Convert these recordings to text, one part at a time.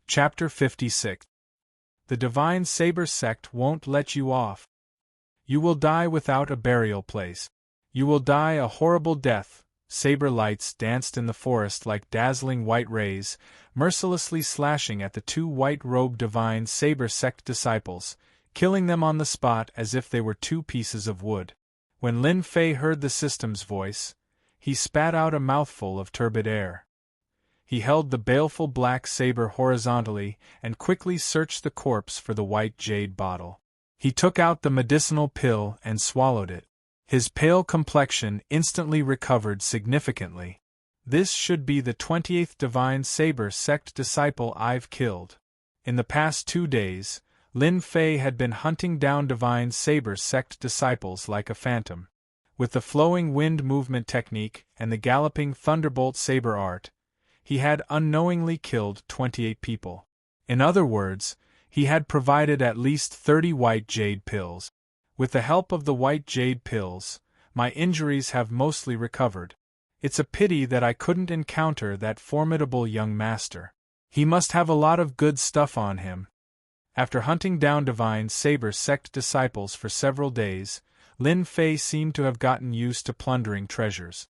Chapter 56. The Divine Saber Sect won't let you off. You will die without a burial place. You will die a horrible death. Saber lights danced in the forest like dazzling white rays, mercilessly slashing at the two white-robed Divine Saber Sect disciples, killing them on the spot as if they were two pieces of wood. When Lin Fei heard the system's voice, he spat out a mouthful of turbid air. He held the baleful black saber horizontally and quickly searched the corpse for the white jade bottle. He took out the medicinal pill and swallowed it. His pale complexion instantly recovered significantly. This should be the 20th Divine Saber Sect disciple I've killed. In the past 2 days, Lin Fei had been hunting down Divine Saber Sect disciples like a phantom. With the flowing wind movement technique and the galloping thunderbolt saber art, he had unknowingly killed 28 people. In other words, he had provided at least 30 white jade pills. With the help of the white jade pills, my injuries have mostly recovered. It's a pity that I couldn't encounter that formidable young master. He must have a lot of good stuff on him. After hunting down Divine Saber Sect disciples for several days, Lin Fei seemed to have gotten used to plundering treasures.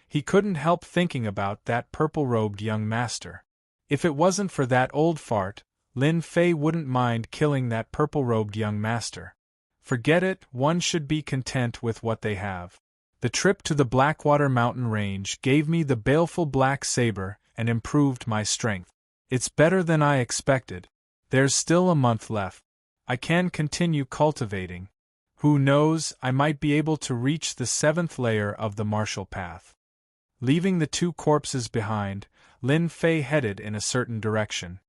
He couldn't help thinking about that purple-robed young master. If it wasn't for that old fart, Lin Fei wouldn't mind killing that purple-robed young master. Forget it, one should be content with what they have. The trip to the Blackwater Mountain Range gave me the baleful black saber and improved my strength. It's better than I expected. There's still a month left. I can continue cultivating. Who knows, I might be able to reach the 7th layer of the martial path. Leaving the two corpses behind, Lin Fei headed in a certain direction.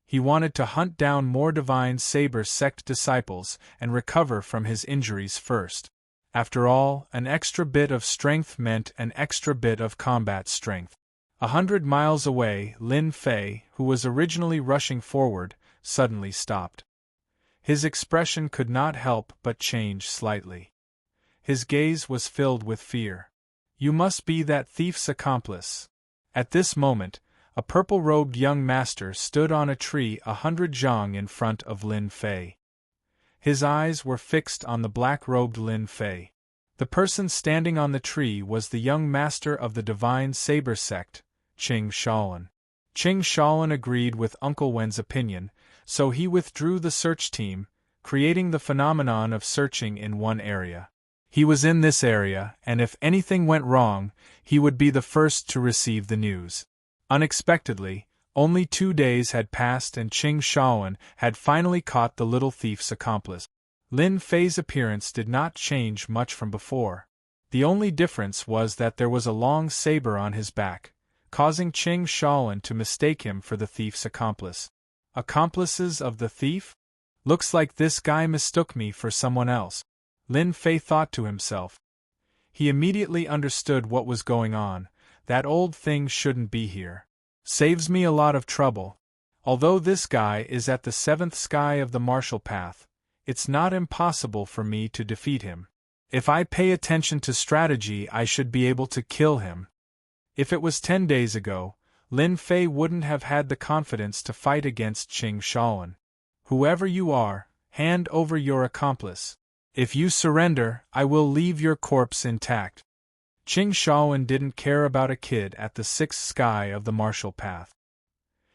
He wanted to hunt down more Divine Saber Sect disciples and recover from his injuries first. After all, an extra bit of strength meant an extra bit of combat strength. 100 miles away, Lin Fei, who was originally rushing forward, suddenly stopped. His expression could not help but change slightly. His gaze was filled with fear. You must be that thief's accomplice. At this moment, a purple-robed young master stood on a tree 100 zhang in front of Lin Fei. His eyes were fixed on the black-robed Lin Fei. The person standing on the tree was the young master of the Divine Saber Sect, Qing Shaolin. Qing Shaolin agreed with Uncle Wen's opinion, so he withdrew the search team, creating the phenomenon of searching in one area. He was in this area, and if anything went wrong, he would be the first to receive the news. Unexpectedly, only 2 days had passed and Qing Shaolin had finally caught the little thief's accomplice. Lin Fei's appearance did not change much from before. The only difference was that there was a long saber on his back, causing Qing Shaolin to mistake him for the thief's accomplice. Accomplices of the thief? Looks like this guy mistook me for someone else, Lin Fei thought to himself. He immediately understood what was going on. That old thing shouldn't be here. Saves me a lot of trouble. Although this guy is at the 7th sky of the martial path, it's not impossible for me to defeat him. If I pay attention to strategy, I should be able to kill him. If it was 10 days ago, Lin Fei wouldn't have had the confidence to fight against Qing Shaolin. Whoever you are, hand over your accomplice. If you surrender, I will leave your corpse intact. Qing Shaolin didn't care about a kid at the 6th sky of the martial path.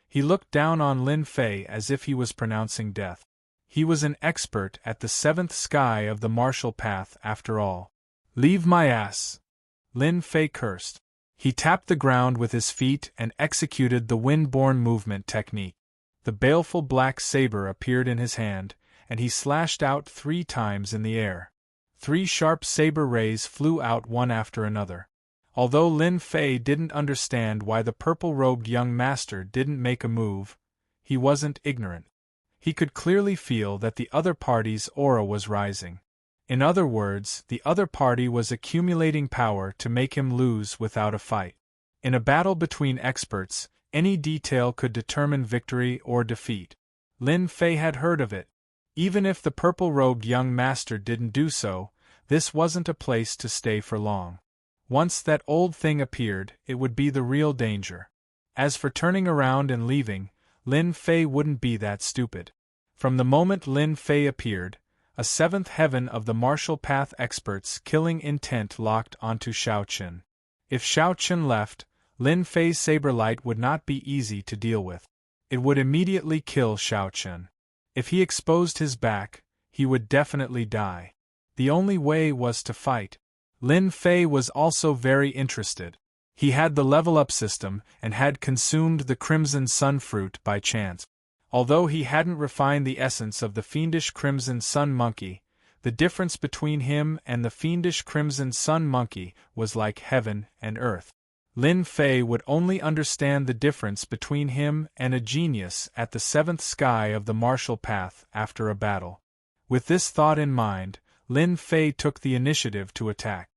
He looked down on Lin Fei as if he was pronouncing death. He was an expert at the 7th sky of the martial path after all. Leave my ass! Lin Fei cursed. He tapped the ground with his feet and executed the wind-borne movement technique. The baleful black saber appeared in his hand, and he slashed out 3 times in the air. 3 sharp saber rays flew out one after another. Although Lin Fei didn't understand why the purple-robed young master didn't make a move, he wasn't ignorant. He could clearly feel that the other party's aura was rising. In other words, the other party was accumulating power to make him lose without a fight. In a battle between experts, any detail could determine victory or defeat. Lin Fei had heard of it. Even if the purple-robed young master didn't do so, this wasn't a place to stay for long. Once that old thing appeared, it would be the real danger. As for turning around and leaving, Lin Fei wouldn't be that stupid. From the moment Lin Fei appeared, a seventh heaven of the martial path experts' killing intent locked onto Xiao Qin. If Xiao Qin left, Lin Fei's saber light would not be easy to deal with. It would immediately kill Xiao Qin. If he exposed his back, he would definitely die. The only way was to fight. Lin Fei was also very interested. He had the level-up system and had consumed the Crimson Sun fruit by chance. Although he hadn't refined the essence of the fiendish Crimson Sun monkey, the difference between him and the fiendish Crimson Sun monkey was like heaven and earth. Lin Fei would only understand the difference between him and a genius at the seventh sky of the martial path after a battle. With this thought in mind, Lin Fei took the initiative to attack.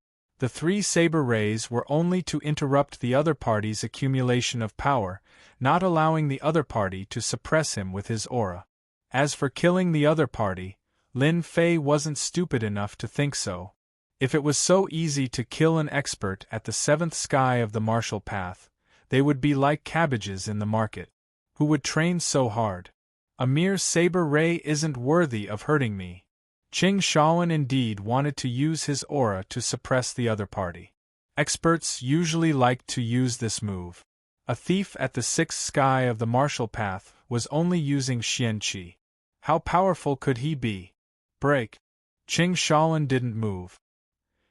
The three saber rays were only to interrupt the other party's accumulation of power, not allowing the other party to suppress him with his aura. As for killing the other party, Lin Fei wasn't stupid enough to think so. If it was so easy to kill an expert at the seventh sky of the martial path, they would be like cabbages in the market. Who would train so hard? A mere saber ray isn't worthy of hurting me. Qing Shaoan indeed wanted to use his aura to suppress the other party. Experts usually liked to use this move. A thief at the sixth sky of the martial path was only using Xianqi. How powerful could he be? Break. Qing Shaoan didn't move.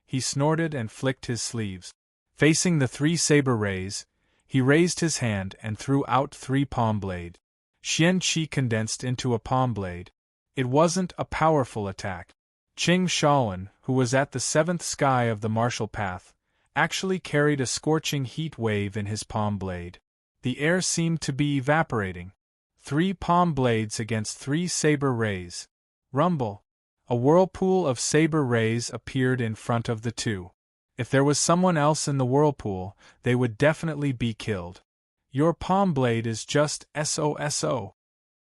He snorted and flicked his sleeves. Facing the three saber rays, he raised his hand and threw out three palm blades. Xianqi condensed into a palm blade. It wasn't a powerful attack. Qing Shaoan, who was at the seventh sky of the martial path, actually carried a scorching heat wave in his palm blade. The air seemed to be evaporating. 3 palm blades against 3 saber rays. Rumble. A whirlpool of saber rays appeared in front of the two. If there was someone else in the whirlpool, they would definitely be killed. Your palm blade is just SOSO.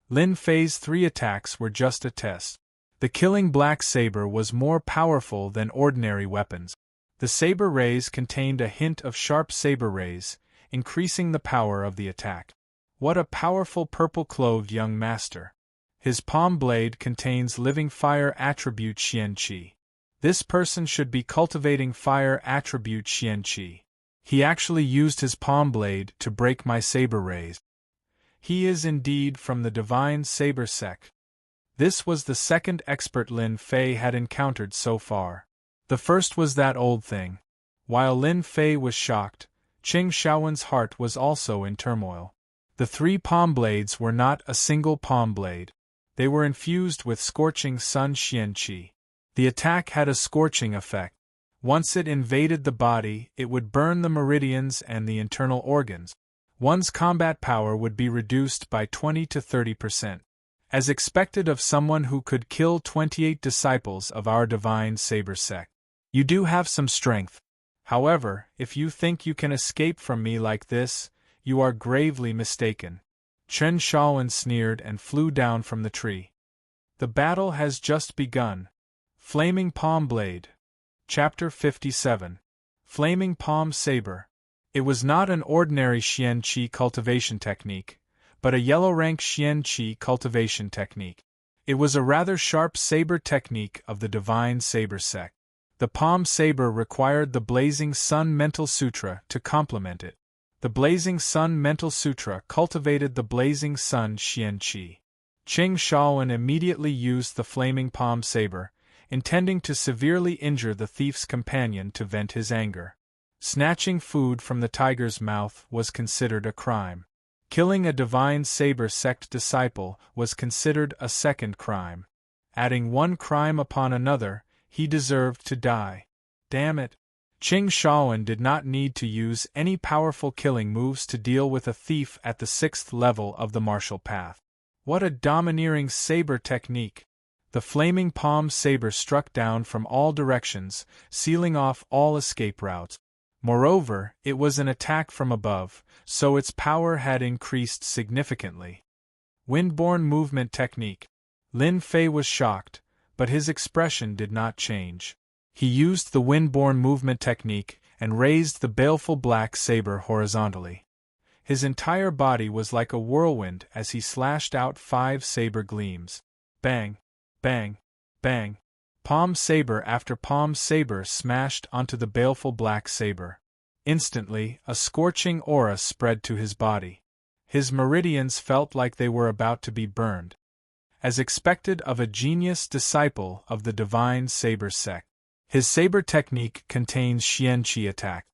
Lin Fei's 3 attacks were just a test. The killing black saber was more powerful than ordinary weapons. The saber rays contained a hint of sharp saber rays, increasing the power of the attack. What a powerful purple-clothed young master. His palm blade contains living fire attribute Xianqi. This person should be cultivating fire attribute Xianqi. He actually used his palm blade to break my saber rays. He is indeed from the divine saber sect. This was the second expert Lin Fei had encountered so far. The first was that old thing. While Lin Fei was shocked, Qing Shaoan's heart was also in turmoil. The 3 palm blades were not a single palm blade. They were infused with scorching sun Xianqi. The attack had a scorching effect. Once it invaded the body, it would burn the meridians and the internal organs. One's combat power would be reduced by 20 to 30%. As expected of someone who could kill 28 disciples of our divine saber sect. You do have some strength. However, if you think you can escape from me like this, you are gravely mistaken. Chen Shaoan sneered and flew down from the tree. The battle has just begun. Flaming Palm Blade. Chapter 57. Flaming Palm Saber. It was not an ordinary Xianqi cultivation technique, but a yellow rank Xianqi cultivation technique. It was a rather sharp saber technique of the divine saber sect. The palm saber required the Blazing Sun Mental Sutra to complement it. The Blazing Sun Mental Sutra cultivated the Blazing Sun Xianqi. Qing Shaoan immediately used the flaming palm saber, intending to severely injure the thief's companion to vent his anger. Snatching food from the tiger's mouth was considered a crime. Killing a divine saber sect disciple was considered a second crime. Adding one crime upon another, he deserved to die. Damn it! Qing Shaoan did not need to use any powerful killing moves to deal with a thief at the 6th level of the martial path. What a domineering saber technique! The flaming palm saber struck down from all directions, sealing off all escape routes. Moreover, it was an attack from above, so its power had increased significantly. Windborne movement technique. Lin Fei was shocked, but his expression did not change. He used the windborne movement technique and raised the baleful black saber horizontally. His entire body was like a whirlwind as he slashed out 5 saber gleams. Bang! Bang! Bang! Palm saber after palm saber smashed onto the baleful black saber. Instantly, a scorching aura spread to his body. His meridians felt like they were about to be burned. As expected of a genius disciple of the divine saber sect. His saber technique contains Xian Qi attack.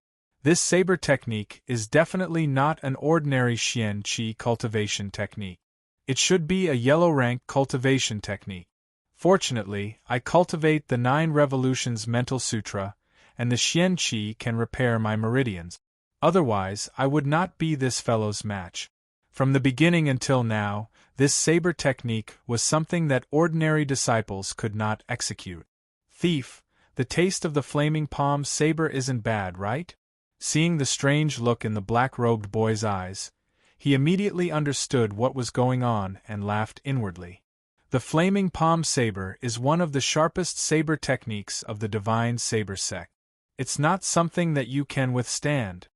This saber technique is definitely not an ordinary Xian Qi cultivation technique. It should be a yellow rank cultivation technique. Fortunately, I cultivate the 9 Revolutions Mental Sutra, and the Xian Qi can repair my meridians. Otherwise, I would not be this fellow's match. From the beginning until now, this saber technique was something that ordinary disciples could not execute. Thief, the taste of the flaming palm saber isn't bad, right? Seeing the strange look in the black-robed boy's eyes, he immediately understood what was going on and laughed inwardly. The flaming palm saber is one of the sharpest saber techniques of the divine saber sect. It's not something that you can withstand.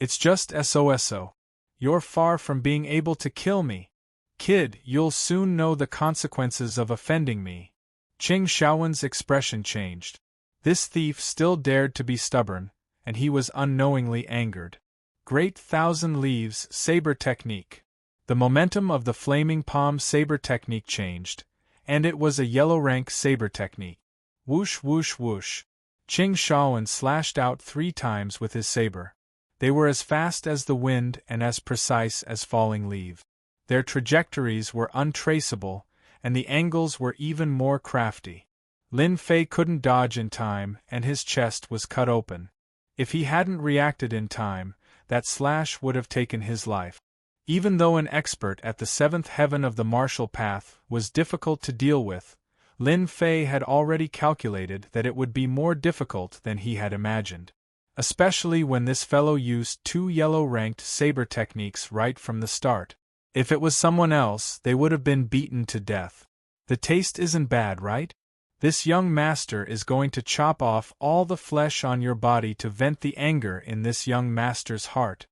It's just SOSO. You're far from being able to kill me. Kid, you'll soon know the consequences of offending me. Qing Shaowen's expression changed. This thief still dared to be stubborn, and he was unknowingly angered. Great Thousand Leaves saber technique. The momentum of the flaming palm saber technique changed, and it was a yellow rank saber technique. Whoosh whoosh whoosh. Qing Shaowen slashed out 3 times with his saber. They were as fast as the wind and as precise as falling leaves. Their trajectories were untraceable, and the angles were even more crafty. Lin Fei couldn't dodge in time, and his chest was cut open. If he hadn't reacted in time, that slash would have taken his life. Even though an expert at the 7th heaven of the martial path was difficult to deal with, Lin Fei had already calculated that it would be more difficult than he had imagined. Especially when this fellow used 2 yellow-ranked saber techniques right from the start. If it was someone else, they would have been beaten to death. The taste isn't bad, right? This young master is going to chop off all the flesh on your body to vent the anger in this young master's heart.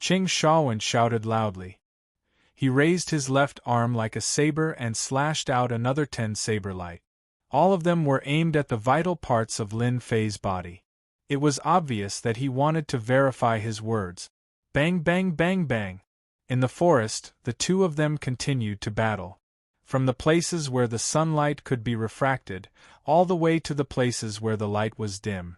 Qing Shaowen shouted loudly. He raised his left arm like a saber and slashed out another 10 saber light. All of them were aimed at the vital parts of Lin Fei's body. It was obvious that he wanted to verify his words. Bang bang bang bang. In the forest, the 2 of them continued to battle. From the places where the sunlight could be refracted, all the way to the places where the light was dim.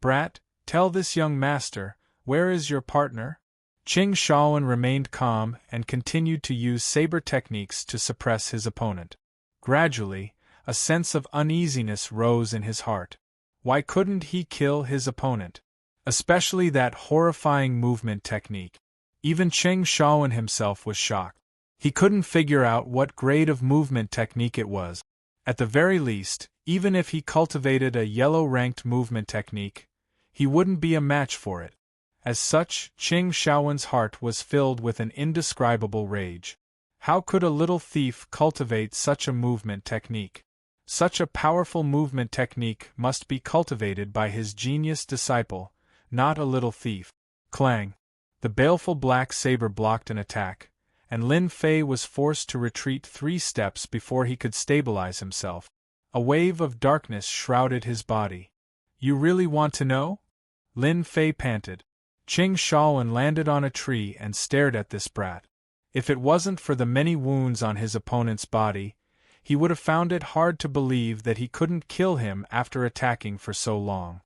Brat, tell this young master, where is your partner? Qing Shaowen remained calm and continued to use saber techniques to suppress his opponent. Gradually, a sense of uneasiness rose in his heart. Why couldn't he kill his opponent? Especially that horrifying movement technique. Even Qing Shaowen himself was shocked. He couldn't figure out what grade of movement technique it was. At the very least, even if he cultivated a yellow-ranked movement technique, he wouldn't be a match for it. As such, Qing Shaowen's heart was filled with an indescribable rage. How could a little thief cultivate such a movement technique? Such a powerful movement technique must be cultivated by his genius disciple, not a little thief. Clang! The baleful black saber blocked an attack, and Lin Fei was forced to retreat 3 steps before he could stabilize himself. A wave of darkness shrouded his body. You really want to know? Lin Fei panted. Qing Shaowen landed on a tree and stared at this brat. If it wasn't for the many wounds on his opponent's body, he would have found it hard to believe that he couldn't kill him after attacking for so long.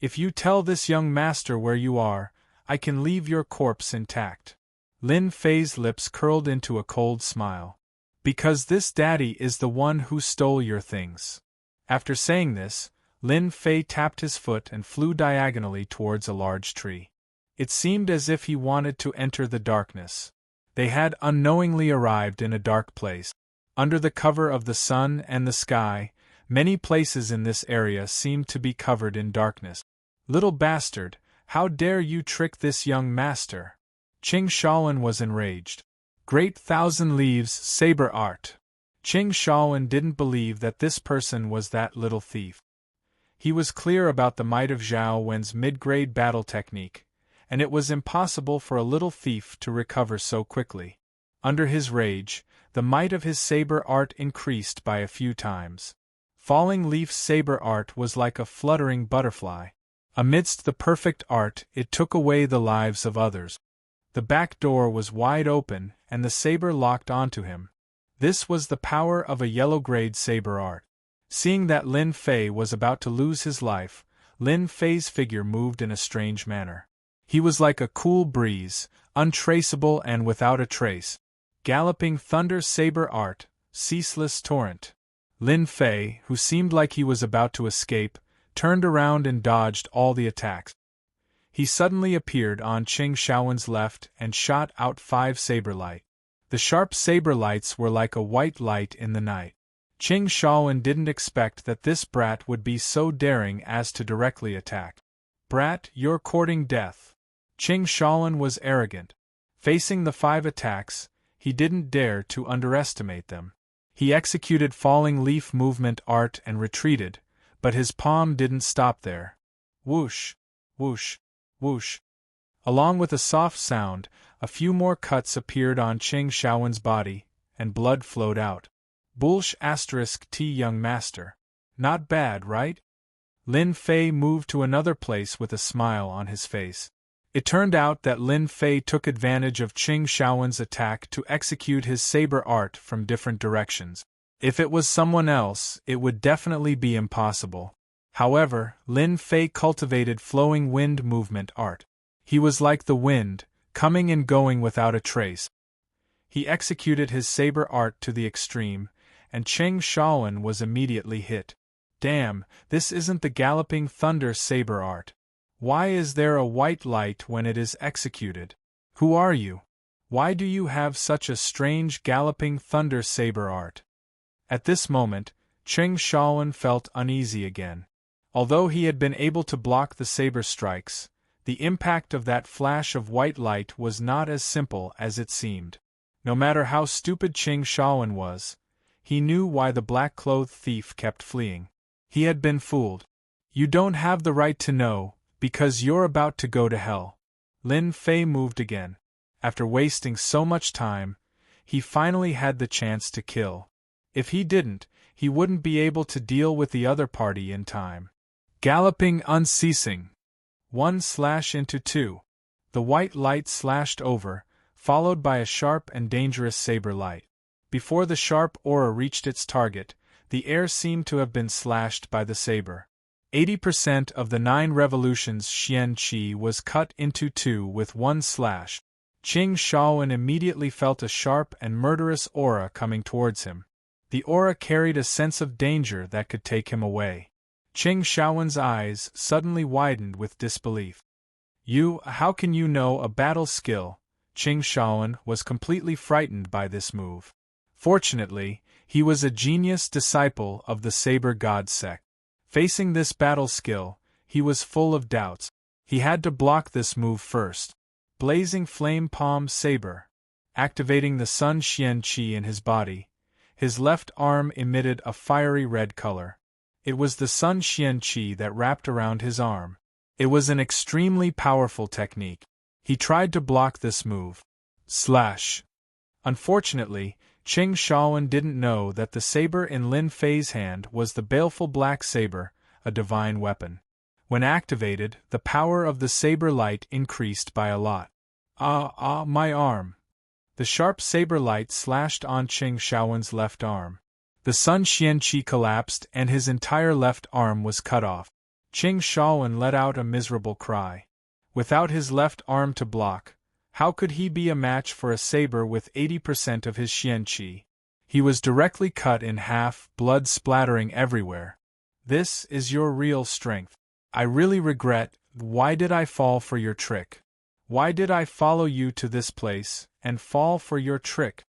If you tell this young master where you are, I can leave your corpse intact. Lin Fei's lips curled into a cold smile. Because this daddy is the one who stole your things. After saying this, Lin Fei tapped his foot and flew diagonally towards a large tree. It seemed as if he wanted to enter the darkness. They had unknowingly arrived in a dark place. Under the cover of the sun and the sky, many places in this area seemed to be covered in darkness. Little bastard, how dare you trick this young master? Qing Shaowen was enraged. Great Thousand Leaves saber art. Qing Shaowen didn't believe that this person was that little thief. He was clear about the might of Zhao Wen's mid-grade battle technique, and it was impossible for a little thief to recover so quickly. Under his rage, the might of his saber art increased by a few times. Falling Leaf's saber art was like a fluttering butterfly. Amidst the perfect art, it took away the lives of others. The back door was wide open, and the saber locked onto him. This was the power of a yellow-grade saber art. Seeing that Lin Fei was about to lose his life, Lin Fei's figure moved in a strange manner. He was like a cool breeze, untraceable and without a trace. Galloping thunder saber art, ceaseless torrent. Lin Fei, who seemed like he was about to escape, turned around and dodged all the attacks. He suddenly appeared on Qing Shaowen's left and shot out 5 saber light. The sharp saber lights were like a white light in the night. Qing Shaowen didn't expect that this brat would be so daring as to directly attack. "Brat, you're courting death." Qing Shaowen was arrogant. Facing the 5 attacks, he didn't dare to underestimate them. He executed falling leaf movement art and retreated, but his palm didn't stop there. Whoosh, whoosh, whoosh. Along with a soft sound, a few more cuts appeared on Qing Shaowen's body, and blood flowed out. Bulsh *T young master. Not bad, right? Lin Fei moved to another place with a smile on his face. It turned out that Lin Fei took advantage of Qing Shaowen's attack to execute his saber art from different directions. If it was someone else, it would definitely be impossible. However, Lin Fei cultivated flowing wind movement art. He was like the wind, coming and going without a trace. He executed his saber art to the extreme, and Qing Shaowen was immediately hit. Damn, this isn't the galloping thunder saber art. Why is there a white light when it is executed? Who are you? Why do you have such a strange galloping thunder saber art? At this moment, Qing Shaowen felt uneasy again. Although he had been able to block the saber strikes, the impact of that flash of white light was not as simple as it seemed. No matter how stupid Qing Shaowen was, he knew why the black-clothed thief kept fleeing. He had been fooled. You don't have the right to know, because you're about to go to hell. Lin Fei moved again. After wasting so much time, he finally had the chance to kill. If he didn't, he wouldn't be able to deal with the other party in time. Galloping unceasing. 1/2. The white light slashed over, followed by a sharp and dangerous saber light. Before the sharp aura reached its target, the air seemed to have been slashed by the saber. 80% of the 9 revolutions Xian Qi was cut into 2 with one slash. Qing Shaowen immediately felt a sharp and murderous aura coming towards him. The aura carried a sense of danger that could take him away. Qing Shaowen's eyes suddenly widened with disbelief. How can you know a battle skill? Qing Shaowen was completely frightened by this move. Fortunately, he was a genius disciple of the Saber God sect. Facing this battle skill, he was full of doubts. He had to block this move first. Blazing Flame Palm Saber. Activating the Sun Xian Qi in his body, his left arm emitted a fiery red color. It was the Sun Xian Qi that wrapped around his arm. It was an extremely powerful technique. He tried to block this move. Slash. Unfortunately, Qing Shaowen didn't know that the saber in Lin Fei's hand was the baleful black saber, a divine weapon. When activated, the power of the saber light increased by a lot. My arm. The sharp saber light slashed on Qing Shaowen's left arm. The Sun Xian Qi collapsed and his entire left arm was cut off. Qing Shaowen let out a miserable cry. Without his left arm to block, how could he be a match for a saber with 80% of his Xian Qi? He was directly cut in half, blood splattering everywhere. This is your real strength. I really regret. Why did I fall for your trick? Why did I follow you to this place and fall for your trick?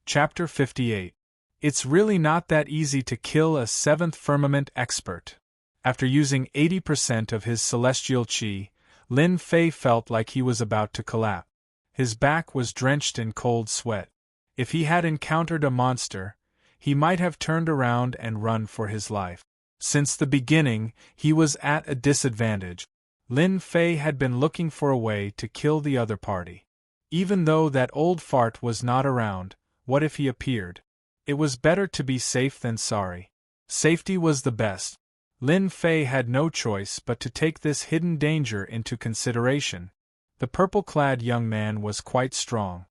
Chapter 58. It's really not that easy to kill a 7th firmament expert. After using 80% of his celestial qi, Lin Fei felt like he was about to collapse. His back was drenched in cold sweat. If he had encountered a monster, he might have turned around and run for his life. Since the beginning, he was at a disadvantage. Lin Fei had been looking for a way to kill the other party. Even though that old fart was not around, what if he appeared? It was better to be safe than sorry. Safety was the best. Lin Fei had no choice but to take this hidden danger into consideration. The purple-clad young man was quite strong.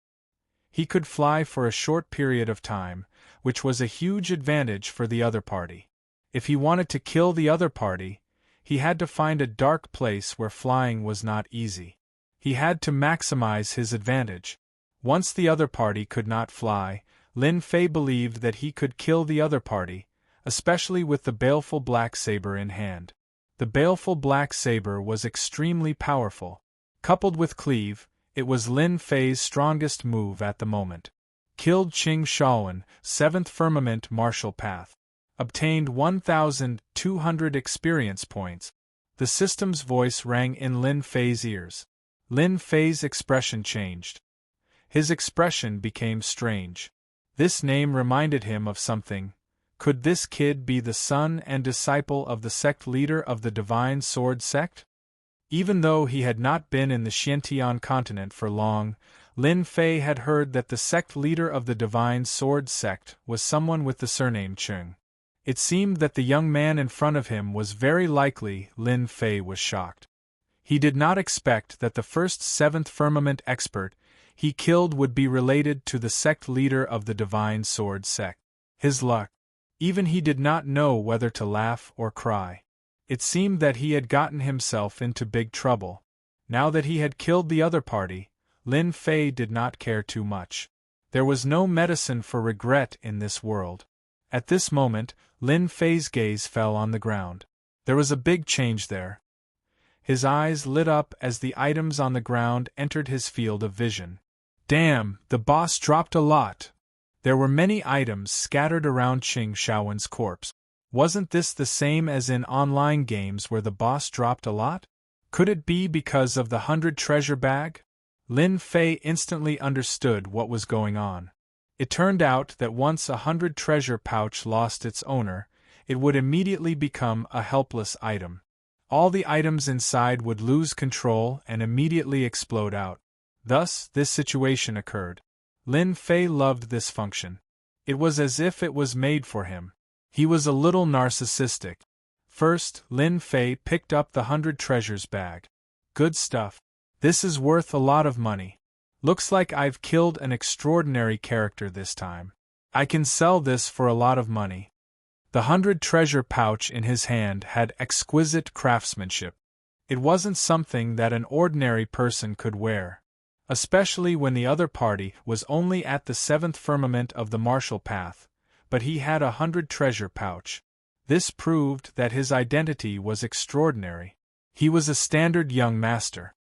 He could fly for a short period of time, which was a huge advantage for the other party. If he wanted to kill the other party, he had to find a dark place where flying was not easy. He had to maximize his advantage. Once the other party could not fly, Lin Fei believed that he could kill the other party, especially with the baleful black saber in hand. The baleful black saber was extremely powerful. Coupled with cleave, it was Lin Fei's strongest move at the moment. Killed Qing Shaowen, 7th Firmament Martial Path. Obtained 1,200 experience points. The system's voice rang in Lin Fei's ears. Lin Fei's expression changed. His expression became strange. This name reminded him of something. Could this kid be the son and disciple of the sect leader of the Divine Sword Sect? Even though he had not been in the Xiantian continent for long, Lin Fei had heard that the sect leader of the Divine Sword Sect was someone with the surname Chung. It seemed that the young man in front of him was very likely. Lin Fei was shocked. He did not expect that the first 7th Firmament expert he killed would be related to the sect leader of the Divine Sword Sect. His luck. Even he did not know whether to laugh or cry. It seemed that he had gotten himself into big trouble. Now that he had killed the other party, Lin Fei did not care too much. There was no medicine for regret in this world. At this moment, Lin Fei's gaze fell on the ground. There was a big change there. His eyes lit up as the items on the ground entered his field of vision. Damn, the boss dropped a lot. There were many items scattered around Qing Shaowen's corpse. Wasn't this the same as in online games where the boss dropped a lot? Could it be because of the 100 treasure bag? Lin Fei instantly understood what was going on. It turned out that once a 100 treasure pouch lost its owner, it would immediately become a helpless item. All the items inside would lose control and immediately explode out. Thus, this situation occurred. Lin Fei loved this function. It was as if it was made for him. He was a little narcissistic. First, Lin Fei picked up the 100 treasures bag. Good stuff. This is worth a lot of money. Looks like I've killed an extraordinary character this time. I can sell this for a lot of money. The 100 treasure pouch in his hand had exquisite craftsmanship. It wasn't something that an ordinary person could wear. Especially when the other party was only at the 7th firmament of the martial path, but he had a 100 treasure pouch. This proved that his identity was extraordinary. He was a standard young master.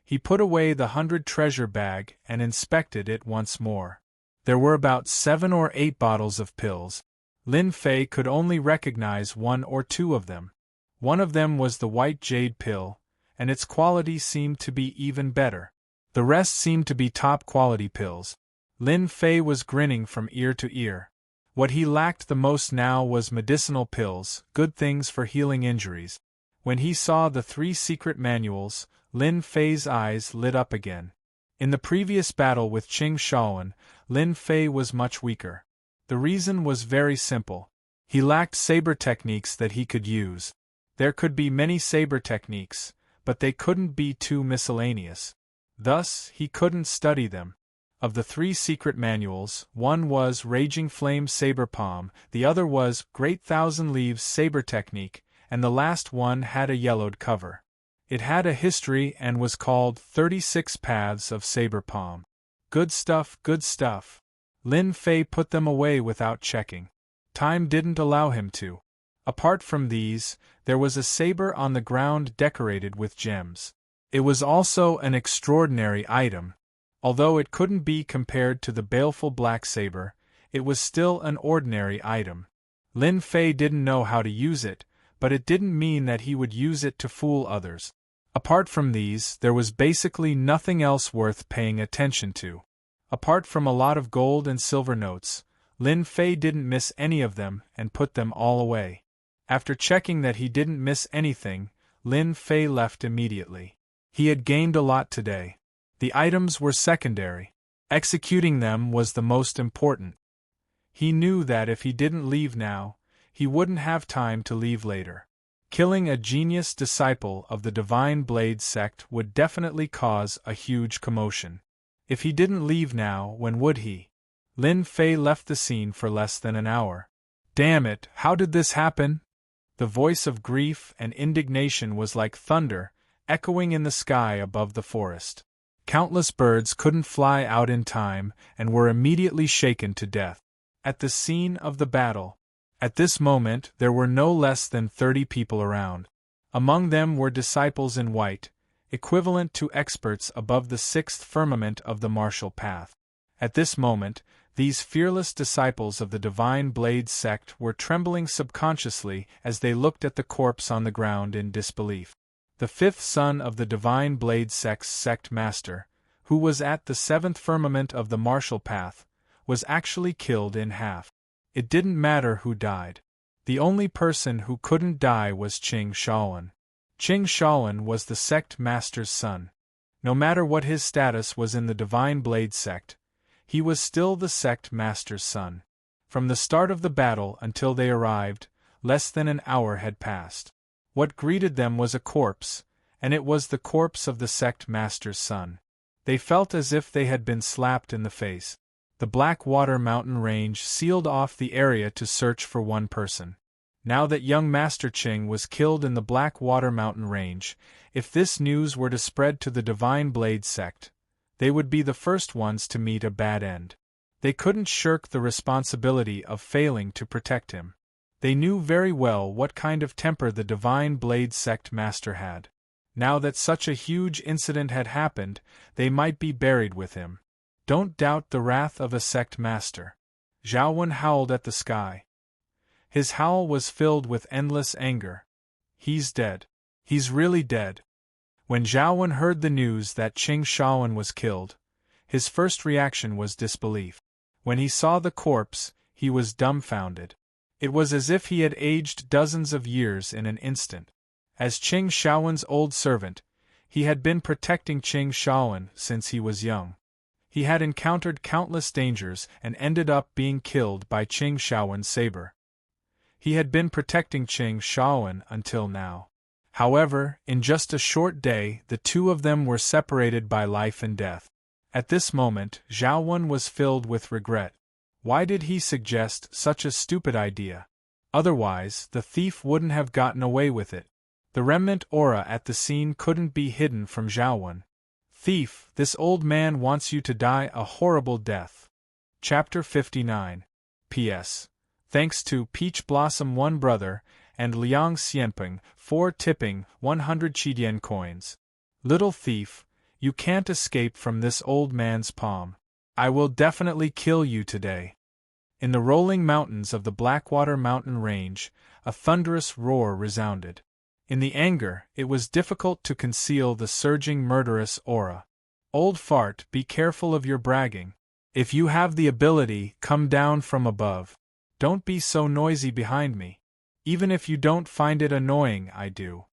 He put away the 100 treasure bag and inspected it once more. There were about 7 or 8 bottles of pills. Lin Fei could only recognize 1 or 2 of them. One of them was the white jade pill, and its quality seemed to be even better. The rest seemed to be top-quality pills. Lin Fei was grinning from ear to ear. What he lacked the most now was medicinal pills, good things for healing injuries. When he saw the 3 secret manuals, Lin Fei's eyes lit up again. In the previous battle with Qing Shaowen, Lin Fei was much weaker. The reason was very simple. He lacked saber techniques that he could use. There could be many saber techniques, but they couldn't be too miscellaneous. Thus, he couldn't study them. Of the 3 secret manuals, one was Raging Flame Saber Palm, the other was Great Thousand Leaves Saber Technique, and the last one had a yellowed cover. It had a history and was called 36 Paths of Saber Palm. Good stuff, good stuff. Lin Fei put them away without checking. Time didn't allow him to. Apart from these, there was a saber on the ground decorated with gems. It was also an extraordinary item. Although it couldn't be compared to the baleful black saber, it was still an ordinary item. Lin Fei didn't know how to use it, but it didn't mean that he would use it to fool others. Apart from these, there was basically nothing else worth paying attention to. Apart from a lot of gold and silver notes, Lin Fei didn't miss any of them and put them all away. After checking that he didn't miss anything, Lin Fei left immediately. He had gained a lot today. The items were secondary. Executing them was the most important. He knew that if he didn't leave now, he wouldn't have time to leave later. Killing a genius disciple of the Divine Blade sect would definitely cause a huge commotion. If he didn't leave now, when would he? Lin Fei left the scene for less than an hour. Damn it, how did this happen? The voice of grief and indignation was like thunder, echoing in the sky above the forest. Countless birds couldn't fly out in time and were immediately shaken to death. At the scene of the battle, at this moment there were no less than 30 people around. Among them were disciples in white, equivalent to experts above the 6th firmament of the martial path. At this moment, these fearless disciples of the Divine Blade sect were trembling subconsciously as they looked at the corpse on the ground in disbelief. The 5th son of the Divine Blade sect's sect master, who was at the 7th firmament of the martial path, was actually killed in half. It didn't matter who died. The only person who couldn't die was Qing Shaoan. Qing Shaoan was the sect master's son. No matter what his status was in the Divine Blade sect, he was still the sect master's son. From the start of the battle until they arrived, less than an hour had passed. What greeted them was a corpse, and it was the corpse of the sect master's son. They felt as if they had been slapped in the face. The Blackwater Mountain Range sealed off the area to search for one person. Now that young Master Qing was killed in the Blackwater Mountain Range, if this news were to spread to the Divine Blade sect, they would be the first ones to meet a bad end. They couldn't shirk the responsibility of failing to protect him. They knew very well what kind of temper the Divine Blade sect master had. Now that such a huge incident had happened, they might be buried with him. Don't doubt the wrath of a sect master. Zhao Wen howled at the sky. His howl was filled with endless anger. He's dead. He's really dead. When Zhao Wen heard the news that Qing Shaoan was killed, his first reaction was disbelief. When he saw the corpse, he was dumbfounded. It was as if he had aged dozens of years in an instant. As Qing Shaoan's old servant, he had been protecting Qing Shaoan since he was young. He had encountered countless dangers and ended up being killed by Qing Shaoan's saber. He had been protecting Qing Shaoan until now. However, in just a short day, the two of them were separated by life and death. At this moment, Zhao Wen was filled with regret. Why did he suggest such a stupid idea? Otherwise, the thief wouldn't have gotten away with it. The remnant aura at the scene couldn't be hidden from Zhao Wen. Thief, this old man wants you to die a horrible death. Chapter 59. P.S. Thanks to Peach Blossom 1 brother, and Liang Xianping, 4 tipping, 100 Qidian coins. Little thief, you can't escape from this old man's palm. I will definitely kill you today. In the rolling mountains of the Blackwater Mountain Range, a thunderous roar resounded. In the anger, it was difficult to conceal the surging murderous aura. Old fart, be careful of your bragging. If you have the ability, come down from above. Don't be so noisy behind me. Even if you don't find it annoying, I do.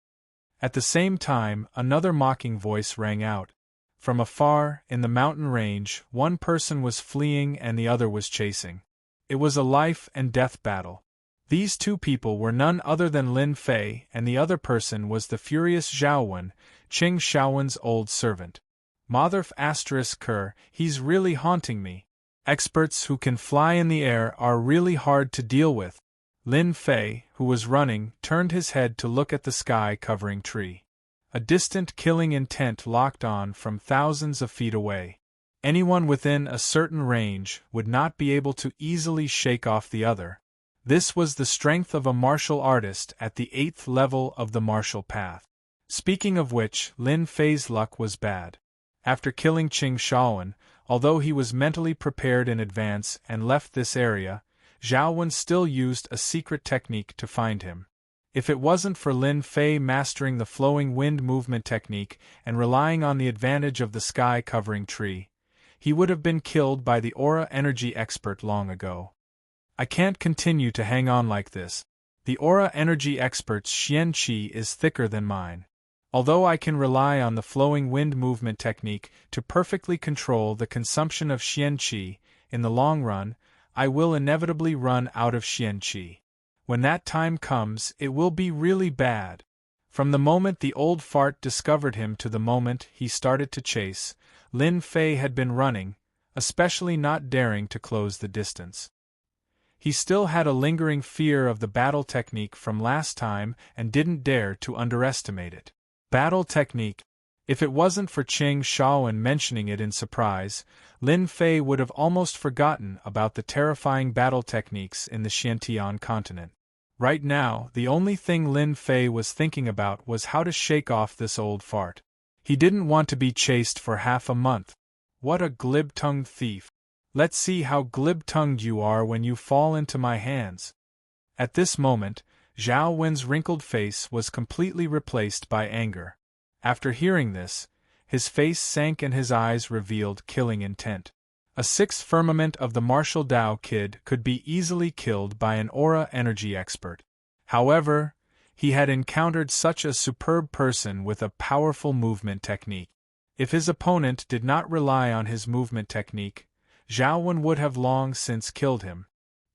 At the same time, another mocking voice rang out. From afar, in the mountain range, one person was fleeing and the other was chasing. It was a life-and-death battle. These two people were none other than Lin Fei, and the other person was the furious Zhao Wen, Qing Shaoan's old servant. Motherf *Ker, he's really haunting me. Experts who can fly in the air are really hard to deal with. Lin Fei, who was running, turned his head to look at the sky-covering tree. A distant killing intent locked on from thousands of feet away. Anyone within a certain range would not be able to easily shake off the other. This was the strength of a martial artist at the 8th level of the martial path. Speaking of which, Lin Fei's luck was bad. After killing Qing Shaoan, although he was mentally prepared in advance and left this area, Zhao Wen still used a secret technique to find him. If it wasn't for Lin Fei mastering the flowing wind movement technique and relying on the advantage of the sky-covering tree, he would have been killed by the aura energy expert long ago. I can't continue to hang on like this. The aura energy expert's Xian Qi is thicker than mine. Although I can rely on the flowing wind movement technique to perfectly control the consumption of Xian Qi, in the long run, I will inevitably run out of Xian Qi. When that time comes, it will be really bad. From the moment the old fart discovered him to the moment he started to chase, Lin Fei had been running, especially not daring to close the distance. He still had a lingering fear of the battle technique from last time and didn't dare to underestimate it. Battle technique. If it wasn't for Qing Shaowen mentioning it in surprise, Lin Fei would have almost forgotten about the terrifying battle techniques in the Xiantian continent. Right now, the only thing Lin Fei was thinking about was how to shake off this old fart. He didn't want to be chased for half a month. What a glib-tongued thief. Let's see how glib-tongued you are when you fall into my hands. At this moment, Zhao Wen's wrinkled face was completely replaced by anger. After hearing this, his face sank and his eyes revealed killing intent. A sixth firmament of the martial Dao kid could be easily killed by an aura energy expert. However, he had encountered such a superb person with a powerful movement technique. If his opponent did not rely on his movement technique, Zhao Wen would have long since killed him.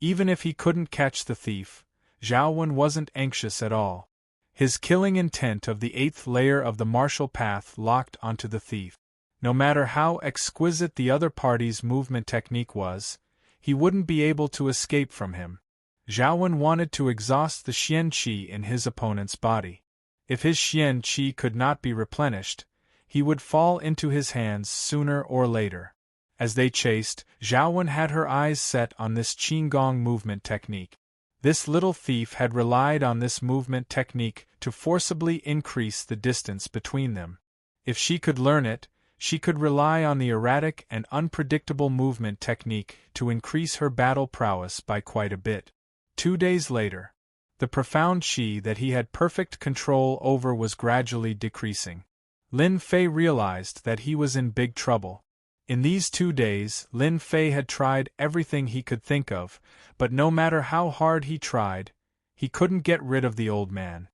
Even if he couldn't catch the thief, Zhao Wen wasn't anxious at all. His killing intent of the 8th layer of the martial path locked onto the thief. No matter how exquisite the other party's movement technique was, he wouldn't be able to escape from him. Zhao Wen wanted to exhaust the Xian Qi in his opponent's body. If his Xian Qi could not be replenished, he would fall into his hands sooner or later. As they chased, Zhao Wen had her eyes set on this Qinggong movement technique. This little thief had relied on this movement technique to forcibly increase the distance between them. If she could learn it, she could rely on the erratic and unpredictable movement technique to increase her battle prowess by quite a bit. 2 days later, the profound qi that he had perfect control over was gradually decreasing. Lin Fei realized that he was in big trouble. In these 2 days, Lin Fei had tried everything he could think of, but no matter how hard he tried, he couldn't get rid of the old man.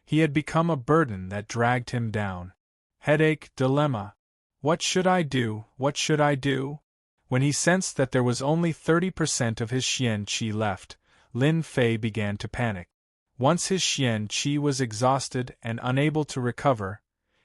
He had become a burden that dragged him down. Headache, dilemma. What should I do? What should I do? When he sensed that there was only 30% of his Xian Qi left, Lin Fei began to panic. Once his Xian Qi was exhausted and unable to recover,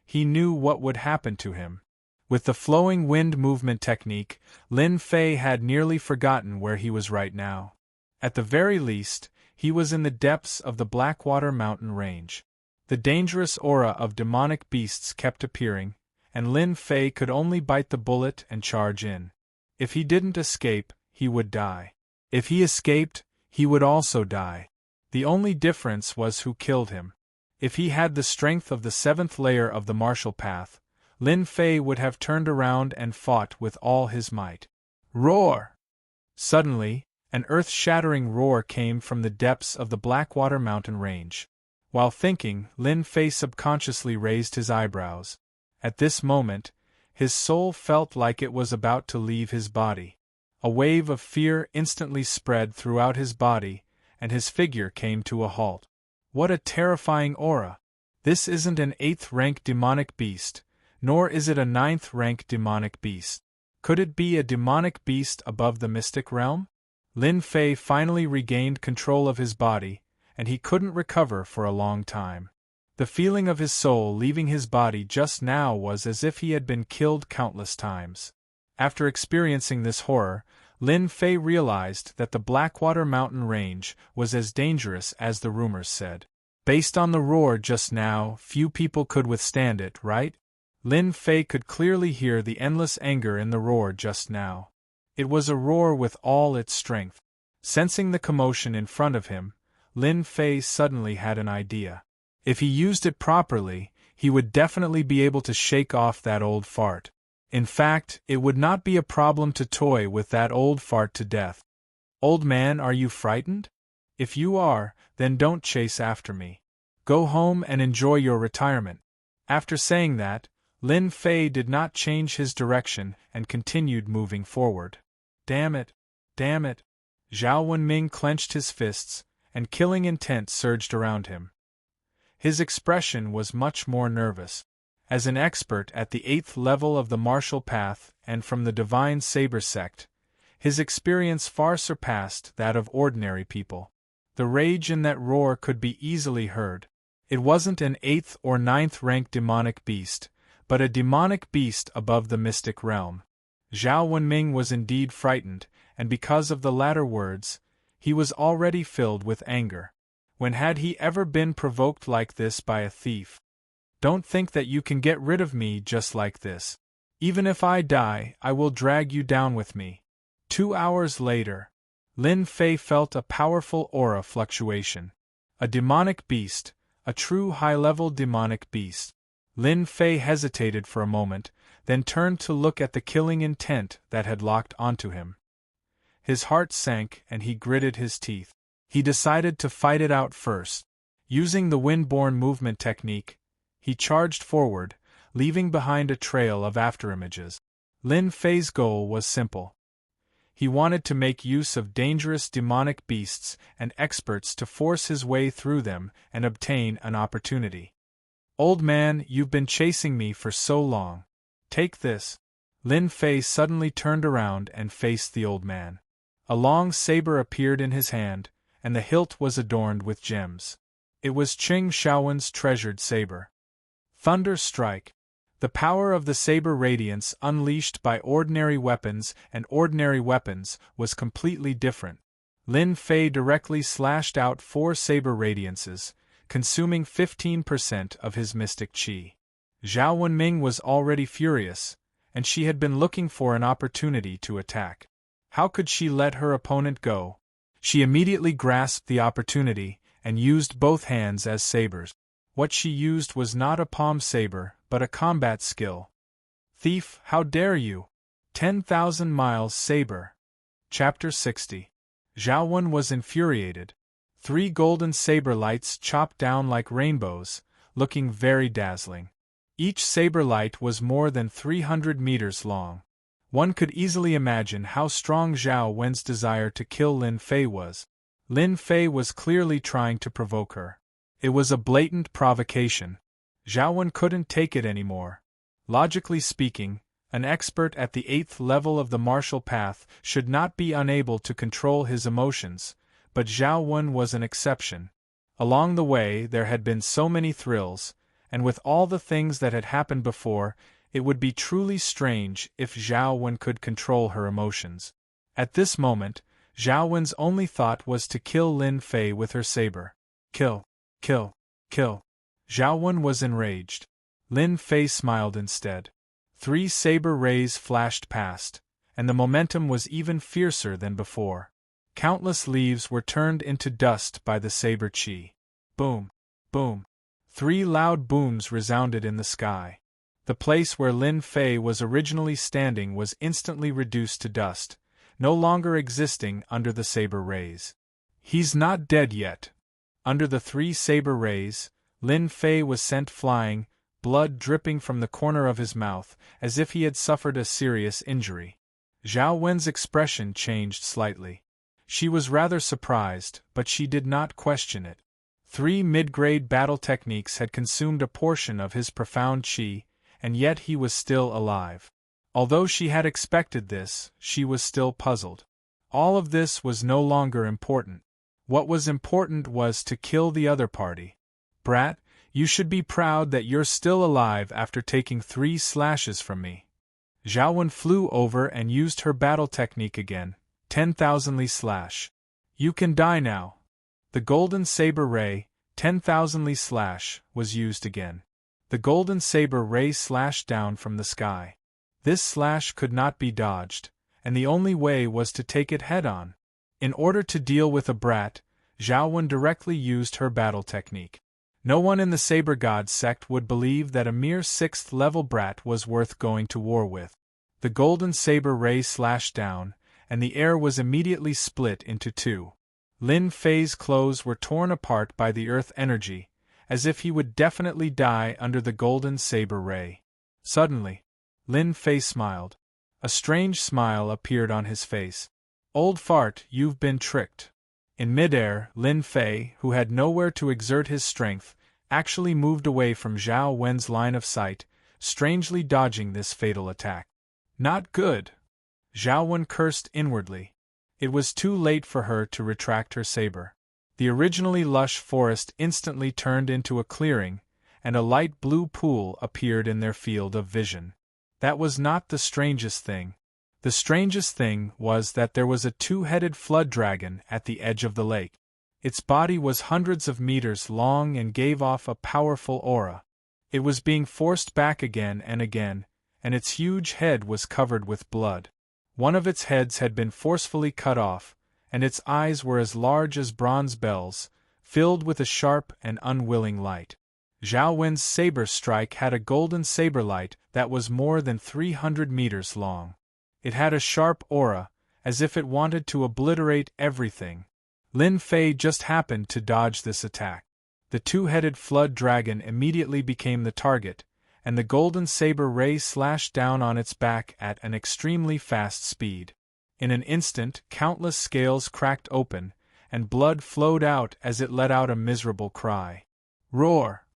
he knew what would happen to him. With the flowing wind movement technique, Lin Fei had nearly forgotten where he was right now. At the very least, he was in the depths of the Blackwater mountain range. The dangerous aura of demonic beasts kept appearing, and Lin Fei could only bite the bullet and charge in. If he didn't escape, he would die. If he escaped, he would also die. The only difference was who killed him. If he had the strength of the 7th layer of the martial path, Lin Fei would have turned around and fought with all his might. Roar! Suddenly, an earth-shattering roar came from the depths of the Blackwater mountain range. While thinking, Lin Fei subconsciously raised his eyebrows. At this moment, his soul felt like it was about to leave his body. A wave of fear instantly spread throughout his body, and his figure came to a halt. What a terrifying aura! This isn't an 8th-rank demonic beast, nor is it a 9th-rank demonic beast. Could it be a demonic beast above the mystic realm? Lin Fei finally regained control of his body, and he couldn't recover for a long time. The feeling of his soul leaving his body just now was as if he had been killed countless times. After experiencing this horror, Lin Fei realized that the Blackwater mountain range was as dangerous as the rumors said. Based on the roar just now, few people could withstand it, right? Lin Fei could clearly hear the endless anger in the roar just now. It was a roar with all its strength. Sensing the commotion in front of him, Lin Fei suddenly had an idea. If he used it properly, he would definitely be able to shake off that old fart. In fact, it would not be a problem to toy with that old fart to death. Old man, are you frightened? If you are, then don't chase after me. Go home and enjoy your retirement. After saying that, Lin Fei did not change his direction and continued moving forward. Damn it! Damn it! Zhao Wenming clenched his fists, and killing intent surged around him. His expression was much more nervous. As an expert at the 8th level of the martial path and from the divine saber sect, his experience far surpassed that of ordinary people. The rage in that roar could be easily heard. It wasn't an 8th or 9th rank demonic beast, but a demonic beast above the mystic realm. Zhao Wenming was indeed frightened, and because of the latter words, he was already filled with anger. When had he ever been provoked like this by a thief? Don't think that you can get rid of me just like this. Even if I die, I will drag you down with me. 2 hours later, Lin Fei felt a powerful aura fluctuation. A demonic beast, a true high-level demonic beast. Lin Fei hesitated for a moment, then turned to look at the killing intent that had locked onto him. His heart sank and he gritted his teeth. He decided to fight it out first. Using the wind-borne movement technique, he charged forward, leaving behind a trail of afterimages. Lin Fei's goal was simple. He wanted to make use of dangerous demonic beasts and experts to force his way through them and obtain an opportunity. Old man, you've been chasing me for so long. Take this. Lin Fei suddenly turned around and faced the old man. A long saber appeared in his hand, and the hilt was adorned with gems. It was Qing Shaowen's treasured saber. Thunder Strike. The power of the saber radiance unleashed by ordinary weapons and ordinary weapons was completely different. Lin Fei directly slashed out 4 saber radiances, consuming 15% of his mystic qi. Zhao Wenming was already furious, and she had been looking for an opportunity to attack. How could she let her opponent go? She immediately grasped the opportunity and used both hands as sabers. What she used was not a palm saber, but a combat skill. Thief, how dare you! 10,000 miles saber. Chapter 60. Zhao Wen was infuriated. 3 golden saber lights chopped down like rainbows, looking very dazzling. Each saber light was more than 300 meters long. One could easily imagine how strong Zhao Wen's desire to kill Lin Fei was. Lin Fei was clearly trying to provoke her. It was a blatant provocation. Zhao Wen couldn't take it anymore. Logically speaking, an expert at the 8th level of the martial path should not be unable to control his emotions, but Zhao Wen was an exception. Along the way there had been so many thrills, and with all the things that had happened before, it would be truly strange if Zhao Wen could control her emotions. At this moment, Zhao Wen's only thought was to kill Lin Fei with her saber. Kill, kill, kill. Zhao Wen was enraged. Lin Fei smiled instead. 3 saber rays flashed past, and the momentum was even fiercer than before. Countless leaves were turned into dust by the saber chi. Boom, boom. 3 loud booms resounded in the sky. The place where Lin Fei was originally standing was instantly reduced to dust, no longer existing under the saber rays. He's not dead yet. Under the 3 saber rays, Lin Fei was sent flying, blood dripping from the corner of his mouth, as if he had suffered a serious injury. Zhao Wen's expression changed slightly. She was rather surprised, but she did not question it. 3 mid-grade battle techniques had consumed a portion of his profound qi, and yet he was still alive. Although she had expected this, she was still puzzled. All of this was no longer important. What was important was to kill the other party. Brat, you should be proud that you're still alive after taking 3 slashes from me. Zhao Wen flew over and used her battle technique again, 10,000-li slash. You can die now. The golden saber ray, 10,000-li slash, was used again. The golden saber ray slashed down from the sky. This slash could not be dodged, and the only way was to take it head-on. In order to deal with a brat, Zhao Wen directly used her battle technique. No one in the Saber God sect would believe that a mere 6th-level brat was worth going to war with. The golden saber ray slashed down, and the air was immediately split into 2. Lin Fei's clothes were torn apart by the earth energy, as if he would definitely die under the golden saber ray. Suddenly, Lin Fei smiled. A strange smile appeared on his face. Old fart, you've been tricked. In midair, Lin Fei, who had nowhere to exert his strength, actually moved away from Zhao Wen's line of sight, strangely dodging this fatal attack. Not good! Zhao Wen cursed inwardly. It was too late for her to retract her saber. The originally lush forest instantly turned into a clearing, and a light blue pool appeared in their field of vision. That was not the strangest thing. The strangest thing was that there was a two-headed flood dragon at the edge of the lake. Its body was hundreds of meters long and gave off a powerful aura. It was being forced back again, and its huge head was covered with blood. One of its heads had been forcefully cut off, and its eyes were as large as bronze bells, filled with a sharp and unwilling light. Zhao Wen's saber strike had a golden saber light that was more than 300 meters long. It had a sharp aura, as if it wanted to obliterate everything. Lin Fei just happened to dodge this attack. The two-headed flood dragon immediately became the target, and the golden saber ray slashed down on its back at an extremely fast speed. In an instant, countless scales cracked open, and blood flowed out as it let out a miserable cry. Roar!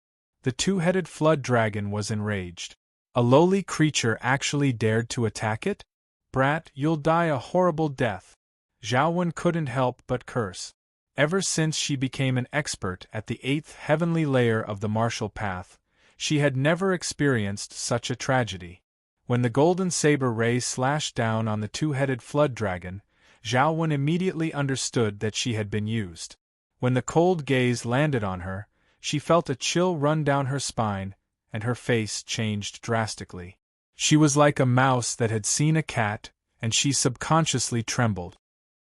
The two-headed flood dragon was enraged. A lowly creature actually dared to attack it? Brat, you'll die a horrible death. Zhao Wen couldn't help but curse. Ever since she became an expert at the 8th heavenly layer of the martial path, she had never experienced such a tragedy. When the golden saber ray slashed down on the two-headed flood dragon, Zhao Wen immediately understood that she had been used. When the cold gaze landed on her, she felt a chill run down her spine, and her face changed drastically. She was like a mouse that had seen a cat, and she subconsciously trembled.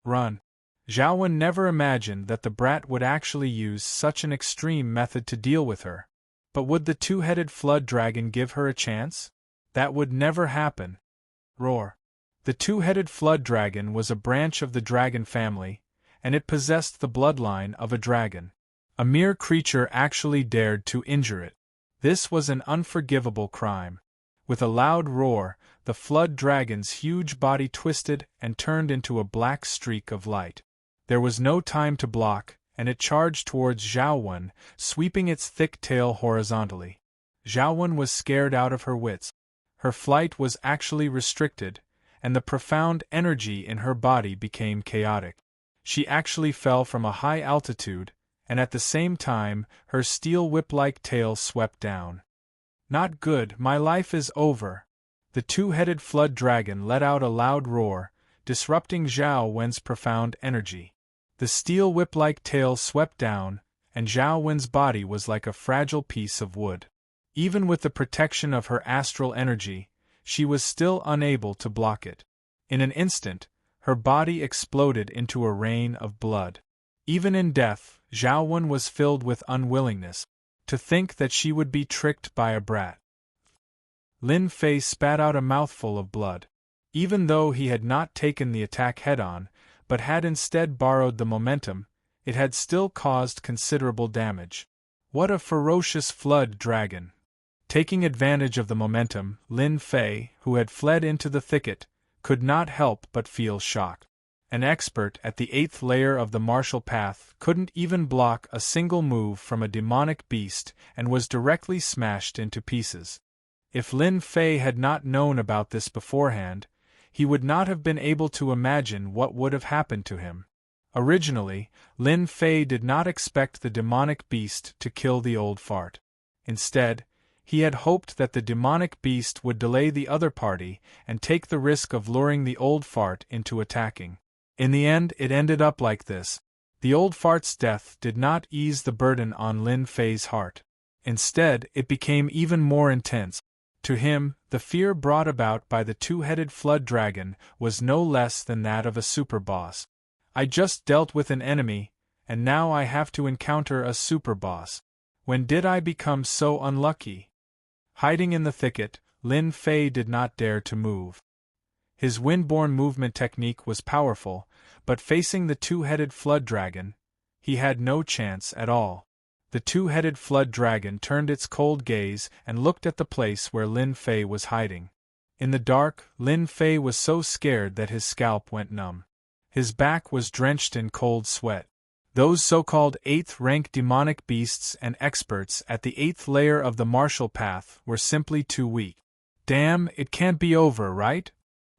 Run! Zhao Wen never imagined that the brat would actually use such an extreme method to deal with her. But would the two-headed flood dragon give her a chance? That would never happen. Roar! The two-headed flood dragon was a branch of the dragon family, and it possessed the bloodline of a dragon. A mere creature actually dared to injure it. This was an unforgivable crime. With a loud roar, the flood dragon's huge body twisted and turned into a black streak of light. There was no time to block, and it charged towards Zhao Wen, sweeping its thick tail horizontally. Zhao Wen was scared out of her wits. Her flight was actually restricted, and the profound energy in her body became chaotic. She actually fell from a high altitude, and at the same time, her steel whip-like tail swept down. Not good, my life is over. The two-headed flood dragon let out a loud roar, disrupting Zhao Wen's profound energy. The steel whip-like tail swept down, and Zhao Wen's body was like a fragile piece of wood. Even with the protection of her astral energy, she was still unable to block it. In an instant, her body exploded into a rain of blood. Even in death, Zhao Wen was filled with unwillingness. To think that she would be tricked by a brat. Lin Fei spat out a mouthful of blood. Even though he had not taken the attack head-on, but had instead borrowed the momentum, it had still caused considerable damage. What a ferocious flood dragon! Taking advantage of the momentum, Lin Fei, who had fled into the thicket, could not help but feel shocked. An expert at the 8th layer of the martial path couldn't even block a single move from a demonic beast and was directly smashed into pieces. If Lin Fei had not known about this beforehand, he would not have been able to imagine what would have happened to him. Originally, Lin Fei did not expect the demonic beast to kill the old fart. Instead, he had hoped that the demonic beast would delay the other party and take the risk of luring the old fart into attacking. In the end, it ended up like this. The old fart's death did not ease the burden on Lin Fei's heart. Instead, it became even more intense. To him, the fear brought about by the two-headed flood dragon was no less than that of a super boss. I just dealt with an enemy, and now I have to encounter a super boss. When did I become so unlucky? Hiding in the thicket, Lin Fei did not dare to move. His wind-borne movement technique was powerful, but facing the two-headed flood dragon, he had no chance at all. The two-headed flood dragon turned its cold gaze and looked at the place where Lin Fei was hiding. In the dark, Lin Fei was so scared that his scalp went numb. His back was drenched in cold sweat. Those so-called 8th-rank demonic beasts and experts at the 8th layer of the martial path were simply too weak. Damn, it can't be over, right?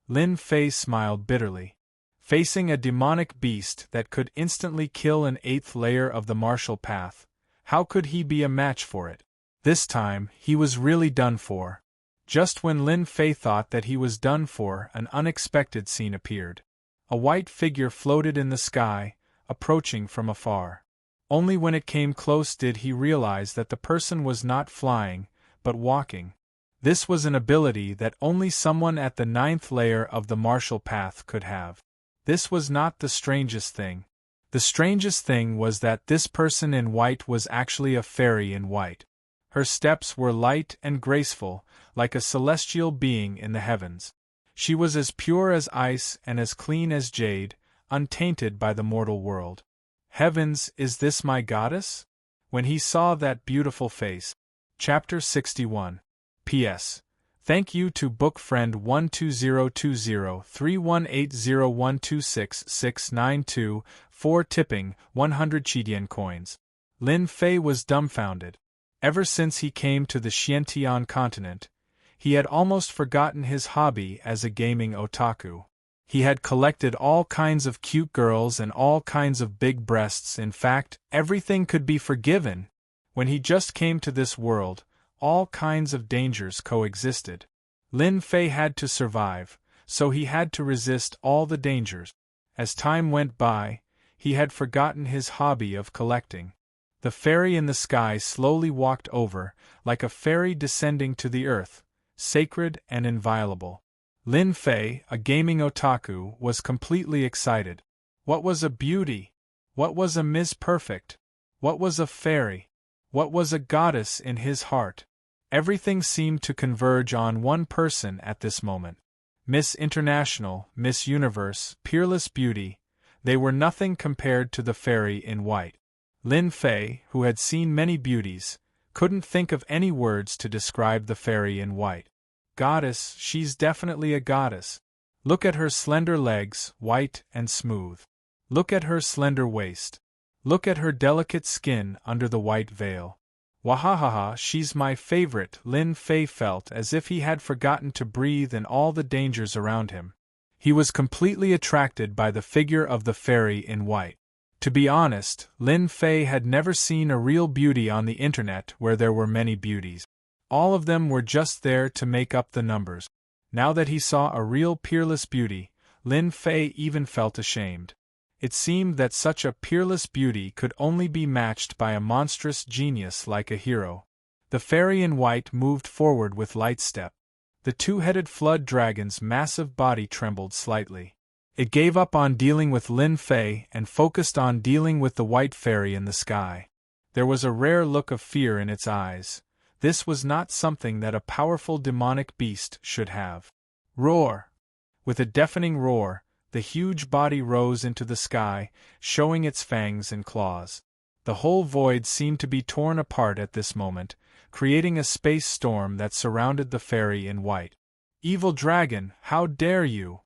Lin Fei smiled bitterly. Facing a demonic beast that could instantly kill an 8th layer of the martial path, how could he be a match for it? This time, he was really done for. Just when Lin Fei thought that he was done for, an unexpected scene appeared. A white figure floated in the sky, approaching from afar. Only when it came close did he realize that the person was not flying, but walking. This was an ability that only someone at the 9th layer of the martial path could have. This was not the strangest thing. The strangest thing was that this person in white was actually a fairy in white. Her steps were light and graceful, like a celestial being in the heavens. She was as pure as ice and as clean as jade, untainted by the mortal world. Heavens, is this my goddess? When he saw that beautiful face. Chapter 61. P.S. Thank you to book friend 12020-3180126692 for tipping 100 Qidian coins. Lin Fei was dumbfounded. Ever since he came to the Xiantian continent, he had almost forgotten his hobby as a gaming otaku. He had collected all kinds of cute girls and all kinds of big breasts. In fact, everything could be forgiven. When he just came to this world, all kinds of dangers coexisted. Lin Fei had to survive, so he had to resist all the dangers. As time went by, he had forgotten his hobby of collecting. The fairy in the sky slowly walked over, like a fairy descending to the earth, sacred and inviolable. Lin Fei, a gaming otaku, was completely excited. What was a beauty? What was a Miss Perfect? What was a fairy? What was a goddess in his heart? Everything seemed to converge on one person at this moment. Miss International, Miss Universe, Peerless Beauty, they were nothing compared to the fairy in white. Lin Fei, who had seen many beauties, couldn't think of any words to describe the fairy in white. Goddess, she's definitely a goddess. Look at her slender legs, white and smooth. Look at her slender waist. Look at her delicate skin under the white veil. Wahahaha, she's my favorite. Lin Fei felt as if he had forgotten to breathe in all the dangers around him. He was completely attracted by the figure of the fairy in white. To be honest, Lin Fei had never seen a real beauty on the internet where there were many beauties. All of them were just there to make up the numbers. Now that he saw a real peerless beauty, Lin Fei even felt ashamed. It seemed that such a peerless beauty could only be matched by a monstrous genius like a hero. The fairy in white moved forward with light step. The two-headed flood dragon's massive body trembled slightly. It gave up on dealing with Lin Fei and focused on dealing with the white fairy in the sky. There was a rare look of fear in its eyes. This was not something that a powerful demonic beast should have. Roar! With a deafening roar, the huge body rose into the sky, showing its fangs and claws. The whole void seemed to be torn apart at this moment, creating a space storm that surrounded the fairy in white. Evil dragon, how dare you!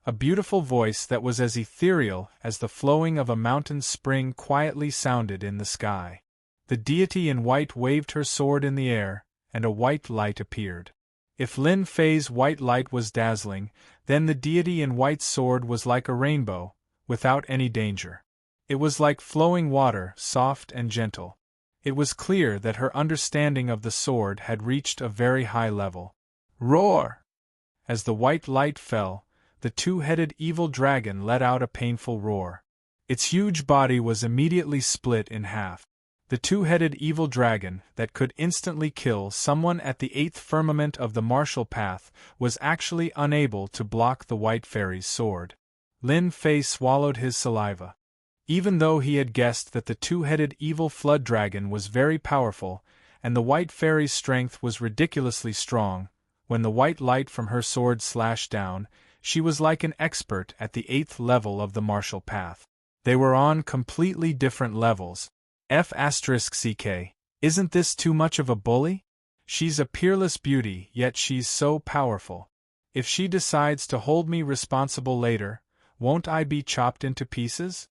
A beautiful voice that was as ethereal as the flowing of a mountain spring quietly sounded in the sky. The deity in white waved her sword in the air, and a white light appeared. If Lin Fei's white light was dazzling, then the deity in white's sword was like a rainbow, without any danger. It was like flowing water, soft and gentle. It was clear that her understanding of the sword had reached a very high level. Roar! As the white light fell, the two-headed evil dragon let out a painful roar. Its huge body was immediately split in half. The two-headed evil dragon, that could instantly kill someone at the 8th firmament of the martial path, was actually unable to block the white fairy's sword. Lin Fei swallowed his saliva. Even though he had guessed that the two-headed evil flood dragon was very powerful, and the white fairy's strength was ridiculously strong, when the white light from her sword slashed down, she was like an expert at the 8th level of the martial path. They were on completely different levels. F***ck, isn't this too much of a bully? She's a peerless beauty, yet she's so powerful. If she decides to hold me responsible later, won't I be chopped into pieces?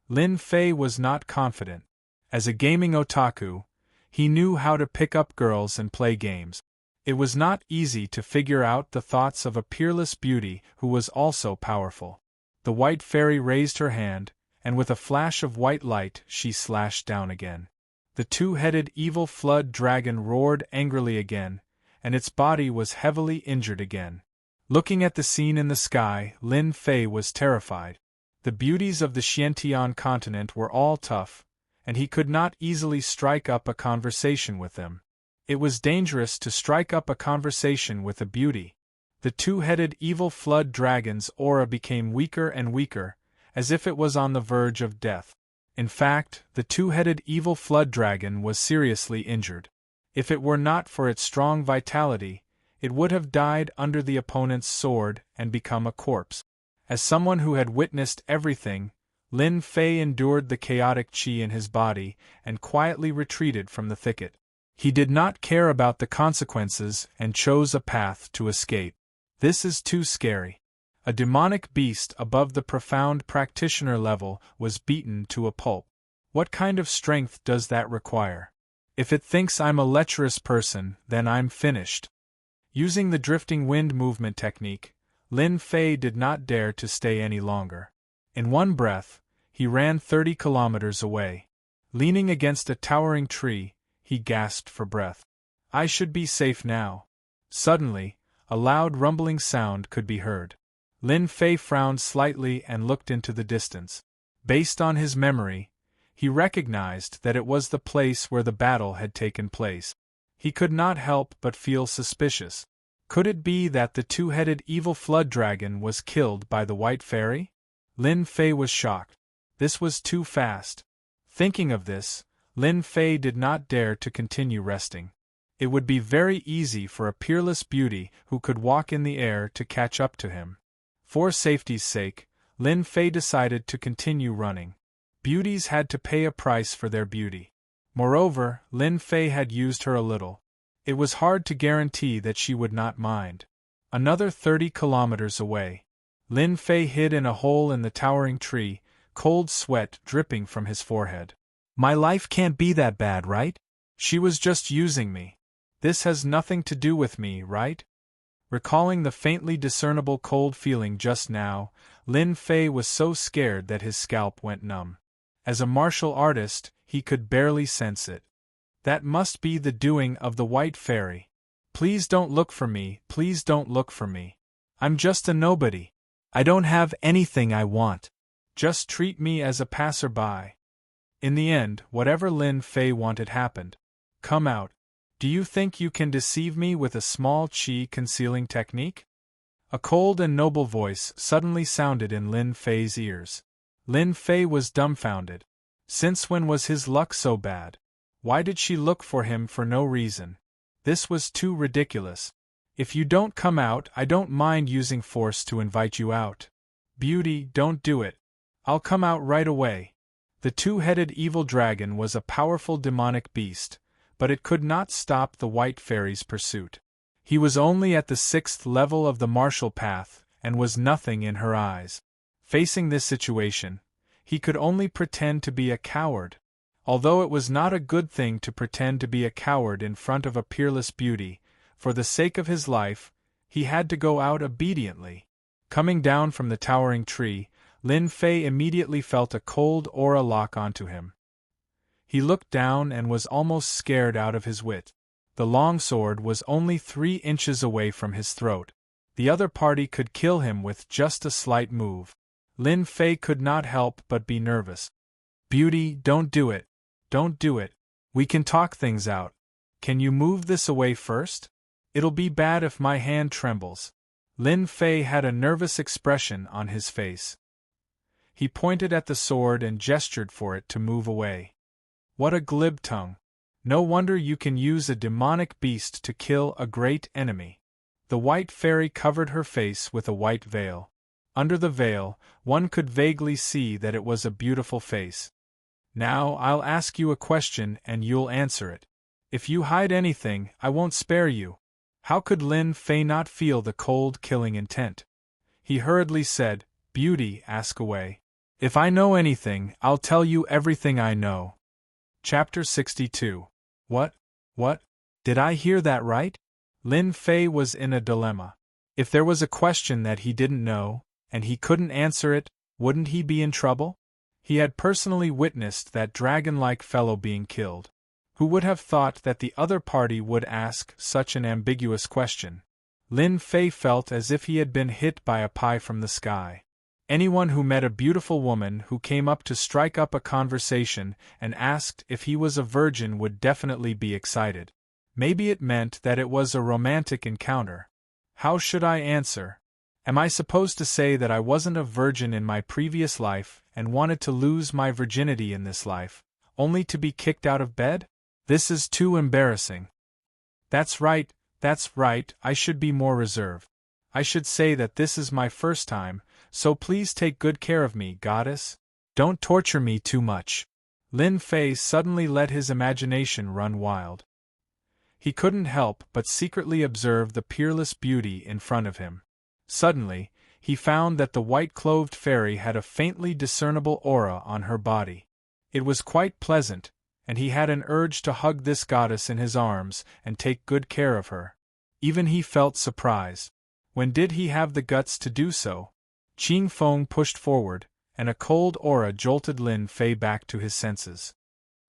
Lin Fei was not confident. As a gaming otaku, he knew how to pick up girls and play games. It was not easy to figure out the thoughts of a peerless beauty who was also powerful. The white fairy raised her hand, and with a flash of white light she slashed down again. The two-headed evil flood dragon roared angrily again, and its body was heavily injured again. Looking at the scene in the sky, Lin Fei was terrified. The beauties of the Xiantian continent were all tough, and he could not easily strike up a conversation with them. It was dangerous to strike up a conversation with a beauty. The two-headed evil flood dragon's aura became weaker and weaker, as if it was on the verge of death. In fact, the two-headed evil flood dragon was seriously injured. If it were not for its strong vitality, it would have died under the opponent's sword and become a corpse. As someone who had witnessed everything, Lin Fei endured the chaotic qi in his body and quietly retreated from the thicket. He did not care about the consequences and chose a path to escape. This is too scary. A demonic beast above the profound practitioner level was beaten to a pulp. What kind of strength does that require? If it thinks I'm a lecherous person, then I'm finished. Using the drifting wind movement technique, Lin Fei did not dare to stay any longer. In one breath, he ran 30 kilometers away. Leaning against a towering tree, he gasped for breath. I should be safe now. Suddenly, a loud rumbling sound could be heard. Lin Fei frowned slightly and looked into the distance. Based on his memory, he recognized that it was the place where the battle had taken place. He could not help but feel suspicious. Could it be that the two-headed evil flood dragon was killed by the white fairy? Lin Fei was shocked. This was too fast. Thinking of this, Lin Fei did not dare to continue resting. It would be very easy for a peerless beauty who could walk in the air to catch up to him. For safety's sake, Lin Fei decided to continue running. Beauties had to pay a price for their beauty. Moreover, Lin Fei had used her a little. It was hard to guarantee that she would not mind. Another 30 kilometers away, Lin Fei hid in a hole in the towering tree, cold sweat dripping from his forehead. My life can't be that bad, right? She was just using me. This has nothing to do with me, right? Recalling the faintly discernible cold feeling just now, Lin Fei was so scared that his scalp went numb. As a martial artist, he could barely sense it. That must be the doing of the white fairy. Please don't look for me, please don't look for me. I'm just a nobody. I don't have anything I want. Just treat me as a passerby. In the end, whatever Lin Fei wanted happened. Come out. Do you think you can deceive me with a small qi concealing technique? A cold and noble voice suddenly sounded in Lin Fei's ears. Lin Fei was dumbfounded. Since when was his luck so bad? Why did she look for him for no reason? This was too ridiculous. If you don't come out, I don't mind using force to invite you out. Beauty, don't do it. I'll come out right away. The two-headed evil dragon was a powerful demonic beast, but it could not stop the white fairy's pursuit. He was only at the 6th level of the martial path, and was nothing in her eyes. Facing this situation, he could only pretend to be a coward. Although it was not a good thing to pretend to be a coward in front of a peerless beauty, for the sake of his life, he had to go out obediently. Coming down from the towering tree, Lin Fei immediately felt a cold aura lock onto him. He looked down and was almost scared out of his wit. The longsword was only 3 inches away from his throat. The other party could kill him with just a slight move. Lin Fei could not help but be nervous. Beauty, don't do it. Don't do it. We can talk things out. Can you move this away first? It'll be bad if my hand trembles. Lin Fei had a nervous expression on his face. He pointed at the sword and gestured for it to move away. What a glib tongue. No wonder you can use a demonic beast to kill a great enemy. The white fairy covered her face with a white veil. Under the veil, one could vaguely see that it was a beautiful face. Now I'll ask you a question and you'll answer it. If you hide anything, I won't spare you. How could Lin Fei not feel the cold killing intent? He hurriedly said, Beauty, ask away. If I know anything, I'll tell you everything I know. Chapter 62. What? Did I hear that right? Lin Fei was in a dilemma. If there was a question that he didn't know, and he couldn't answer it, wouldn't he be in trouble? He had personally witnessed that dragon-like fellow being killed. Who would have thought that the other party would ask such an ambiguous question? Lin Fei felt as if he had been hit by a pie from the sky. Anyone who met a beautiful woman who came up to strike up a conversation and asked if he was a virgin would definitely be excited. Maybe it meant that it was a romantic encounter. How should I answer? Am I supposed to say that I wasn't a virgin in my previous life and wanted to lose my virginity in this life, only to be kicked out of bed? This is too embarrassing. That's right, I should be more reserved. I should say that this is my first time, so please take good care of me, goddess. Don't torture me too much. Lin Fei suddenly let his imagination run wild. He couldn't help but secretly observe the peerless beauty in front of him. Suddenly, he found that the white-clothed fairy had a faintly discernible aura on her body. It was quite pleasant, and he had an urge to hug this goddess in his arms and take good care of her. Even he felt surprise. When did he have the guts to do so? Qing Feng pushed forward, and a cold aura jolted Lin Fei back to his senses.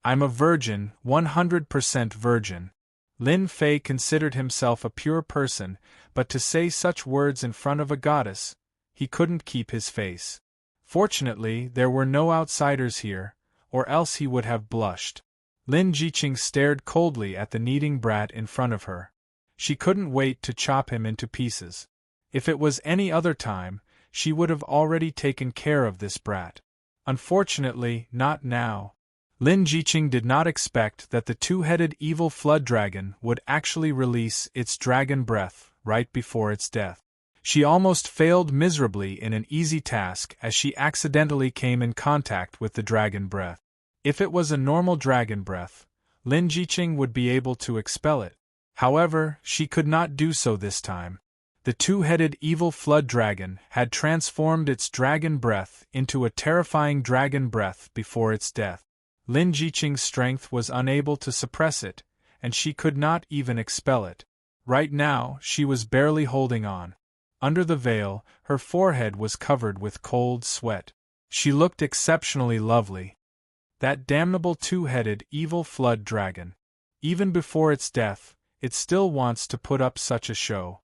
I'm a virgin, 100% virgin. Lin Fei considered himself a pure person, but to say such words in front of a goddess, he couldn't keep his face. Fortunately, there were no outsiders here, or else he would have blushed. Lin Jiqing stared coldly at the kneading brat in front of her. She couldn't wait to chop him into pieces. If it was any other time, she would have already taken care of this brat. Unfortunately, not now. Lin Jiqing did not expect that the two-headed evil flood dragon would actually release its dragon breath right before its death. She almost failed miserably in an easy task as she accidentally came in contact with the dragon breath. If it was a normal dragon breath, Lin Jiqing would be able to expel it. However, she could not do so this time. The two-headed evil flood dragon had transformed its dragon breath into a terrifying dragon breath before its death. Lin Jiqing's strength was unable to suppress it, and she could not even expel it. Right now, she was barely holding on. Under the veil, her forehead was covered with cold sweat. She looked exceptionally lovely. That damnable two-headed evil flood dragon. Even before its death, it still wants to put up such a show.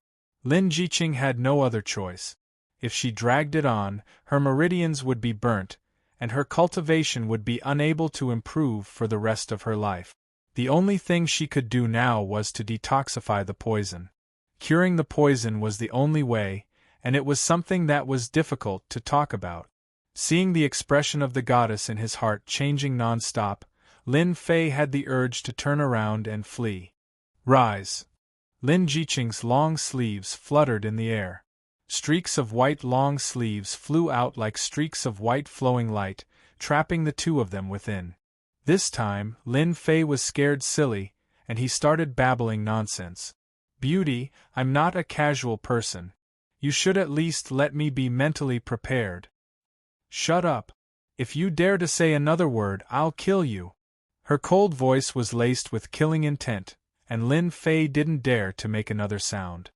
Lin Jiqing had no other choice. If she dragged it on, her meridians would be burnt, and her cultivation would be unable to improve for the rest of her life. The only thing she could do now was to detoxify the poison. Curing the poison was the only way, and it was something that was difficult to talk about. Seeing the expression of the goddess in his heart changing non-stop, Lin Fei had the urge to turn around and flee. Rise! Lin Jiqing's long sleeves fluttered in the air. Streaks of white long sleeves flew out like streaks of white flowing light, trapping the two of them within. This time, Lin Fei was scared silly, and he started babbling nonsense. Beauty, I'm not a casual person. You should at least let me be mentally prepared. Shut up. If you dare to say another word, I'll kill you. Her cold voice was laced with killing intent, and Lin Fei didn't dare to make another sound.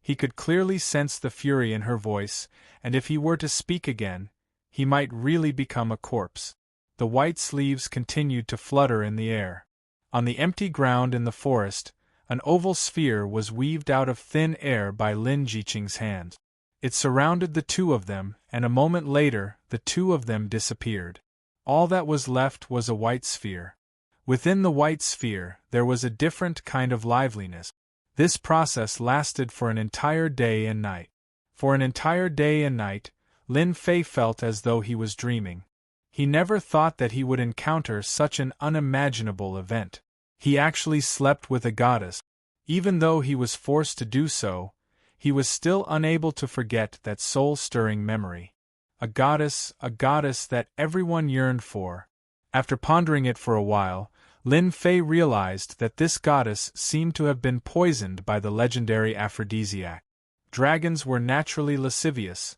He could clearly sense the fury in her voice, and if he were to speak again, he might really become a corpse. The white sleeves continued to flutter in the air. On the empty ground in the forest, an oval sphere was weaved out of thin air by Lin Jiqing's hand. It surrounded the two of them, and a moment later, the two of them disappeared. All that was left was a white sphere. Within the white sphere, there was a different kind of liveliness. This process lasted for an entire day and night. For an entire day and night, Lin Fei felt as though he was dreaming. He never thought that he would encounter such an unimaginable event. He actually slept with a goddess. Even though he was forced to do so, he was still unable to forget that soul-stirring memory. A goddess that everyone yearned for. After pondering it for a while, Lin Fei realized that this goddess seemed to have been poisoned by the legendary aphrodisiac. Dragons were naturally lascivious,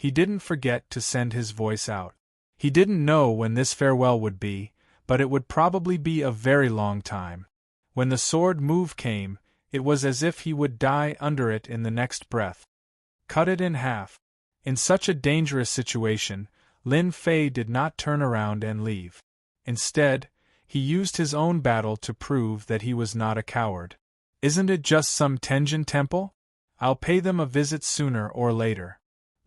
He didn't forget to send his voice out. He didn't know when this farewell would be, but it would probably be a very long time. When the sword move came, it was as if he would die under it in the next breath. Cut it in half. In such a dangerous situation, Lin Fei did not turn around and leave. Instead, he used his own battle to prove that he was not a coward. Isn't it just some Tenjin temple? I'll pay them a visit sooner or later.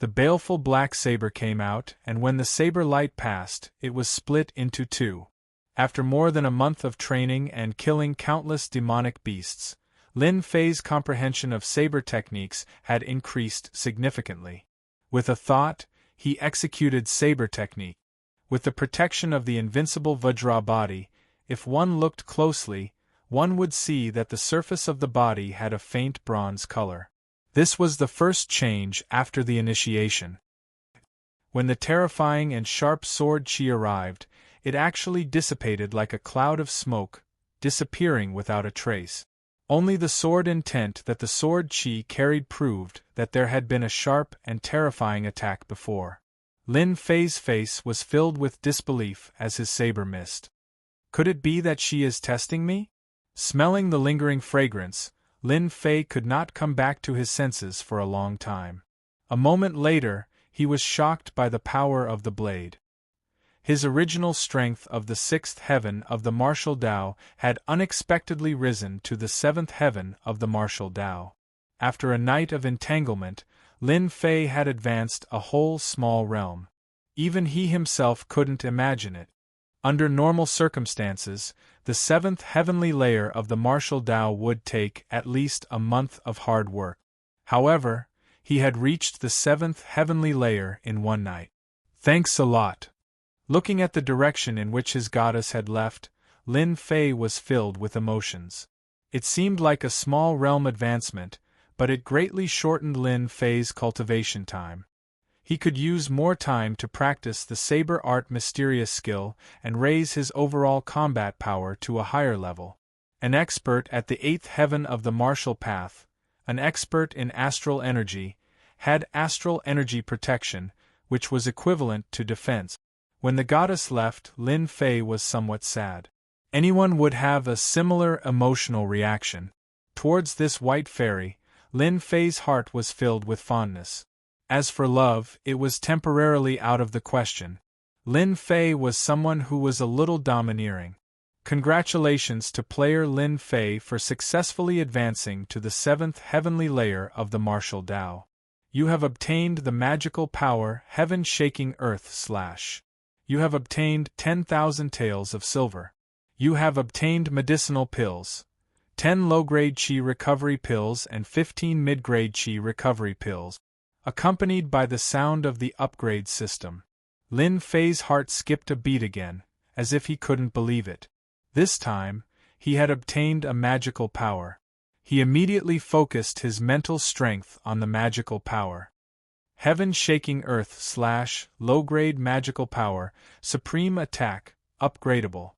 The baleful black saber came out, and when the saber light passed, it was split into two. After more than a month of training and killing countless demonic beasts, Lin Fei's comprehension of saber techniques had increased significantly. With a thought, he executed saber technique. With the protection of the invincible Vajra body, if one looked closely, one would see that the surface of the body had a faint bronze color. This was the first change after the initiation. When the terrifying and sharp sword chi arrived, it actually dissipated like a cloud of smoke, disappearing without a trace. Only the sword intent that the sword chi carried proved that there had been a sharp and terrifying attack before. Lin Fei's face was filled with disbelief as his saber missed. Could it be that she is testing me? Smelling the lingering fragrance, Lin Fei could not come back to his senses for a long time. A moment later, he was shocked by the power of the blade. His original strength of the sixth heaven of the martial Tao had unexpectedly risen to the seventh heaven of the martial Tao. After a night of entanglement, Lin Fei had advanced a whole small realm. Even he himself couldn't imagine it. Under normal circumstances, the seventh heavenly layer of the martial Tao would take at least a month of hard work. However, he had reached the seventh heavenly layer in one night. Thanks a lot. Looking at the direction in which his goddess had left, Lin Fei was filled with emotions. It seemed like a small realm advancement, but it greatly shortened Lin Fei's cultivation time. He could use more time to practice the saber art mysterious skill and raise his overall combat power to a higher level. An expert at the eighth heaven of the martial path, an expert in astral energy, had astral energy protection, which was equivalent to defense. When the goddess left, Lin Fei was somewhat sad. Anyone would have a similar emotional reaction. Towards this white fairy, Lin Fei's heart was filled with fondness. As for love, it was temporarily out of the question. Lin Fei was someone who was a little domineering. Congratulations to player Lin Fei for successfully advancing to the seventh heavenly layer of the martial Tao. You have obtained the magical power Heaven-Shaking Earth / You have obtained 10,000 taels of silver. You have obtained medicinal pills, 10 low-grade Qi recovery pills and 15 mid-grade Qi recovery pills, accompanied by the sound of the upgrade system. Lin Fei's heart skipped a beat again, as if he couldn't believe it. This time, he had obtained a magical power. He immediately focused his mental strength on the magical power. Heaven-Shaking Earth / low-grade magical power, supreme attack, upgradable.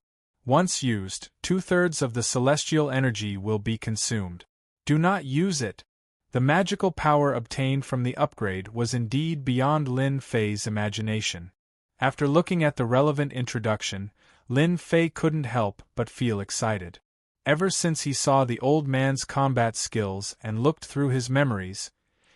Once used, 2/3 of the celestial energy will be consumed. Do not use it. The magical power obtained from the upgrade was indeed beyond Lin Fei's imagination. After looking at the relevant introduction, Lin Fei couldn't help but feel excited. Ever since he saw the old man's combat skills and looked through his memories,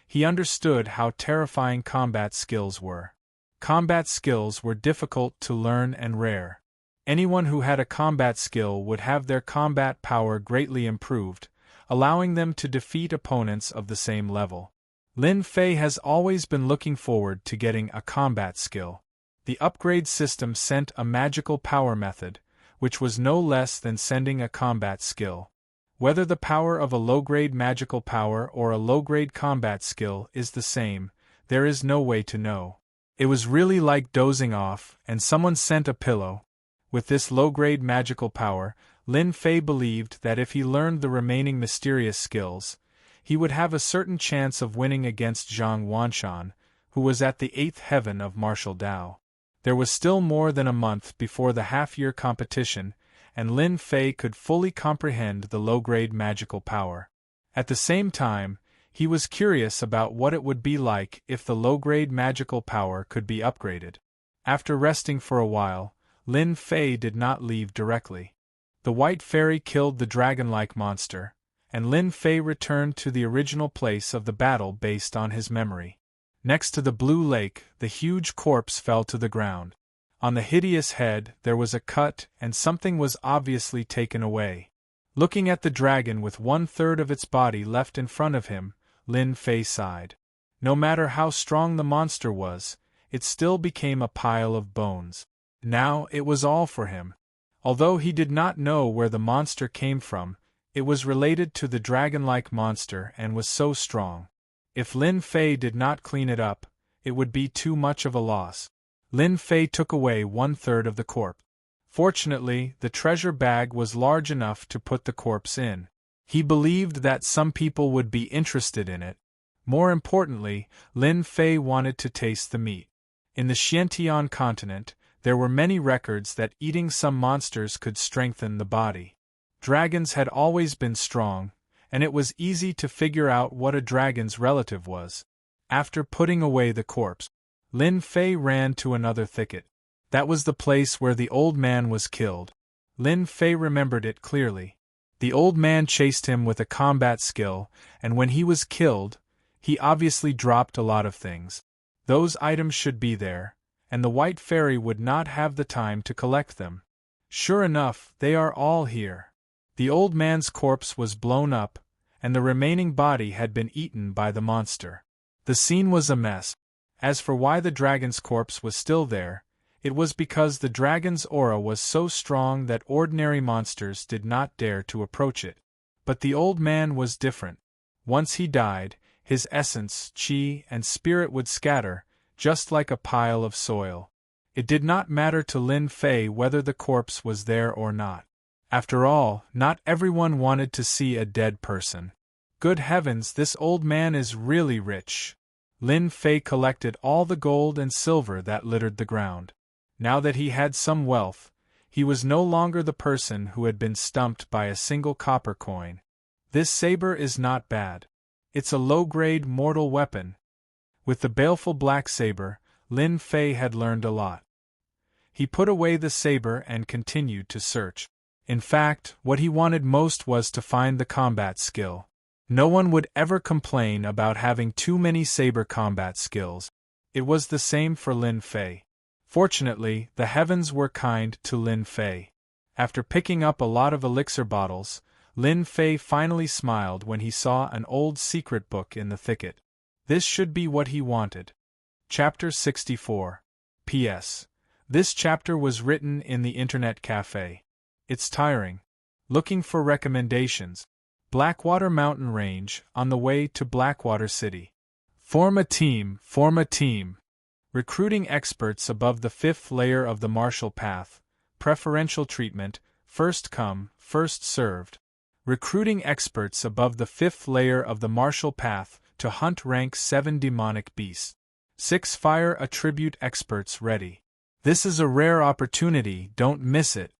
he understood how terrifying combat skills were. Combat skills were difficult to learn and rare. Anyone who had a combat skill would have their combat power greatly improved, allowing them to defeat opponents of the same level. Lin Fei has always been looking forward to getting a combat skill. The upgrade system sent a magical power method, which was no less than sending a combat skill. Whether the power of a low-grade magical power or a low-grade combat skill is the same, there is no way to know. It was really like dozing off, and someone sent a pillow. With this low-grade magical power, Lin Fei believed that if he learned the remaining mysterious skills, he would have a certain chance of winning against Zhang Wanshan, who was at the eighth heaven of martial Tao. There was still more than a month before the half-year competition, and Lin Fei could fully comprehend the low-grade magical power. At the same time, He was curious about what it would be like if the low-grade magical power could be upgraded. After resting for a while, Lin Fei did not leave directly. The white fairy killed the dragon-like monster, and Lin Fei returned to the original place of the battle based on his memory. Next to the blue lake, the huge corpse fell to the ground. On the hideous head there was a cut and something was obviously taken away. Looking at the dragon with 1/3 of its body left in front of him, Lin Fei sighed. No matter how strong the monster was, it still became a pile of bones. Now it was all for him. Although he did not know where the monster came from, it was related to the dragon-like monster and was so strong. If Lin Fei did not clean it up, it would be too much of a loss. Lin Fei took away 1/3 of the corpse. Fortunately, the treasure bag was large enough to put the corpse in. He believed that some people would be interested in it. More importantly, Lin Fei wanted to taste the meat. In the Xiantian continent, there were many records that eating some monsters could strengthen the body. Dragons had always been strong, and it was easy to figure out what a dragon's relative was. After putting away the corpse, Lin Fei ran to another thicket. That was the place where the old man was killed. Lin Fei remembered it clearly. The old man chased him with a combat skill, and when he was killed, he obviously dropped a lot of things. Those items should be there, and the white fairy would not have the time to collect them. Sure enough, they are all here. The old man's corpse was blown up, and the remaining body had been eaten by the monster. The scene was a mess. As for why the dragon's corpse was still there, it was because the dragon's aura was so strong that ordinary monsters did not dare to approach it. But the old man was different. Once he died, his essence, qi, and spirit would scatter, just like a pile of soil. It did not matter to Lin Fei whether the corpse was there or not. After all, not everyone wanted to see a dead person. Good heavens, this old man is really rich. Lin Fei collected all the gold and silver that littered the ground. Now that he had some wealth, he was no longer the person who had been stumped by a single copper coin. This saber is not bad. It's a low-grade mortal weapon. With the baleful black saber, Lin Fei had learned a lot. He put away the saber and continued to search. In fact, what he wanted most was to find the combat skill. No one would ever complain about having too many saber combat skills. It was the same for Lin Fei. Fortunately, the heavens were kind to Lin Fei. After picking up a lot of elixir bottles, Lin Fei finally smiled when he saw an old secret book in the thicket. This should be what he wanted. Chapter 64. P.S. This chapter was written in the internet cafe. It's tiring. Looking for recommendations. Blackwater Mountain Range, on the way to Blackwater City. Form a team, form a team. Recruiting experts above the 5th layer of the martial path. Preferential treatment, first come, first served. Recruiting experts above the 5th layer of the martial path to hunt rank 7 demonic beasts. 6 fire attribute experts ready. This is a rare opportunity, don't miss it.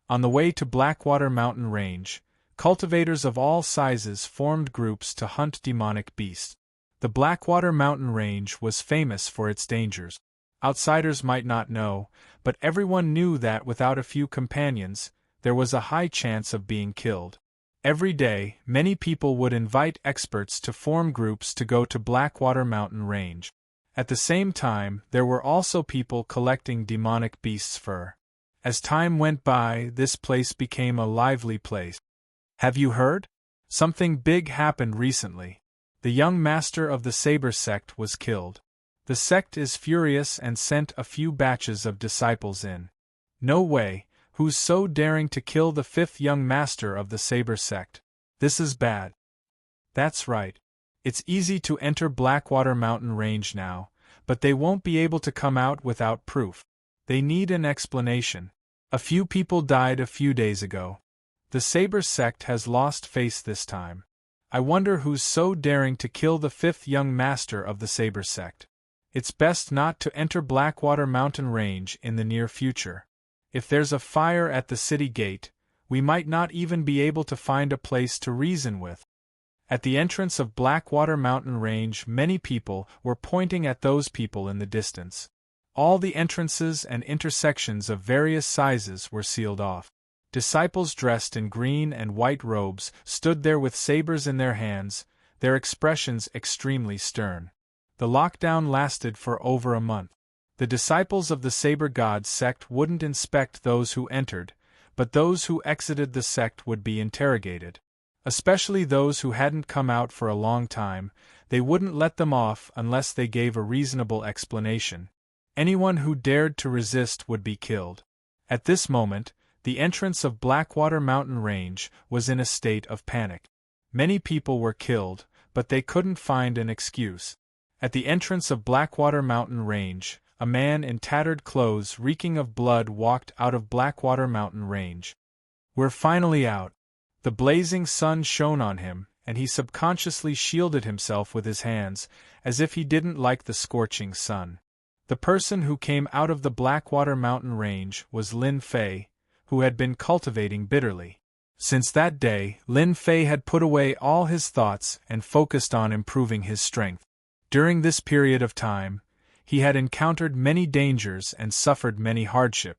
On the way to Blackwater Mountain Range, cultivators of all sizes formed groups to hunt demonic beasts. The Blackwater Mountain Range was famous for its dangers. Outsiders might not know, but everyone knew that without a few companions, there was a high chance of being killed. Every day, many people would invite experts to form groups to go to Blackwater Mountain Range. At the same time, there were also people collecting demonic beasts' fur. As time went by, this place became a lively place. Have you heard? Something big happened recently. The young master of the Saber sect was killed. The sect is furious and sent a few batches of disciples in. No way, who's so daring to kill the 5th young master of the Saber sect? This is bad. That's right. It's easy to enter Blackwater Mountain Range now, but they won't be able to come out without proof. They need an explanation. A few people died a few days ago. The Saber sect has lost face this time. I wonder who's so daring to kill the 5th young master of the Saber sect. It's best not to enter Blackwater Mountain Range in the near future. If there's a fire at the city gate, we might not even be able to find a place to reason with. At the entrance of Blackwater Mountain Range, many people were pointing at those people in the distance. All the entrances and intersections of various sizes were sealed off. Disciples dressed in green and white robes stood there with sabers in their hands, their expressions extremely stern. The lockdown lasted for over a month. The disciples of the Saber God sect wouldn't inspect those who entered, but those who exited the sect would be interrogated. Especially those who hadn't come out for a long time, they wouldn't let them off unless they gave a reasonable explanation. Anyone who dared to resist would be killed. At this moment, the entrance of Blackwater Mountain Range was in a state of panic. Many people were killed, but they couldn't find an excuse. At the entrance of Blackwater Mountain Range, a man in tattered clothes reeking of blood walked out of Blackwater Mountain Range. "We're finally out." The blazing sun shone on him, and he subconsciously shielded himself with his hands, as if he didn't like the scorching sun. The person who came out of the Blackwater Mountain Range was Lin Fei, who had been cultivating bitterly. Since that day, Lin Fei had put away all his thoughts and focused on improving his strength. During this period of time, he had encountered many dangers and suffered many hardship.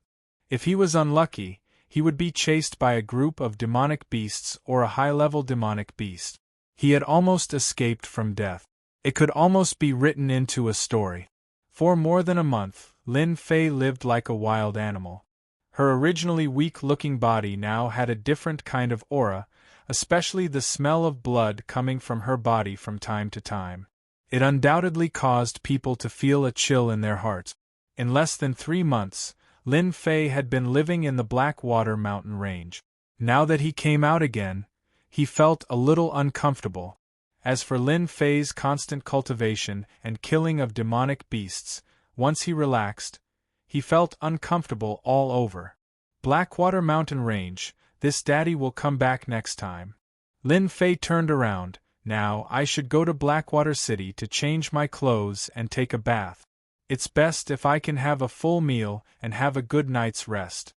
If he was unlucky, he would be chased by a group of demonic beasts or a high-level demonic beast. He had almost escaped from death. It could almost be written into a story. For more than a month, Lin Fei lived like a wild animal. Her originally weak-looking body now had a different kind of aura, especially the smell of blood coming from her body from time to time. It undoubtedly caused people to feel a chill in their hearts. In less than 3 months, Lin Fei had been living in the Blackwater Mountain Range. Now that he came out again, he felt a little uncomfortable. As for Lin Fei's constant cultivation and killing of demonic beasts, once he relaxed, he felt uncomfortable all over. Blackwater Mountain Range, this daddy will come back next time. Lin Fei turned around. Now I should go to Blackwater City to change my clothes and take a bath. It's best if I can have a full meal and have a good night's rest.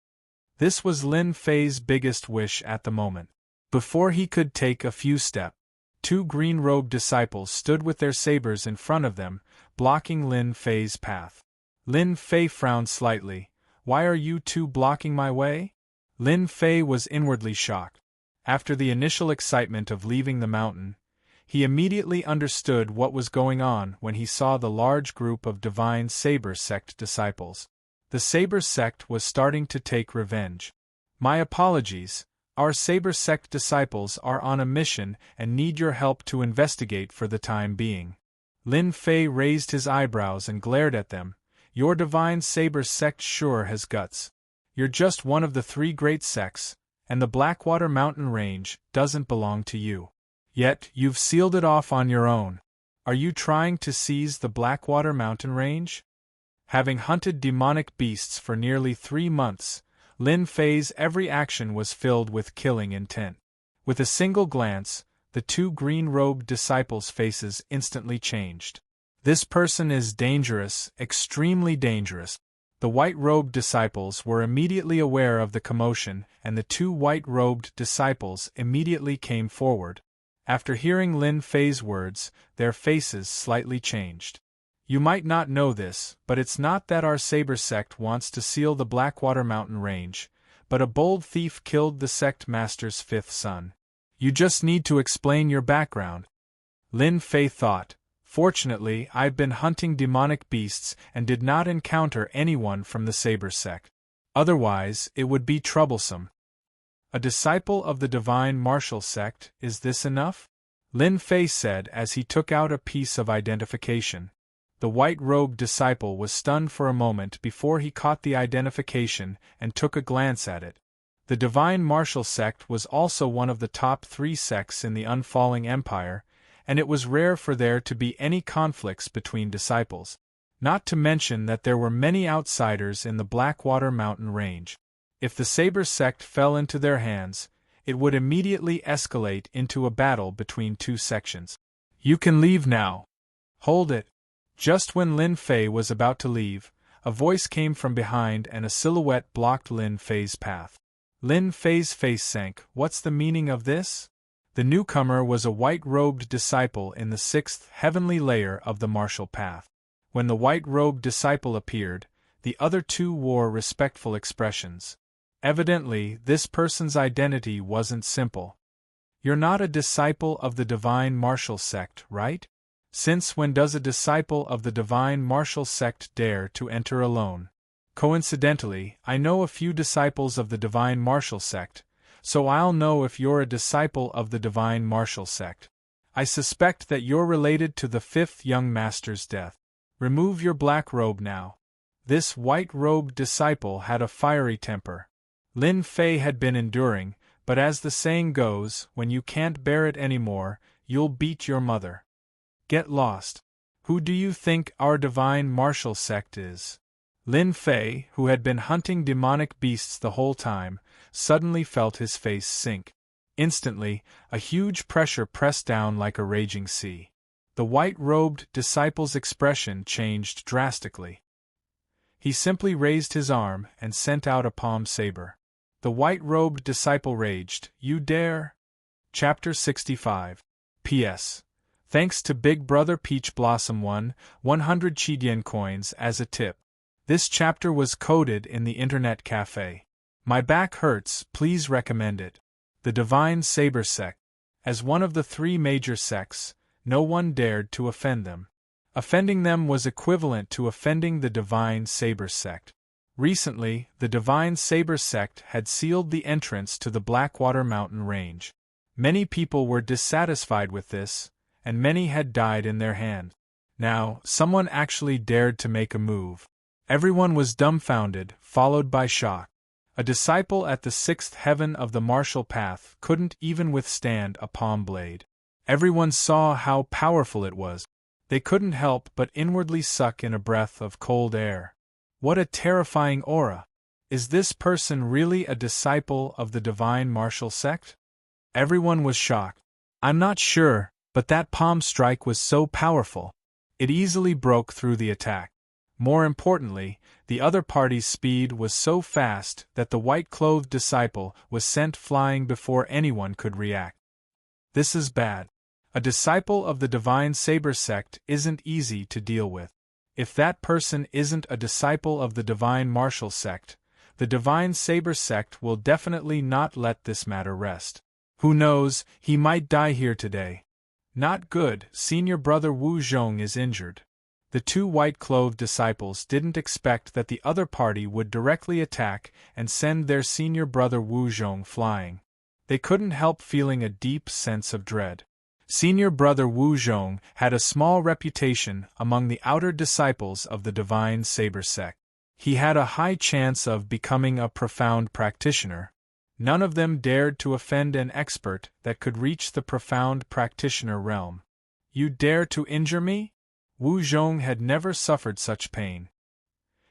This was Lin Fei's biggest wish at the moment. Before he could take a few steps, 2 green-robed disciples stood with their sabers in front of them, blocking Lin Fei's path. Lin Fei frowned slightly. "Why are you 2 blocking my way?" Lin Fei was inwardly shocked. After the initial excitement of leaving the mountain, he immediately understood what was going on when he saw the large group of divine Saber sect disciples. The Saber sect was starting to take revenge. "My apologies, our Saber sect disciples are on a mission and need your help to investigate for the time being." Lin Fei raised his eyebrows and glared at them. "Your divine Saber sect sure has guts. You're just one of the 3 great sects, and the Blackwater Mountain Range doesn't belong to you. Yet, you've sealed it off on your own. Are you trying to seize the Blackwater Mountain Range?" Having hunted demonic beasts for nearly 3 months, Lin Fei's every action was filled with killing intent. With a single glance, the 2 green-robed disciples' faces instantly changed. "This person is dangerous, extremely dangerous." The white-robed disciples were immediately aware of the commotion, and the 2 white-robed disciples immediately came forward. After hearing Lin Fei's words, their faces slightly changed. "You might not know this, but it's not that our Saber sect wants to seal the Blackwater Mountain Range, but a bold thief killed the sect master's 5th son. You just need to explain your background." Lin Fei thought, "Fortunately, I've been hunting demonic beasts and did not encounter anyone from the Saber sect. Otherwise, it would be troublesome." "A disciple of the divine martial sect, is this enough?" Lin Fei said as he took out a piece of identification. The white-robed disciple was stunned for a moment before he caught the identification and took a glance at it. The divine martial sect was also one of the top 3 sects in the Unfalling Empire, and it was rare for there to be any conflicts between disciples. Not to mention that there were many outsiders in the Blackwater Mountain Range. If the Saber sect fell into their hands, it would immediately escalate into a battle between 2 sections. "You can leave now." "Hold it." Just when Lin Fei was about to leave, a voice came from behind and a silhouette blocked Lin Fei's path. Lin Fei's face sank. "What's the meaning of this?" The newcomer was a white-robed disciple in the 6th heavenly layer of the martial path. When the white-robed disciple appeared, the other two wore respectful expressions. Evidently, this person's identity wasn't simple. You're not a disciple of the Divine Martial Sect, right? Since when does a disciple of the Divine Martial Sect dare to enter alone? Coincidentally, I know a few disciples of the Divine Martial Sect, so I'll know if you're a disciple of the Divine Martial Sect. I suspect that you're related to the 5th young master's death. Remove your black robe now. This white-robed disciple had a fiery temper. Lin Fei had been enduring, but as the saying goes, when you can't bear it anymore, you'll beat your mother. Get lost. Who do you think our Divine Martial Sect is? Lin Fei, who had been hunting demonic beasts the whole time, suddenly felt his face sink. Instantly, a huge pressure pressed down like a raging sea. The white-robed disciple's expression changed drastically. He simply raised his arm and sent out a palm saber. The white-robed disciple raged, "You dare?" Chapter 65. P.S. Thanks to Big Brother Peach Blossom 100 Chidian coins as a tip. This chapter was coded in the Internet Cafe. My back hurts, please recommend it. The Divine Saber Sect. As one of the 3 major sects, no one dared to offend them. Offending them was equivalent to offending the Divine Saber Sect. Recently, the Divine Saber Sect had sealed the entrance to the Blackwater Mountain Range. Many people were dissatisfied with this, and many had died in their hand. Now, someone actually dared to make a move. Everyone was dumbfounded, followed by shock. A disciple at the 6th heaven of the martial path couldn't even withstand a palm blade. Everyone saw how powerful it was. They couldn't help but inwardly suck in a breath of cold air. What a terrifying aura! Is this person really a disciple of the Divine Martial Sect? Everyone was shocked. I'm not sure, but that palm strike was so powerful. It easily broke through the attack. More importantly, the other party's speed was so fast that the white-clothed disciple was sent flying before anyone could react. This is bad. A disciple of the Divine Saber Sect isn't easy to deal with. If that person isn't a disciple of the Divine Martial Sect, the Divine Saber Sect will definitely not let this matter rest. Who knows, he might die here today. Not good, senior brother Wu Zhong is injured. The 2 white-clothed disciples didn't expect that the other party would directly attack and send their senior brother Wu Zhong flying. They couldn't help feeling a deep sense of dread. Senior brother Wu Zhong had a small reputation among the outer disciples of the Divine Saber Sect. He had a high chance of becoming a profound practitioner. None of them dared to offend an expert that could reach the profound practitioner realm. You dare to injure me? Wu Zhong had never suffered such pain.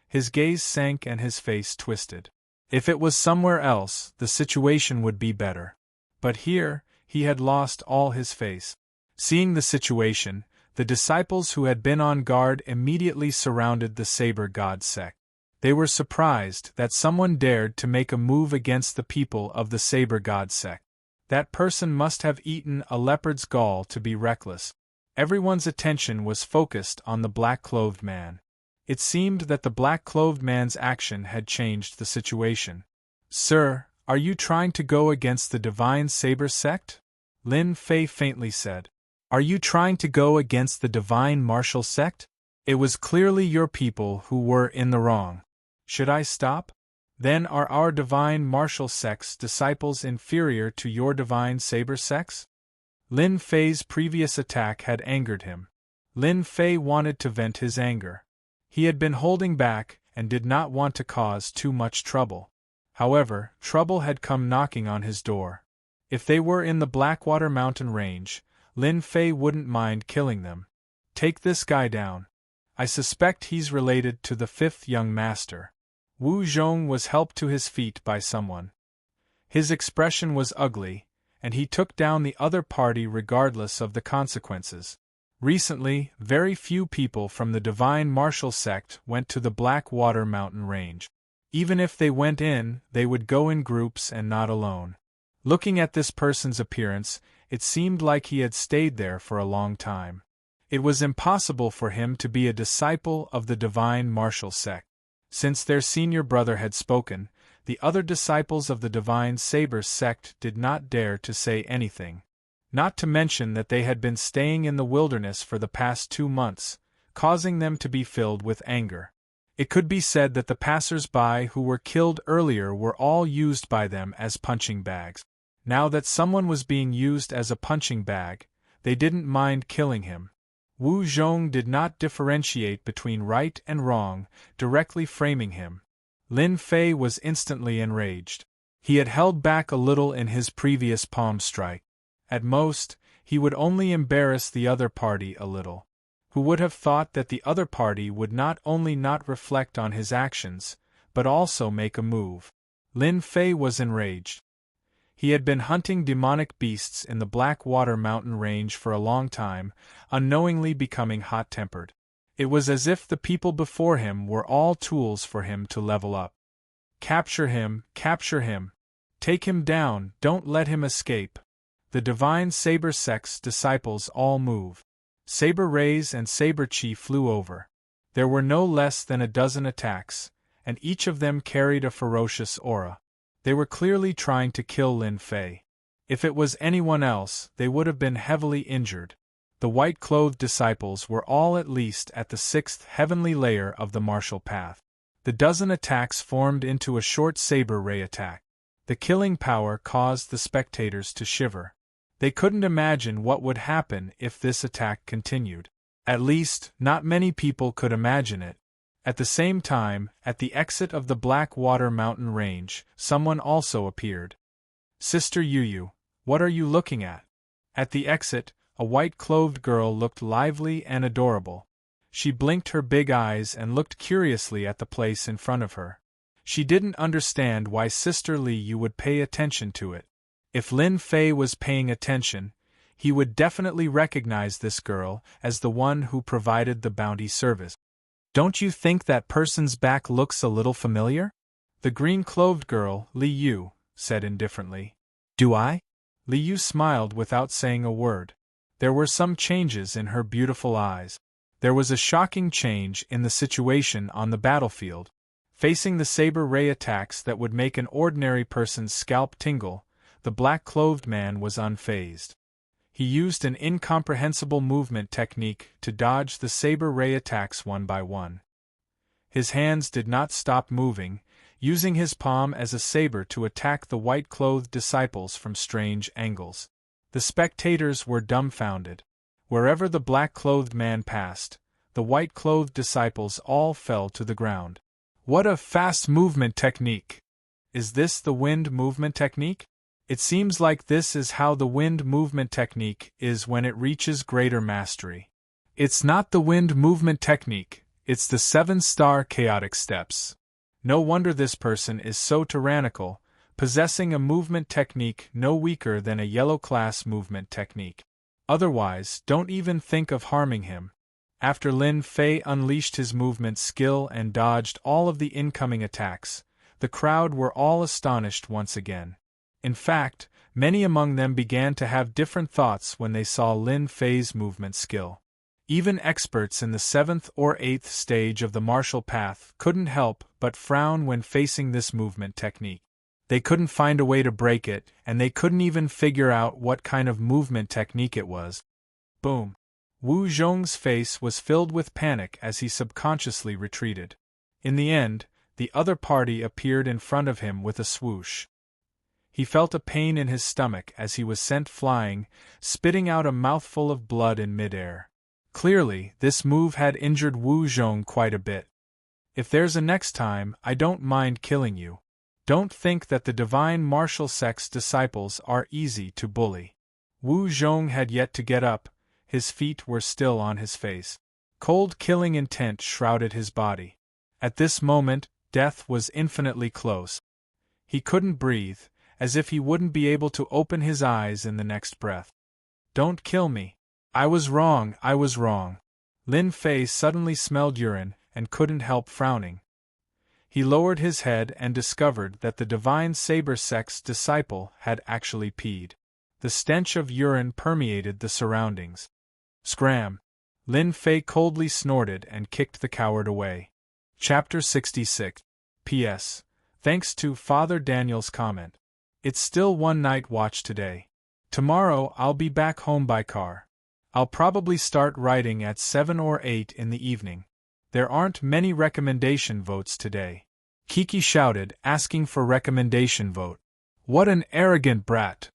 His gaze sank and his face twisted. If it was somewhere else, the situation would be better. But here, he had lost all his face. Seeing the situation, the disciples who had been on guard immediately surrounded the Saber God sect. They were surprised that someone dared to make a move against the people of the Saber God sect. That person must have eaten a leopard's gall to be reckless. Everyone's attention was focused on the black-clothed man. It seemed that the black-clothed man's action had changed the situation. "Sir, are you trying to go against the Divine Saber Sect?" Lin Fei faintly said. "Are you trying to go against the Divine Martial Sect? It was clearly your people who were in the wrong. Should I stop? Then are our Divine Martial Sect's disciples inferior to your Divine Saber Sects?" Lin Fei's previous attack had angered him. Lin Fei wanted to vent his anger. He had been holding back and did not want to cause too much trouble. However, trouble had come knocking on his door. If they were in the Blackwater Mountain Range, Lin Fei wouldn't mind killing them. "Take this guy down. I suspect he's related to the 5th young master." Wu Zhong was helped to his feet by someone. His expression was ugly, and he took down the other party regardless of the consequences. Recently, very few people from the Divine Martial Sect went to the Blackwater Mountain Range. Even if they went in, they would go in groups and not alone. Looking at this person's appearance, it seemed like he had stayed there for a long time. It was impossible for him to be a disciple of the divine martial sect. Since their senior brother had spoken, the other disciples of the divine saber sect did not dare to say anything. Not to mention that they had been staying in the wilderness for the past 2 months, causing them to be filled with anger. It could be said that the passers-by who were killed earlier were all used by them as punching bags. Now that someone was being used as a punching bag, they didn't mind killing him. Wu Zhong did not differentiate between right and wrong, directly framing him. Lin Fei was instantly enraged. He had held back a little in his previous palm strike. At most, he would only embarrass the other party a little. Who would have thought that the other party would not only not reflect on his actions, but also make a move? Lin Fei was enraged. He had been hunting demonic beasts in the Blackwater mountain range for a long time, unknowingly becoming hot-tempered. It was as if the people before him were all tools for him to level up. Capture him, take him down, don't let him escape. The divine saber sect's disciples all move. Saber rays and saber chi flew over. There were no less than a dozen attacks, and each of them carried a ferocious aura. They were clearly trying to kill Lin Fei. If it was anyone else, they would have been heavily injured. The white-clothed disciples were all at least at the 6th heavenly layer of the martial path. The dozen attacks formed into a short saber ray attack. The killing power caused the spectators to shiver. They couldn't imagine what would happen if this attack continued. At least, not many people could imagine it. At the same time, at the exit of the Blackwater mountain range, someone also appeared. Sister Yu, what are you looking at? At the exit, a white-clothed girl looked lively and adorable. She blinked her big eyes and looked curiously at the place in front of her. She didn't understand why Sister Li Yu would pay attention to it. If Lin Fei was paying attention, he would definitely recognize this girl as the one who provided the bounty service. Don't you think that person's back looks a little familiar? The green-clothed girl, Li Yu, said indifferently. Do I? Li Yu smiled without saying a word. There were some changes in her beautiful eyes. There was a shocking change in the situation on the battlefield. Facing the saber ray attacks that would make an ordinary person's scalp tingle, the black-clothed man was unfazed. He used an incomprehensible movement technique to dodge the saber ray attacks one by one. His hands did not stop moving, using his palm as a saber to attack the white-clothed disciples from strange angles. The spectators were dumbfounded. Wherever the black-clothed man passed, the white-clothed disciples all fell to the ground. What a fast movement technique! Is this the wind movement technique? It seems like this is how the wind movement technique is when it reaches greater mastery. It's not the wind movement technique, it's the 7-star chaotic steps. No wonder this person is so tyrannical, possessing a movement technique no weaker than a yellow class movement technique. Otherwise, don't even think of harming him. After Lin Fei unleashed his movement skill and dodged all of the incoming attacks, the crowd were all astonished once again. In fact, many among them began to have different thoughts when they saw Lin Fei's movement skill. Even experts in the 7th or 8th stage of the martial path couldn't help but frown when facing this movement technique. They couldn't find a way to break it, and they couldn't even figure out what kind of movement technique it was. Boom! Wu Zhong's face was filled with panic as he subconsciously retreated. In the end, the other party appeared in front of him with a swoosh. He felt a pain in his stomach as he was sent flying, spitting out a mouthful of blood in midair. Clearly, this move had injured Wu Zhong quite a bit. If there's a next time, I don't mind killing you. Don't think that the divine martial sect's disciples are easy to bully. Wu Zhong had yet to get up, his feet were still on his face. Cold killing intent shrouded his body. At this moment, death was infinitely close. He couldn't breathe, as if he wouldn't be able to open his eyes in the next breath. Don't kill me. I was wrong. Lin Fei suddenly smelled urine and couldn't help frowning. He lowered his head and discovered that the divine saber sect's disciple had actually peed. The stench of urine permeated the surroundings. Scram! Lin Fei coldly snorted and kicked the coward away. Chapter 66. P.S. Thanks to Father Daniel's comment. It's still one night watch today. Tomorrow I'll be back home by car. I'll probably start writing at 7 or 8 in the evening. There aren't many recommendation votes today. Kiki shouted, asking for recommendation vote. What an arrogant brat!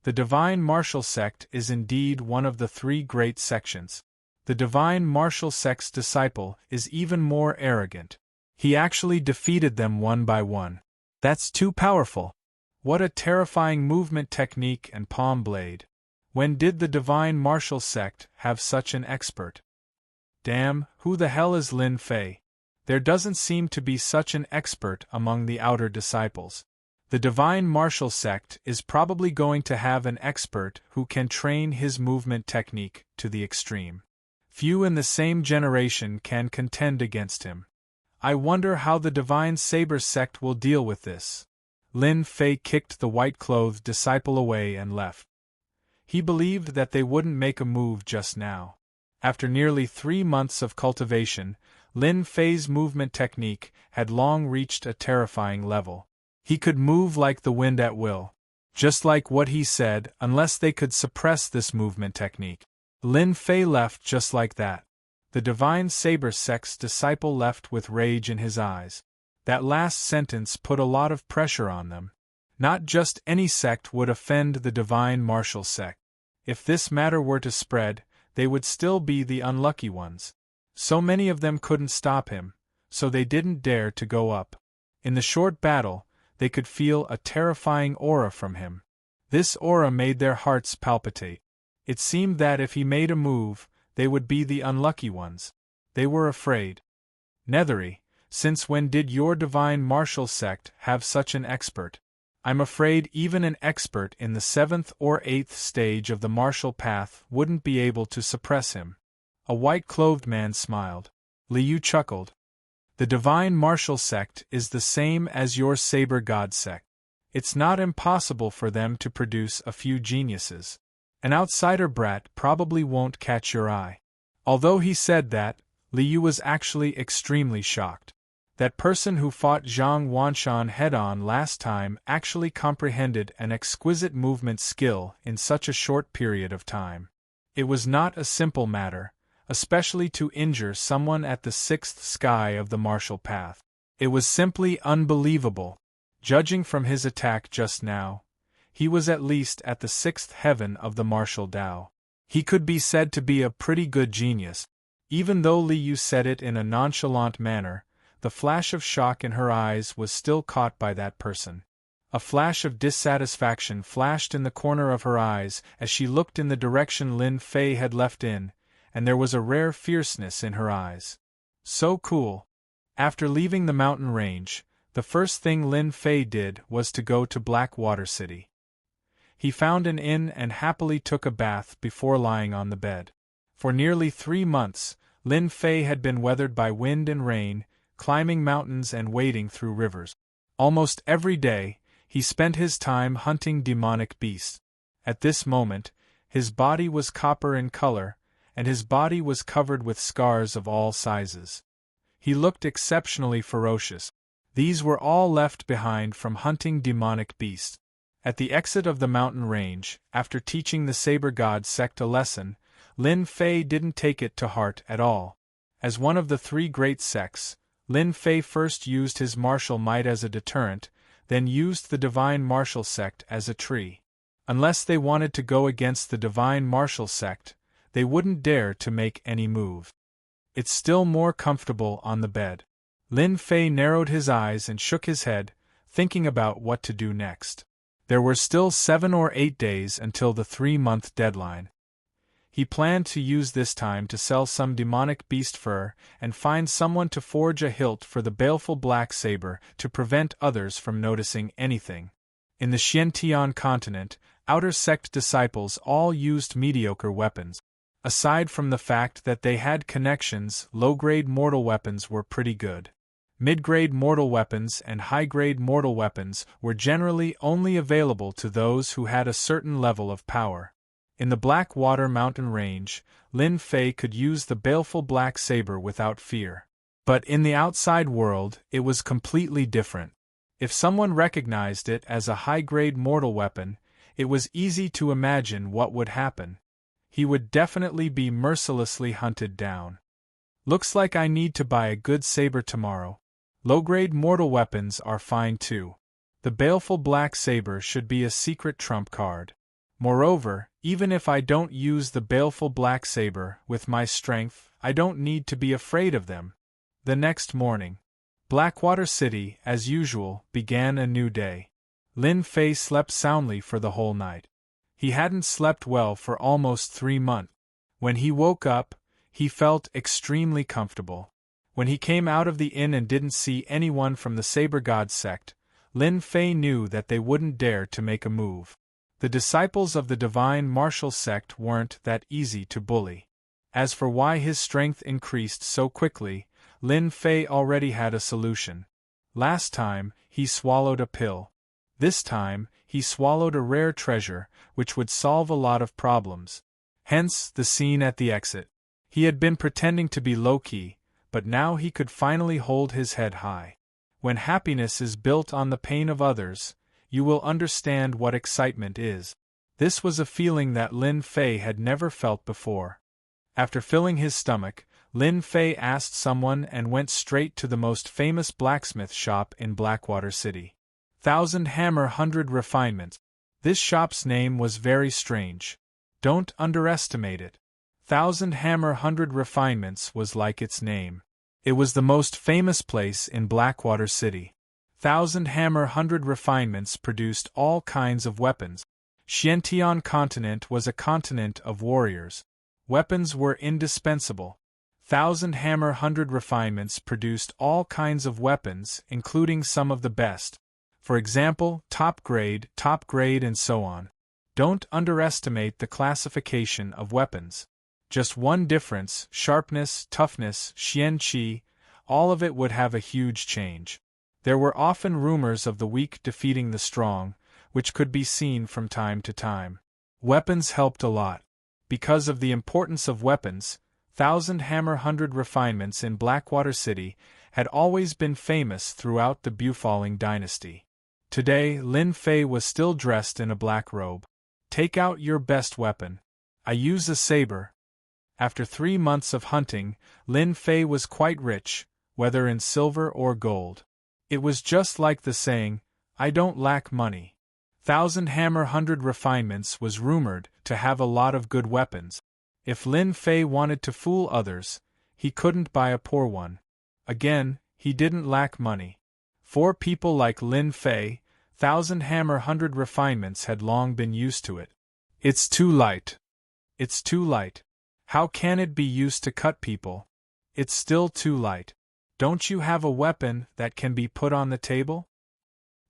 The Divine Martial Sect is indeed one of the 3 great sections. The Divine Martial Sect's disciple is even more arrogant. He actually defeated them one by one. That's too powerful. What a terrifying movement technique and palm blade. When did the Divine Martial Sect have such an expert? Damn, who the hell is Lin Fei? There doesn't seem to be such an expert among the outer disciples. The Divine Martial Sect is probably going to have an expert who can train his movement technique to the extreme. Few in the same generation can contend against him. I wonder how the Divine Saber Sect will deal with this. Lin Fei kicked the white-clothed disciple away and left. He believed that they wouldn't make a move just now. After nearly 3 months of cultivation, Lin Fei's movement technique had long reached a terrifying level. He could move like the wind at will. Just like what he said, unless they could suppress this movement technique. Lin Fei left just like that. The Divine Saber Sect's disciple left with rage in his eyes. That last sentence put a lot of pressure on them. Not just any sect would offend the Divine Martial Sect. If this matter were to spread, they would still be the unlucky ones. So many of them couldn't stop him, so they didn't dare to go up. In the short battle, they could feel a terrifying aura from him. This aura made their hearts palpitate. It seemed that if he made a move, they would be the unlucky ones. They were afraid. Nethery, since when did your Divine Martial Sect have such an expert? I'm afraid even an expert in the 7th or 8th stage of the martial path wouldn't be able to suppress him. A white-clothed man smiled. Liu chuckled. The Divine Martial Sect is the same as your Saber God Sect. It's not impossible for them to produce a few geniuses. An outsider brat probably won't catch your eye. Although he said that, Liu was actually extremely shocked. That person who fought Zhang Wanshan head-on last time actually comprehended an exquisite movement skill in such a short period of time. It was not a simple matter, especially to injure someone at the 6th sky of the martial path. It was simply unbelievable. Judging from his attack just now, he was at least at the 6th heaven of the martial Tao. He could be said to be a pretty good genius. Even though Liu said it in a nonchalant manner, the flash of shock in her eyes was still caught by that person. A flash of dissatisfaction flashed in the corner of her eyes as she looked in the direction Lin Fei had left in, and there was a rare fierceness in her eyes. So cool. After leaving the mountain range, the first thing Lin Fei did was to go to Blackwater City. He found an inn and happily took a bath before lying on the bed. For nearly 3 months, Lin Fei had been weathered by wind and rain, climbing mountains and wading through rivers. Almost every day, he spent his time hunting demonic beasts. At this moment, his body was copper in color, and his body was covered with scars of all sizes. He looked exceptionally ferocious. These were all left behind from hunting demonic beasts. At the exit of the mountain range, after teaching the Saber God Sect a lesson, Lin Fei didn't take it to heart at all. As one of the 3 great sects, Lin Fei first used his martial might as a deterrent, then used the Divine Martial Sect as a tree. Unless they wanted to go against the Divine Martial Sect, they wouldn't dare to make any move. It's still more comfortable on the bed. Lin Fei narrowed his eyes and shook his head, thinking about what to do next. There were still 7 or 8 days until the 3-month deadline. He planned to use this time to sell some demonic beast fur and find someone to forge a hilt for the baleful black saber to prevent others from noticing anything. In the Xiantian continent, outer sect disciples all used mediocre weapons. Aside from the fact that they had connections, low-grade mortal weapons were pretty good. Mid-grade mortal weapons and high-grade mortal weapons were generally only available to those who had a certain level of power. In the Blackwater mountain range, Lin Fei could use the baleful black saber without fear. But in the outside world, it was completely different. If someone recognized it as a high-grade mortal weapon, it was easy to imagine what would happen. He would definitely be mercilessly hunted down. Looks like I need to buy a good saber tomorrow. Low-grade mortal weapons are fine too. The baleful black saber should be a secret trump card. Moreover, even if I don't use the baleful black saber with my strength, I don't need to be afraid of them. The next morning, Blackwater City, as usual, began a new day. Lin Fei slept soundly for the whole night. He hadn't slept well for almost 3 months. When he woke up, he felt extremely comfortable. When he came out of the inn and didn't see anyone from the Saber God sect, Lin Fei knew that they wouldn't dare to make a move. The disciples of the Divine Martial sect weren't that easy to bully. As for why his strength increased so quickly, Lin Fei already had a solution. Last time, he swallowed a pill. This time, he swallowed a rare treasure, which would solve a lot of problems. Hence, the scene at the exit. He had been pretending to be low-key, but now he could finally hold his head high. When happiness is built on the pain of others, you will understand what excitement is. This was a feeling that Lin Fei had never felt before. After filling his stomach, Lin Fei asked someone and went straight to the most famous blacksmith shop in Blackwater City. 1000 Hammer 100 Refinements. This shop's name was very strange. Don't underestimate it. 1000 Hammer 100 Refinements was like its name. It was the most famous place in Blackwater City. 1000 Hammer 100 Refinements produced all kinds of weapons. Xiantian continent was a continent of warriors. Weapons were indispensable. 1000 Hammer 100 Refinements produced all kinds of weapons, including some of the best. For example, top grade, and so on. Don't underestimate the classification of weapons. Just one difference, sharpness, toughness, xian qi, all of it would have a huge change. There were often rumors of the weak defeating the strong, which could be seen from time to time. Weapons helped a lot. Because of the importance of weapons, 1000 Hammer 100 Refinements in Blackwater City had always been famous throughout the Bufalling dynasty. Today, Lin Fei was still dressed in a black robe. Take out your best weapon. I use a saber. After 3 months of hunting, Lin Fei was quite rich, whether in silver or gold. It was just like the saying, I don't lack money. 1000 Hammer 100 Refinements was rumored to have a lot of good weapons. If Lin Fei wanted to fool others, he couldn't buy a poor one. Again, he didn't lack money. For people like Lin Fei, 1000 Hammer 100 Refinements had long been used to it. It's too light. It's too light. How can it be used to cut people? It's still too light. Don't you have a weapon that can be put on the table?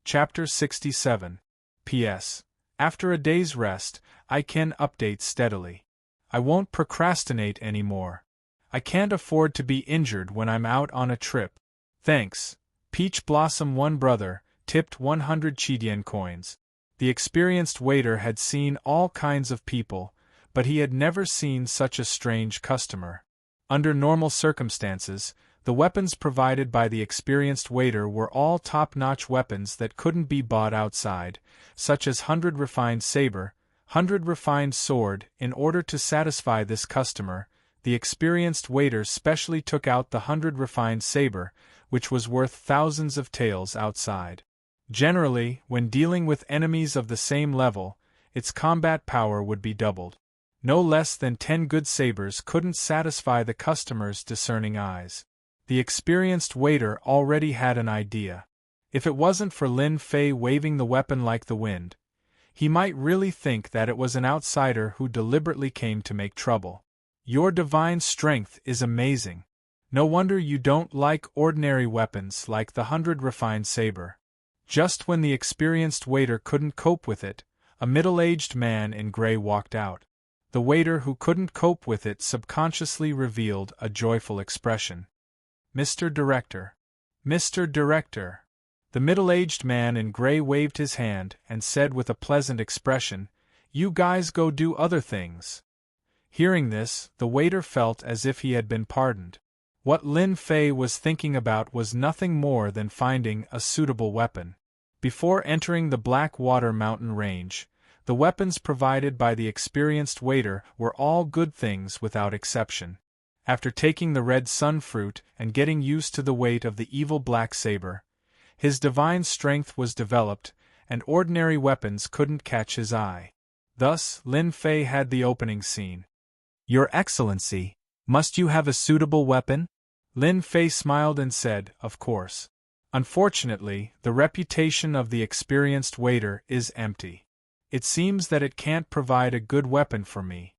Chapter 67. P.S. After a day's rest, I can update steadily. I won't procrastinate anymore. I can't afford to be injured when I'm out on a trip. Thanks. Peach Blossom One Brother tipped 100 Chidian coins. The experienced waiter had seen all kinds of people, but he had never seen such a strange customer. Under normal circumstances, the weapons provided by the experienced waiter were all top-notch weapons that couldn't be bought outside, such as 100 refined saber, 100 refined sword. In order to satisfy this customer, the experienced waiter specially took out the 100 refined saber, which was worth thousands of taels outside. Generally, when dealing with enemies of the same level, its combat power would be doubled. No less than 10 good sabers couldn't satisfy the customer's discerning eyes. The experienced waiter already had an idea. If it wasn't for Lin Fei waving the weapon like the wind, he might really think that it was an outsider who deliberately came to make trouble. Your divine strength is amazing. No wonder you don't like ordinary weapons like the 100 refined saber. Just when the experienced waiter couldn't cope with it, a middle-aged man in gray walked out. The waiter who couldn't cope with it subconsciously revealed a joyful expression. Mr. Director. Mr. Director. The middle-aged man in gray waved his hand and said with a pleasant expression, "You guys go do other things." Hearing this, the waiter felt as if he had been pardoned. What Lin Fei was thinking about was nothing more than finding a suitable weapon. Before entering the Blackwater mountain range, the weapons provided by the experienced waiter were all good things without exception. After taking the red sun fruit and getting used to the weight of the evil black saber, his divine strength was developed, and ordinary weapons couldn't catch his eye. Thus, Lin Fei had the opening scene. "Your Excellency, must you have a suitable weapon?" Lin Fei smiled and said, "Of course. Unfortunately, the reputation of the experienced waiter is empty. It seems that it can't provide a good weapon for me.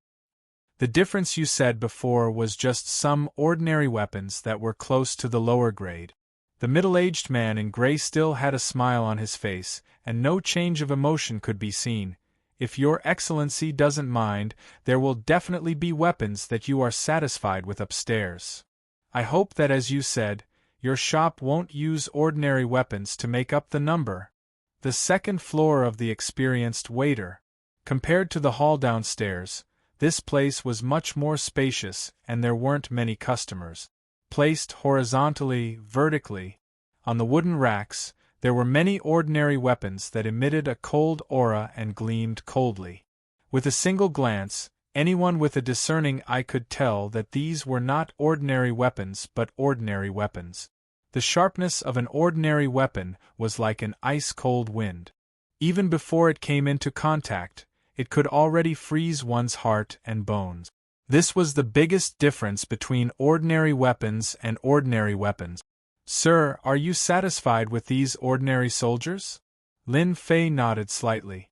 The difference you said before was just some ordinary weapons that were close to the lower grade." The middle-aged man in gray still had a smile on his face, and no change of emotion could be seen. "If your Excellency doesn't mind, there will definitely be weapons that you are satisfied with upstairs. I hope that, as you said, your shop won't use ordinary weapons to make up the number." The second floor of the experienced waiter. Compared to the hall downstairs, this place was much more spacious, and there weren't many customers. Placed horizontally, vertically, on the wooden racks, there were many ordinary weapons that emitted a cold aura and gleamed coldly. With a single glance, anyone with a discerning eye could tell that these were not ordinary weapons but ordinary weapons. The sharpness of an ordinary weapon was like an ice-cold wind. Even before it came into contact, it could already freeze one's heart and bones. This was the biggest difference between ordinary weapons and ordinary weapons. "Sir, are you satisfied with these ordinary soldiers?" Lin Fei nodded slightly.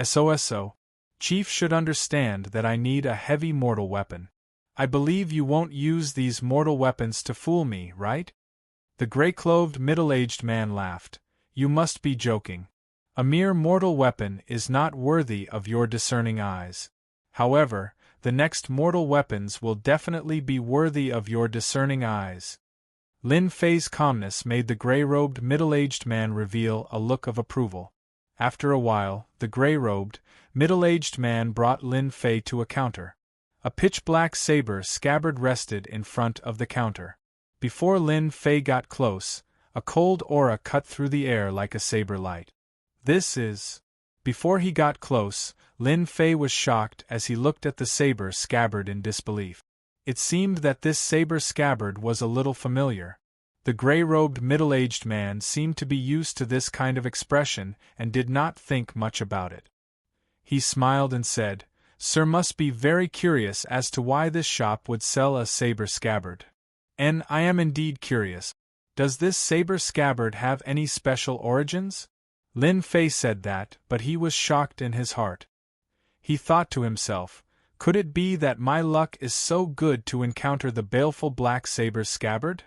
"So. Chief should understand that I need a heavy mortal weapon. I believe you won't use these mortal weapons to fool me, right?" The gray-clothed middle-aged man laughed. "You must be joking. A mere mortal weapon is not worthy of your discerning eyes. However, the next mortal weapons will definitely be worthy of your discerning eyes." Lin Fei's calmness made the gray-robed middle-aged man reveal a look of approval. After a while, the gray-robed, middle-aged man brought Lin Fei to a counter. A pitch-black saber scabbard rested in front of the counter. Before Lin Fei got close, a cold aura cut through the air like a saber light. "This is—" Before he got close, Lin Fei was shocked as he looked at the saber scabbard in disbelief. It seemed that this saber scabbard was a little familiar. The gray-robed middle-aged man seemed to be used to this kind of expression and did not think much about it. He smiled and said, "Sir must be very curious as to why this shop would sell a saber scabbard." "And I am indeed curious. Does this saber scabbard have any special origins?" Lin Fei said that, but he was shocked in his heart. He thought to himself, "Could it be that my luck is so good to encounter the baleful black saber scabbard?"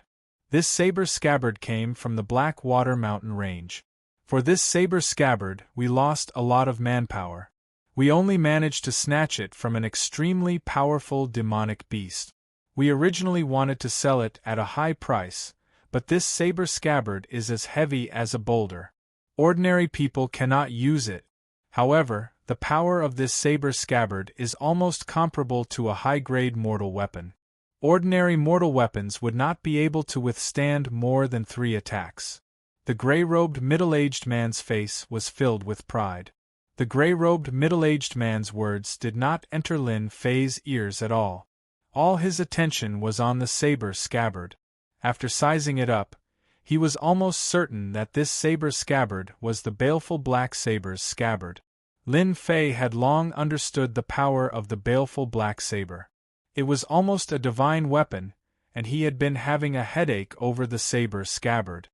This saber scabbard came from the Blackwater mountain range. For this saber scabbard, we lost a lot of manpower. We only managed to snatch it from an extremely powerful demonic beast. We originally wanted to sell it at a high price, but this saber scabbard is as heavy as a boulder. Ordinary people cannot use it. However, the power of this saber scabbard is almost comparable to a high-grade mortal weapon. Ordinary mortal weapons would not be able to withstand more than 3 attacks. The gray-robed middle-aged man's face was filled with pride. The gray-robed middle-aged man's words did not enter Lin Fei's ears at all. All his attention was on the saber scabbard. After sizing it up, he was almost certain that this saber scabbard was the baleful black saber's scabbard. Lin Fei had long understood the power of the baleful black saber. It was almost a divine weapon, and he had been having a headache over the saber scabbard.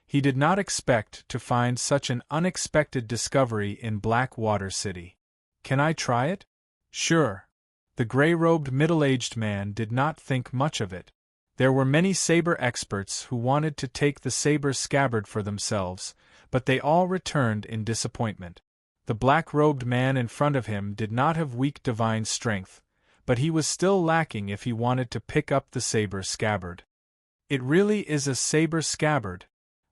He did not expect to find such an unexpected discovery in Blackwater City. "Can I try it?" "Sure." The gray-robed middle-aged man did not think much of it. There were many saber experts who wanted to take the saber scabbard for themselves, but they all returned in disappointment. The black-robed man in front of him did not have weak divine strength, but he was still lacking if he wanted to pick up the saber scabbard. It really is a saber scabbard.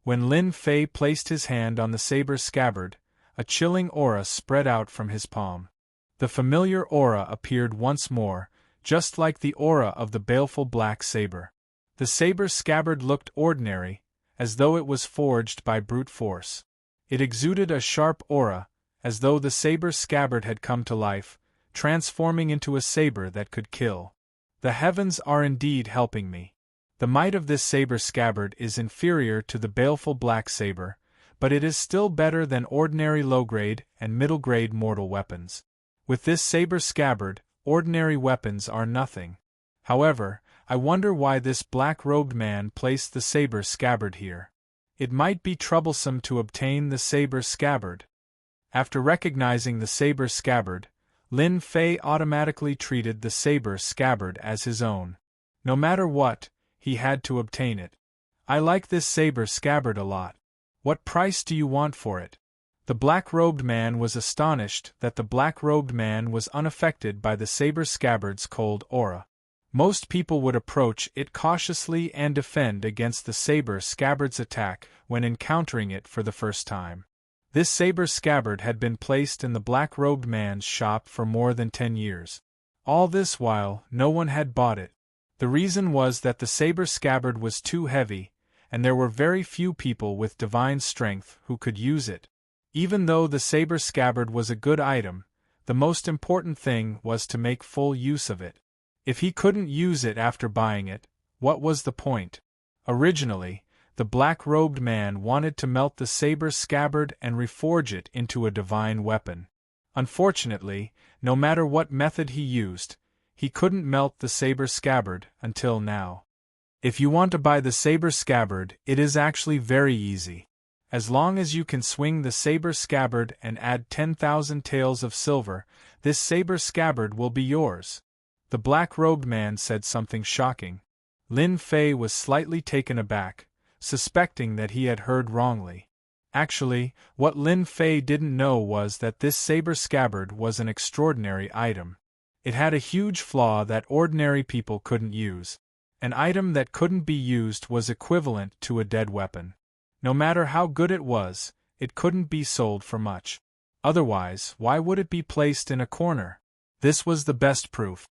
When Lin Fei placed his hand on the saber scabbard, a chilling aura spread out from his palm. The familiar aura appeared once more, just like the aura of the baleful black saber. The saber scabbard looked ordinary, as though it was forged by brute force. It exuded a sharp aura, as though the saber scabbard had come to life, transforming into a saber that could kill. The heavens are indeed helping me. The might of this saber scabbard is inferior to the baleful black saber, but it is still better than ordinary low-grade and middle-grade mortal weapons. With this saber scabbard, ordinary weapons are nothing. However, I wonder why this black-robed man placed the saber scabbard here. It might be troublesome to obtain the saber scabbard. After recognizing the saber scabbard, Lin Fei automatically treated the saber scabbard as his own. No matter what, he had to obtain it. I like this saber scabbard a lot. What price do you want for it? The black-robed man was astonished that the black-robed man was unaffected by the saber scabbard's cold aura. Most people would approach it cautiously and defend against the saber scabbard's attack when encountering it for the first time. This saber scabbard had been placed in the black-robed man's shop for more than 10 years. All this while, no one had bought it. The reason was that the saber scabbard was too heavy, and there were very few people with divine strength who could use it. Even though the saber scabbard was a good item, the most important thing was to make full use of it. If he couldn't use it after buying it, what was the point? Originally, the black-robed man wanted to melt the saber scabbard and reforge it into a divine weapon. Unfortunately, no matter what method he used, he couldn't melt the saber scabbard until now. If you want to buy the saber scabbard, it is actually very easy. As long as you can swing the saber scabbard and add 10,000 taels of silver, this saber scabbard will be yours. The black-robed man said something shocking. Lin Fei was slightly taken aback, suspecting that he had heard wrongly. Actually, what Lin Fei didn't know was that this saber scabbard was an extraordinary item. It had a huge flaw that ordinary people couldn't use. An item that couldn't be used was equivalent to a dead weapon. No matter how good it was, it couldn't be sold for much. Otherwise, why would it be placed in a corner? This was the best proof.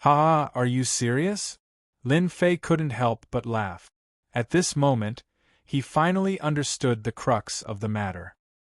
Ha! Are you serious? Lin Fei couldn't help but laugh. At this moment, he finally understood the crux of the matter.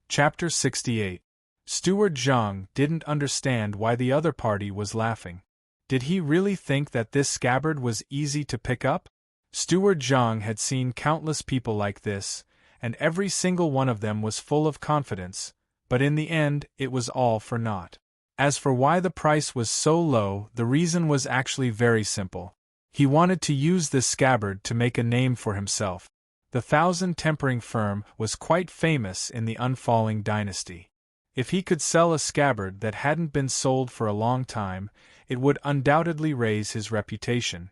Chapter 68. Steward Zhang didn't understand why the other party was laughing. Did he really think that this scabbard was easy to pick up? Steward Zhang had seen countless people like this, and every single one of them was full of confidence, but in the end it was all for naught. As for why the price was so low, the reason was actually very simple. He wanted to use this scabbard to make a name for himself. The Thousand Tempering firm was quite famous in the Unfalling dynasty. If he could sell a scabbard that hadn't been sold for a long time, it would undoubtedly raise his reputation.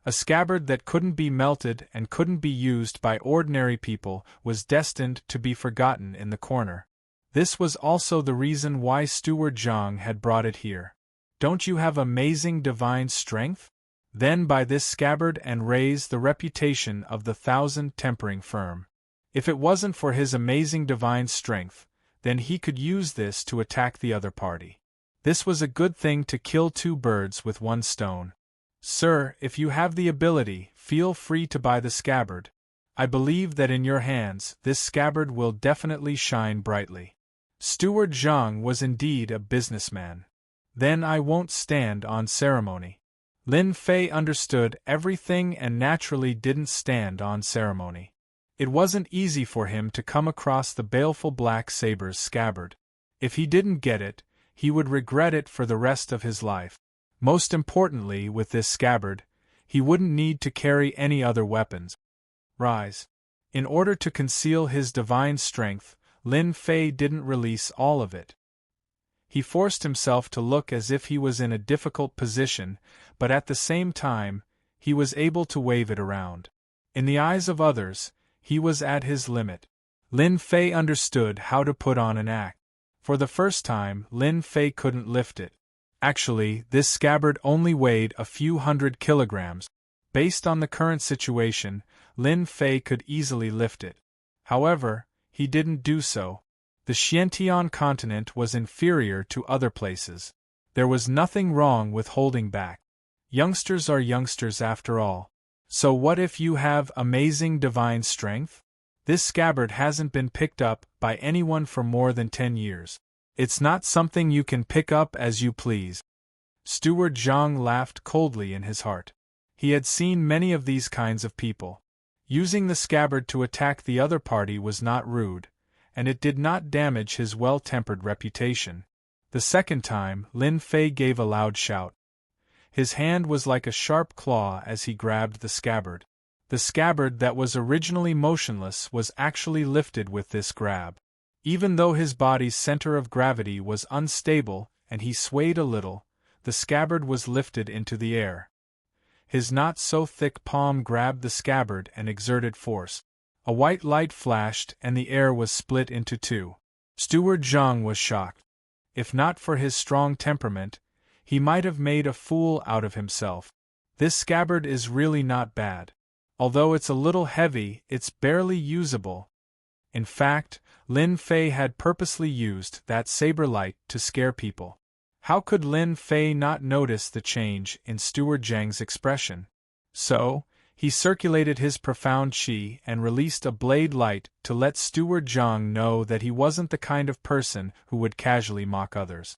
A scabbard that couldn't be melted and couldn't be used by ordinary people was destined to be forgotten in the corner. This was also the reason why Steward Zhang had brought it here. Don't you have amazing divine strength? Then buy this scabbard and raise the reputation of the Thousand Tempering firm. If it wasn't for his amazing divine strength, then he could use this to attack the other party. This was a good thing to kill two birds with one stone. Sir, if you have the ability, feel free to buy the scabbard. I believe that in your hands, this scabbard will definitely shine brightly. Steward Zhang was indeed a businessman. Then I won't stand on ceremony. Lin Fei understood everything and naturally didn't stand on ceremony. It wasn't easy for him to come across the baleful black saber's scabbard. If he didn't get it, he would regret it for the rest of his life. Most importantly, with this scabbard, he wouldn't need to carry any other weapons. Rise. In order to conceal his divine strength, Lin Fei didn't release all of it. He forced himself to look as if he was in a difficult position, but at the same time, he was able to wave it around. In the eyes of others, he was at his limit. Lin Fei understood how to put on an act. For the first time, Lin Fei couldn't lift it. Actually, this scabbard only weighed a few hundred kilograms. Based on the current situation, Lin Fei could easily lift it. However, he didn't do so. The Xiantian continent was inferior to other places. There was nothing wrong with holding back. Youngsters are youngsters after all. So what if you have amazing divine strength? This scabbard hasn't been picked up by anyone for more than 10 years. It's not something you can pick up as you please. Steward Zhang laughed coldly in his heart. He had seen many of these kinds of people. Using the scabbard to attack the other party was not rude, and it did not damage his well-tempered reputation. The second time, Lin Fei gave a loud shout. His hand was like a sharp claw as he grabbed the scabbard. The scabbard that was originally motionless was actually lifted with this grab. Even though his body's center of gravity was unstable and he swayed a little, the scabbard was lifted into the air. His not-so-thick palm grabbed the scabbard and exerted force. A white light flashed and the air was split into two. Steward Zhang was shocked. If not for his strong temperament, he might have made a fool out of himself. This scabbard is really not bad. Although it's a little heavy, it's barely usable. In fact, Lin Fei had purposely used that saber light to scare people. How could Lin Fei not notice the change in Steward Zhang's expression? So, he circulated his profound qi and released a blade light to let Steward Zhang know that he wasn't the kind of person who would casually mock others.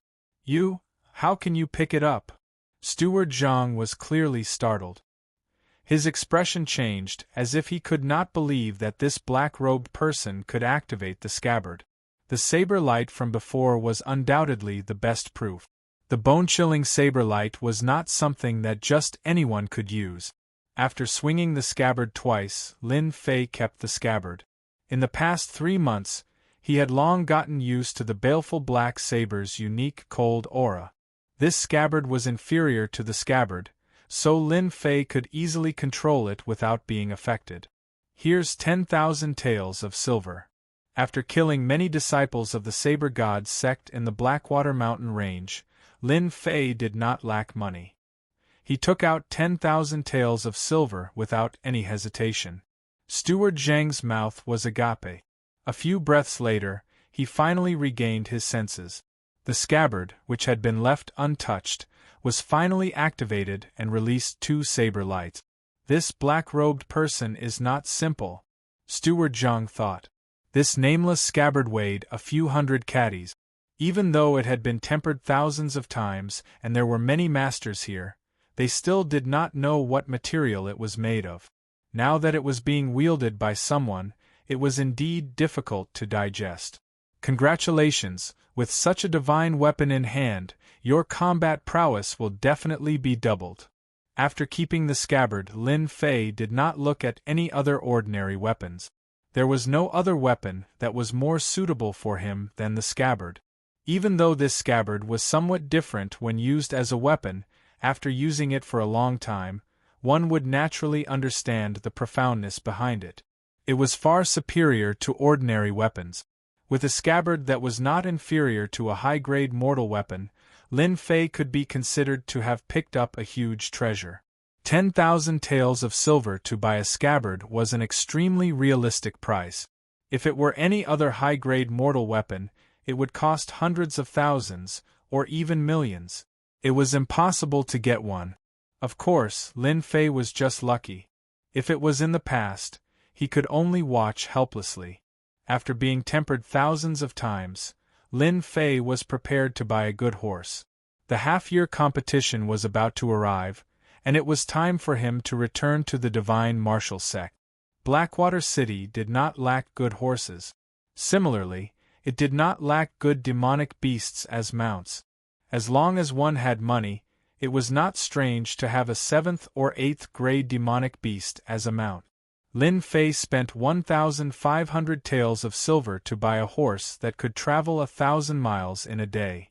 How can you pick it up? Steward Zhang was clearly startled. His expression changed, as if he could not believe that this black-robed person could activate the scabbard. The saber light from before was undoubtedly the best proof. The bone-chilling saber light was not something that just anyone could use. After swinging the scabbard twice, Lin Fei kept the scabbard. In the past 3 months, he had long gotten used to the baleful black saber's unique cold aura. This scabbard was inferior to the scabbard, so Lin Fei could easily control it without being affected. Here's 10,000 taels of silver. After killing many disciples of the Saber God sect in the Blackwater Mountain Range, Lin Fei did not lack money. He took out 10,000 taels of silver without any hesitation. Steward Zhang's mouth was agape. A few breaths later, he finally regained his senses. The scabbard, which had been left untouched, was finally activated and released 2 saber lights. This black-robed person is not simple, Steward Zhang thought. This nameless scabbard weighed a few hundred caddies. Even though it had been tempered thousands of times and there were many masters here, they still did not know what material it was made of. Now that it was being wielded by someone, it was indeed difficult to digest. Congratulations, with such a divine weapon in hand, your combat prowess will definitely be doubled. After keeping the scabbard, Lin Fei did not look at any other ordinary weapons. There was no other weapon that was more suitable for him than the scabbard. Even though this scabbard was somewhat different when used as a weapon, after using it for a long time, one would naturally understand the profoundness behind it. It was far superior to ordinary weapons. With a scabbard that was not inferior to a high-grade mortal weapon, Lin Fei could be considered to have picked up a huge treasure. 10,000 taels of silver to buy a scabbard was an extremely realistic price. If it were any other high-grade mortal weapon, it would cost hundreds of thousands, or even millions. It was impossible to get one. Of course, Lin Fei was just lucky. If it was in the past, he could only watch helplessly. After being tempered thousands of times, Lin Fei was prepared to buy a good horse. The half-year competition was about to arrive, and it was time for him to return to the divine martial sect. Blackwater City did not lack good horses. Similarly, it did not lack good demonic beasts as mounts. As long as one had money, it was not strange to have a 7th or 8th grade demonic beast as a mount. Lin Fei spent 1,500 taels of silver to buy a horse that could travel 1,000 miles in a day.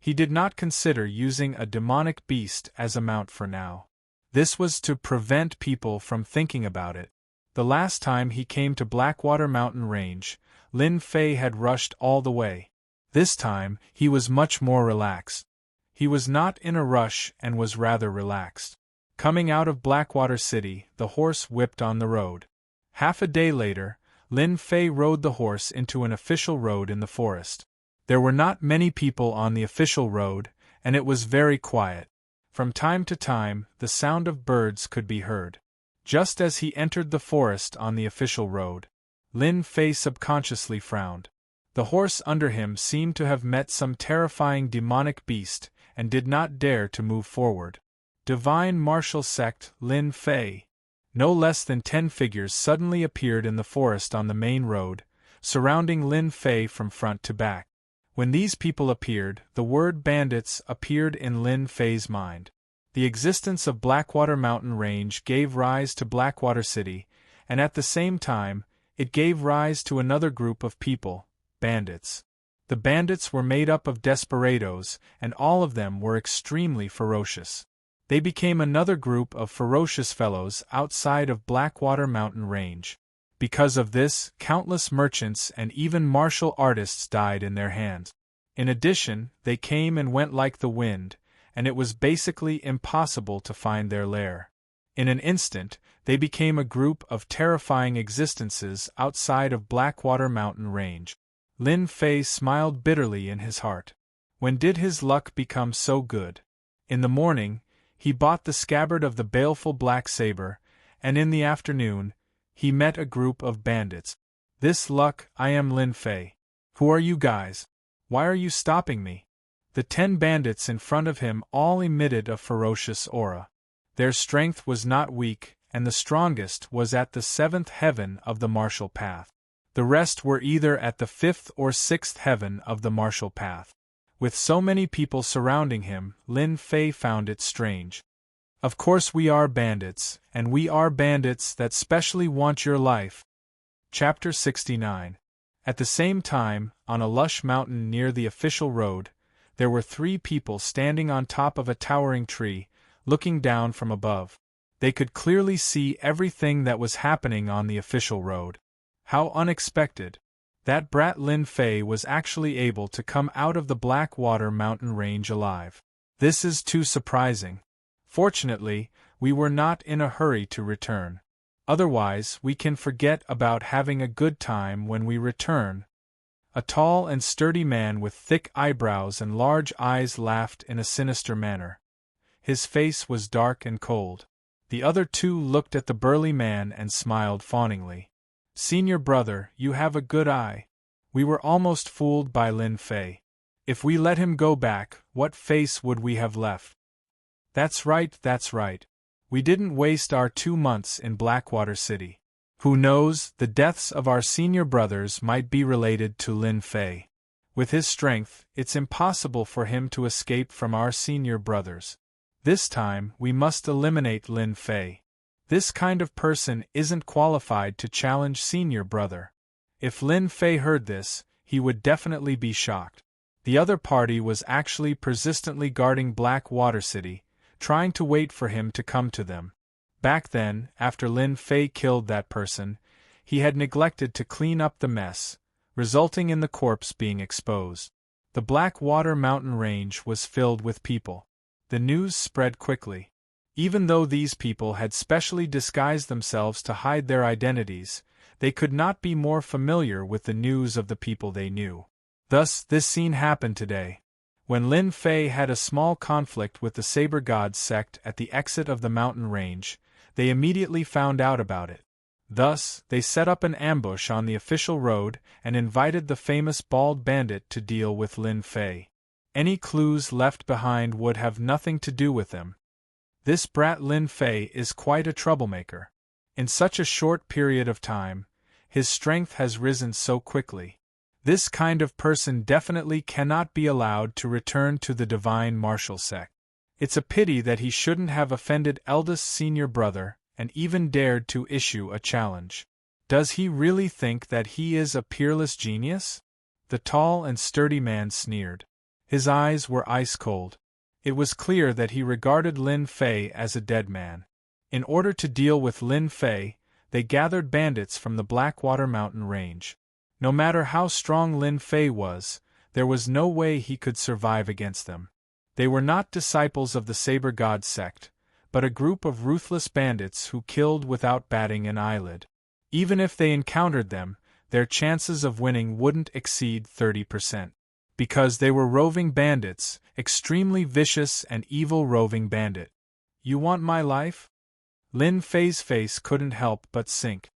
He did not consider using a demonic beast as a mount for now. This was to prevent people from thinking about it. The last time he came to Blackwater Mountain Range, Lin Fei had rushed all the way. This time, he was much more relaxed. He was not in a rush and was rather relaxed. Coming out of Blackwater City, the horse whipped on the road. Half a day later, Lin Fei rode the horse into an official road in the forest. There were not many people on the official road, and it was very quiet. From time to time, the sound of birds could be heard. Just as he entered the forest on the official road, Lin Fei subconsciously frowned. The horse under him seemed to have met some terrifying demonic beast and did not dare to move forward. Divine Martial Sect Lin Fei. No less than 10 figures suddenly appeared in the forest on the main road, surrounding Lin Fei from front to back. When these people appeared, the word bandits appeared in Lin Fei's mind. The existence of Blackwater Mountain Range gave rise to Blackwater City, and at the same time, it gave rise to another group of people, bandits. The bandits were made up of desperados, and all of them were extremely ferocious. They became another group of ferocious fellows outside of Blackwater Mountain Range. Because of this, countless merchants and even martial artists died in their hands. In addition, they came and went like the wind, and it was basically impossible to find their lair. In an instant, they became a group of terrifying existences outside of Blackwater Mountain Range. Lin Fei smiled bitterly in his heart. When did his luck become so good? In the morning, he bought the scabbard of the baleful black saber, and in the afternoon, he met a group of bandits. This luck, I am Lin Fei. Who are you guys? Why are you stopping me? The 10 bandits in front of him all emitted a ferocious aura. Their strength was not weak, and the strongest was at the 7th heaven of the martial path. The rest were either at the 5th or 6th heaven of the martial path. With so many people surrounding him, Lin Fei found it strange. Of course we are bandits, and we are bandits that specially want your life. Chapter 69. At the same time, on a lush mountain near the official road, there were 3 people standing on top of a towering tree, looking down from above. They could clearly see everything that was happening on the official road. How unexpected! That brat Lin Fei was actually able to come out of the Blackwater Mountain Range alive. This is too surprising. Fortunately, we were not in a hurry to return. Otherwise, we can forget about having a good time when we return. A tall and sturdy man with thick eyebrows and large eyes laughed in a sinister manner. His face was dark and cold. The other 2 looked at the burly man and smiled fawningly. Senior brother, you have a good eye. We were almost fooled by Lin Fei. If we let him go back, what face would we have left? That's right, that's right. We didn't waste our 2 months in Blackwater City. Who knows, the deaths of our senior brothers might be related to Lin Fei. With his strength, it's impossible for him to escape from our senior brothers. This time, we must eliminate Lin Fei. This kind of person isn't qualified to challenge senior brother. If Lin Fei heard this, he would definitely be shocked. The other party was actually persistently guarding Blackwater City, trying to wait for him to come to them. Back then, after Lin Fei killed that person, he had neglected to clean up the mess, resulting in the corpse being exposed. The Blackwater Mountain Range was filled with people. The news spread quickly. Even though these people had specially disguised themselves to hide their identities, they could not be more familiar with the news of the people they knew. Thus, this scene happened today. When Lin Fei had a small conflict with the Saber God sect at the exit of the mountain range, they immediately found out about it. Thus, they set up an ambush on the official road and invited the famous bald bandit to deal with Lin Fei. Any clues left behind would have nothing to do with them. This brat Lin Fei is quite a troublemaker. In such a short period of time, his strength has risen so quickly. This kind of person definitely cannot be allowed to return to the divine martial sect. It's a pity that he shouldn't have offended eldest senior brother and even dared to issue a challenge. Does he really think that he is a peerless genius? The tall and sturdy man sneered. His eyes were ice cold. It was clear that he regarded Lin Fei as a dead man. In order to deal with Lin Fei, they gathered bandits from the Blackwater Mountain Range. No matter how strong Lin Fei was, there was no way he could survive against them. They were not disciples of the Saber God sect, but a group of ruthless bandits who killed without batting an eyelid. Even if they encountered them, their chances of winning wouldn't exceed 30%. Because they were roving bandits, extremely vicious and evil roving bandit. You want my life? Lin Fei's face couldn't help but sink.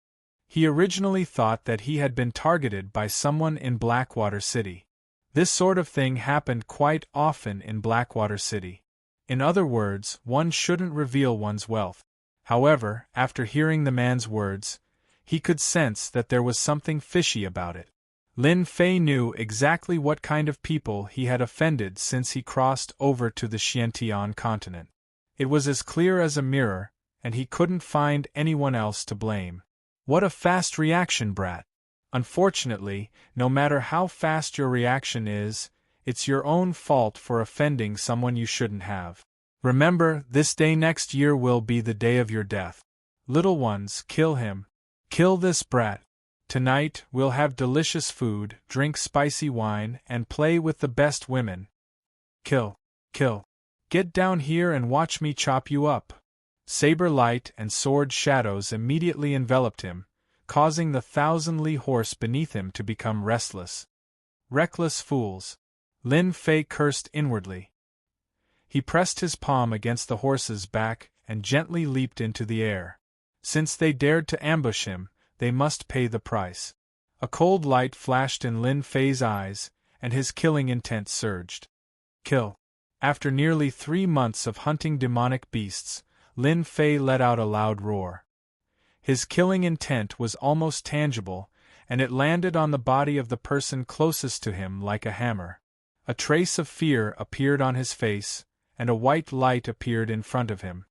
He originally thought that he had been targeted by someone in Blackwater City. This sort of thing happened quite often in Blackwater City. In other words, one shouldn't reveal one's wealth. However, after hearing the man's words, he could sense that there was something fishy about it. Lin Fei knew exactly what kind of people he had offended since he crossed over to the Xiantian continent. It was as clear as a mirror, and he couldn't find anyone else to blame. What a fast reaction, brat! Unfortunately, no matter how fast your reaction is, it's your own fault for offending someone you shouldn't have. Remember, this day next year will be the day of your death. Little ones, kill him. Kill this brat. Tonight, we'll have delicious food, drink spicy wine, and play with the best women. Kill. Kill. Get down here and watch me chop you up. Saber light and sword shadows immediately enveloped him, causing the 1,000-li horse beneath him to become restless. Reckless fools. Lin Fei cursed inwardly. He pressed his palm against the horse's back and gently leaped into the air. Since they dared to ambush him, they must pay the price. A cold light flashed in Lin Fei's eyes, and his killing intent surged. Kill. After nearly 3 months of hunting demonic beasts, Lin Fei let out a loud roar. His killing intent was almost tangible, and it landed on the body of the person closest to him like a hammer. A trace of fear appeared on his face, and a white light appeared in front of him.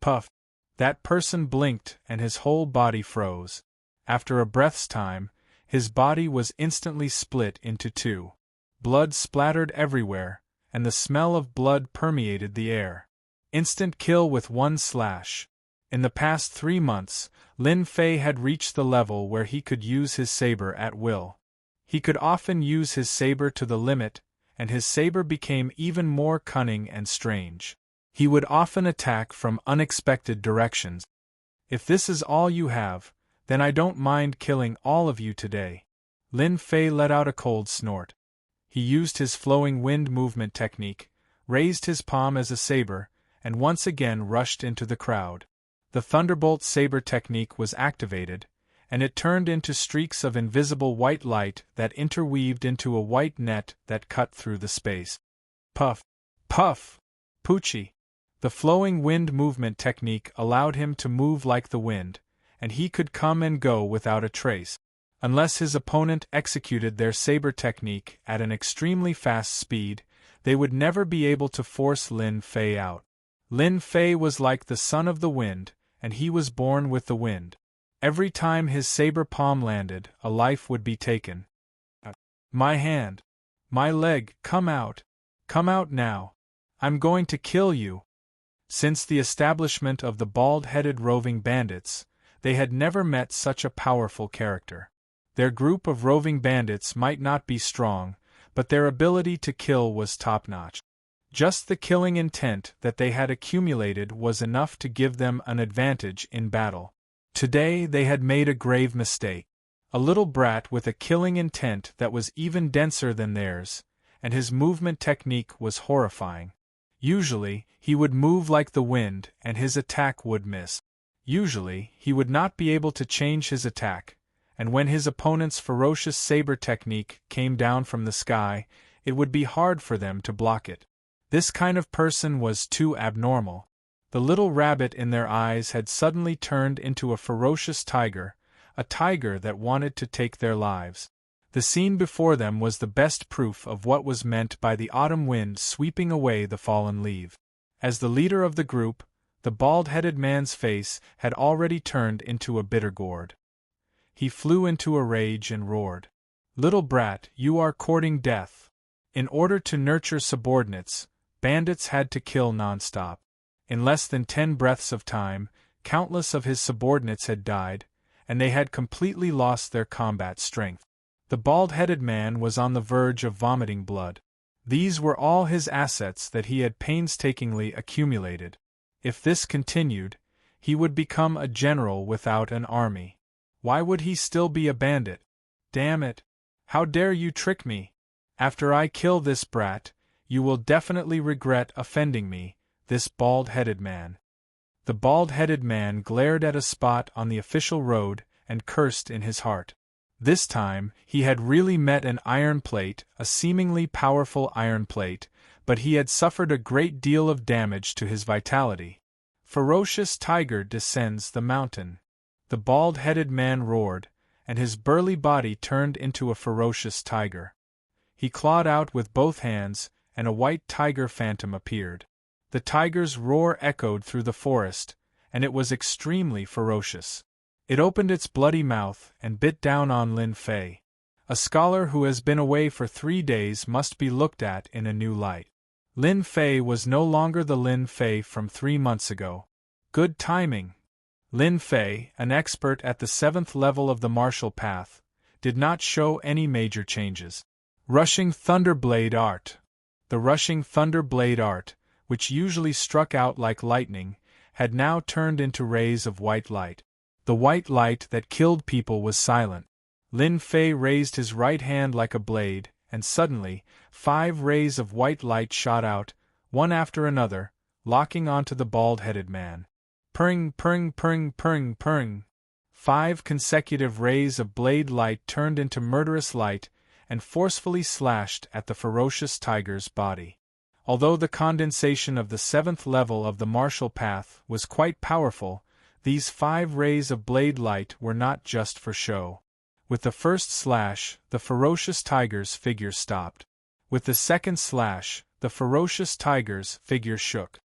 Puff! That person blinked and his whole body froze. After a breath's time, his body was instantly split into 2. Blood splattered everywhere, and the smell of blood permeated the air. Instant kill with 1 slash. In the past 3 months, Lin Fei had reached the level where he could use his saber at will. He could often use his saber to the limit, and his saber became even more cunning and strange. He would often attack from unexpected directions. If this is all you have, then I don't mind killing all of you today. Lin Fei let out a cold snort. He used his flowing wind movement technique, raised his palm as a saber, and once again rushed into the crowd. The Thunderbolt saber technique was activated, and it turned into streaks of invisible white light that interweaved into a white net that cut through the space. Puff! Puff! Poochie! The flowing wind movement technique allowed him to move like the wind, and he could come and go without a trace. Unless his opponent executed their saber technique at an extremely fast speed, they would never be able to force Lin Fei out. Lin Fei was like the son of the wind, and he was born with the wind. Every time his saber palm landed, a life would be taken. My hand. My leg, come out. Come out now. I'm going to kill you. Since the establishment of the bald-headed roving bandits, they had never met such a powerful character. Their group of roving bandits might not be strong, but their ability to kill was top-notch. Just the killing intent that they had accumulated was enough to give them an advantage in battle. Today they had made a grave mistake. A little brat with a killing intent that was even denser than theirs, and his movement technique was horrifying. Usually, he would move like the wind and his attack would miss. Usually, he would not be able to change his attack, and when his opponent's ferocious saber technique came down from the sky, it would be hard for them to block it. This kind of person was too abnormal. The little rabbit in their eyes had suddenly turned into a ferocious tiger, a tiger that wanted to take their lives. The scene before them was the best proof of what was meant by the autumn wind sweeping away the fallen leaf. As the leader of the group, the bald-headed man's face had already turned into a bitter gourd. He flew into a rage and roared. Little brat, you are courting death. In order to nurture subordinates, bandits had to kill non-stop. In less than 10 breaths of time, countless of his subordinates had died, and they had completely lost their combat strength. The bald-headed man was on the verge of vomiting blood. These were all his assets that he had painstakingly accumulated. If this continued, he would become a general without an army. Why would he still be a bandit? Damn it! How dare you trick me? After I kill this brat, you will definitely regret offending me, this bald-headed man. The bald-headed man glared at a spot on the official road and cursed in his heart. This time, he had really met an iron plate, a seemingly powerful iron plate, but he had suffered a great deal of damage to his vitality. Ferocious tiger descends the mountain. The bald-headed man roared, and his burly body turned into a ferocious tiger. He clawed out with both hands, and a white tiger phantom appeared. The tiger's roar echoed through the forest, and it was extremely ferocious. It opened its bloody mouth and bit down on Lin Fei. A scholar who has been away for 3 days must be looked at in a new light. Lin Fei was no longer the Lin Fei from 3 months ago. Good timing. Lin Fei, an expert at the 7th level of the martial path, did not show any major changes. Rushing Thunderblade Art. The rushing Thunderblade Art, which usually struck out like lightning, had now turned into rays of white light. The white light that killed people was silent. Lin Fei raised his right hand like a blade, and suddenly, 5 rays of white light shot out, one after another, locking onto the bald-headed man. Purring, purring, purring, purring, purring. 5 consecutive rays of blade light turned into murderous light and forcefully slashed at the ferocious tiger's body. Although the condensation of the 7th level of the martial path was quite powerful, these 5 rays of blade light were not just for show. With the first slash, the ferocious tiger's figure stopped. With the second slash, the ferocious tiger's figure shook.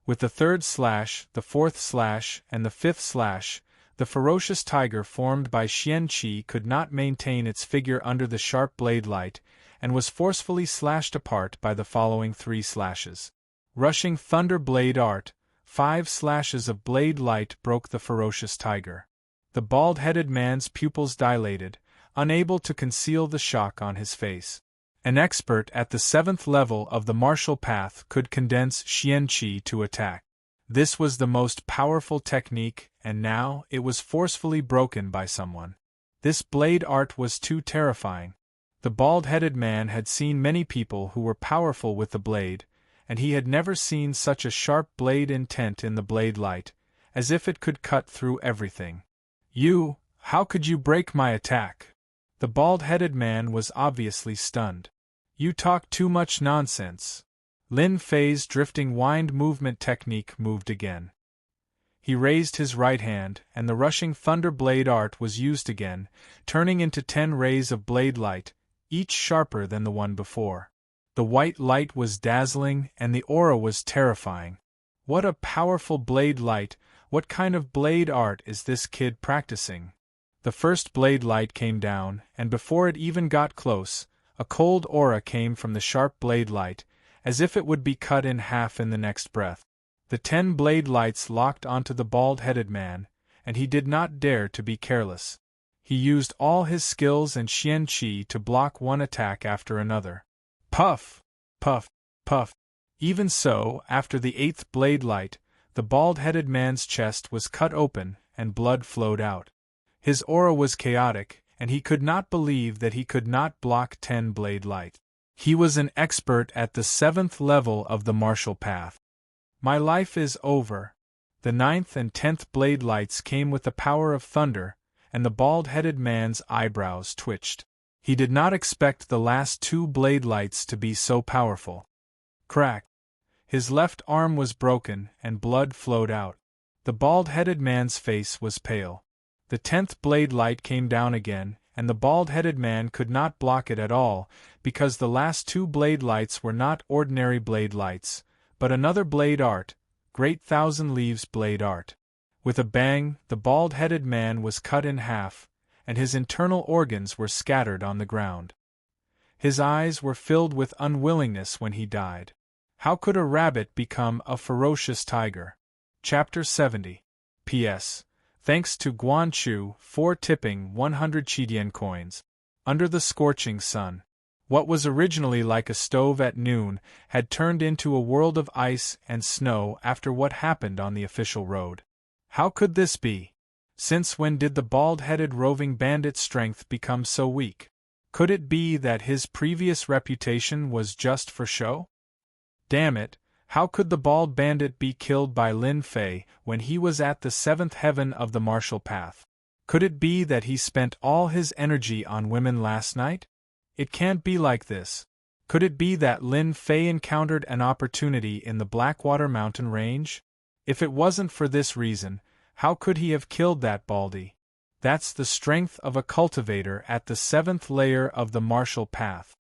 With the third slash, the fourth slash, and the 5th slash, the ferocious tiger formed by Xian Qi could not maintain its figure under the sharp blade light, and was forcefully slashed apart by the following 3 slashes. Rushing Thunder Blade Art, 5 slashes of blade light broke the ferocious tiger. The bald-headed man's pupils dilated, unable to conceal the shock on his face. An expert at the 7th level of the martial path could condense Xian Qi to attack. This was the most powerful technique, and now it was forcefully broken by someone. This blade art was too terrifying. The bald-headed man had seen many people who were powerful with the blade, and he had never seen such a sharp blade intent in the blade light, as if it could cut through everything. How could you break my attack? The bald-headed man was obviously stunned. You talk too much nonsense. Lin Fei's drifting wind movement technique moved again. He raised his right hand, and the rushing thunder blade art was used again, turning into 10 rays of blade light, each sharper than the one before. The white light was dazzling, and the aura was terrifying. What a powerful blade light! What kind of blade art is this kid practicing? The first blade light came down, and before it even got close, a cold aura came from the sharp blade light, as if it would be cut in half in the next breath. The 10 blade lights locked onto the bald-headed man, and he did not dare to be careless. He used all his skills and Xian Qi to block one attack after another. Puff! Puff! Puff! Even so, after the 8th blade light, the bald-headed man's chest was cut open, and blood flowed out. His aura was chaotic, and he could not believe that he could not block 10 blade light. He was an expert at the 7th level of the martial path. My life is over. The 9th and 10th blade lights came with the power of thunder, and the bald-headed man's eyebrows twitched. He did not expect the last 2 blade lights to be so powerful. Crack! His left arm was broken, and blood flowed out. The bald-headed man's face was pale. The 10th blade light came down again, and the bald-headed man could not block it at all, because the last 2 blade lights were not ordinary blade lights, but another blade art, Great Thousand Leaves blade art. With a bang, the bald-headed man was cut in half, and his internal organs were scattered on the ground. His eyes were filled with unwillingness when he died. How could a rabbit become a ferocious tiger? Chapter 70. P.S. Thanks to Guanchu for tipping 100 Qidian coins. Under the scorching sun. What was originally like a stove at noon had turned into a world of ice and snow after what happened on the official road. How could this be? Since when did the bald-headed roving bandit's strength become so weak? Could it be that his previous reputation was just for show? Damn it, how could the bald bandit be killed by Lin Fei when he was at the seventh heaven of the martial path? Could it be that he spent all his energy on women last night? It can't be like this. Could it be that Lin Fei encountered an opportunity in the Blackwater mountain range? If it wasn't for this reason, how could he have killed that baldy? That's the strength of a cultivator at the seventh layer of the martial path.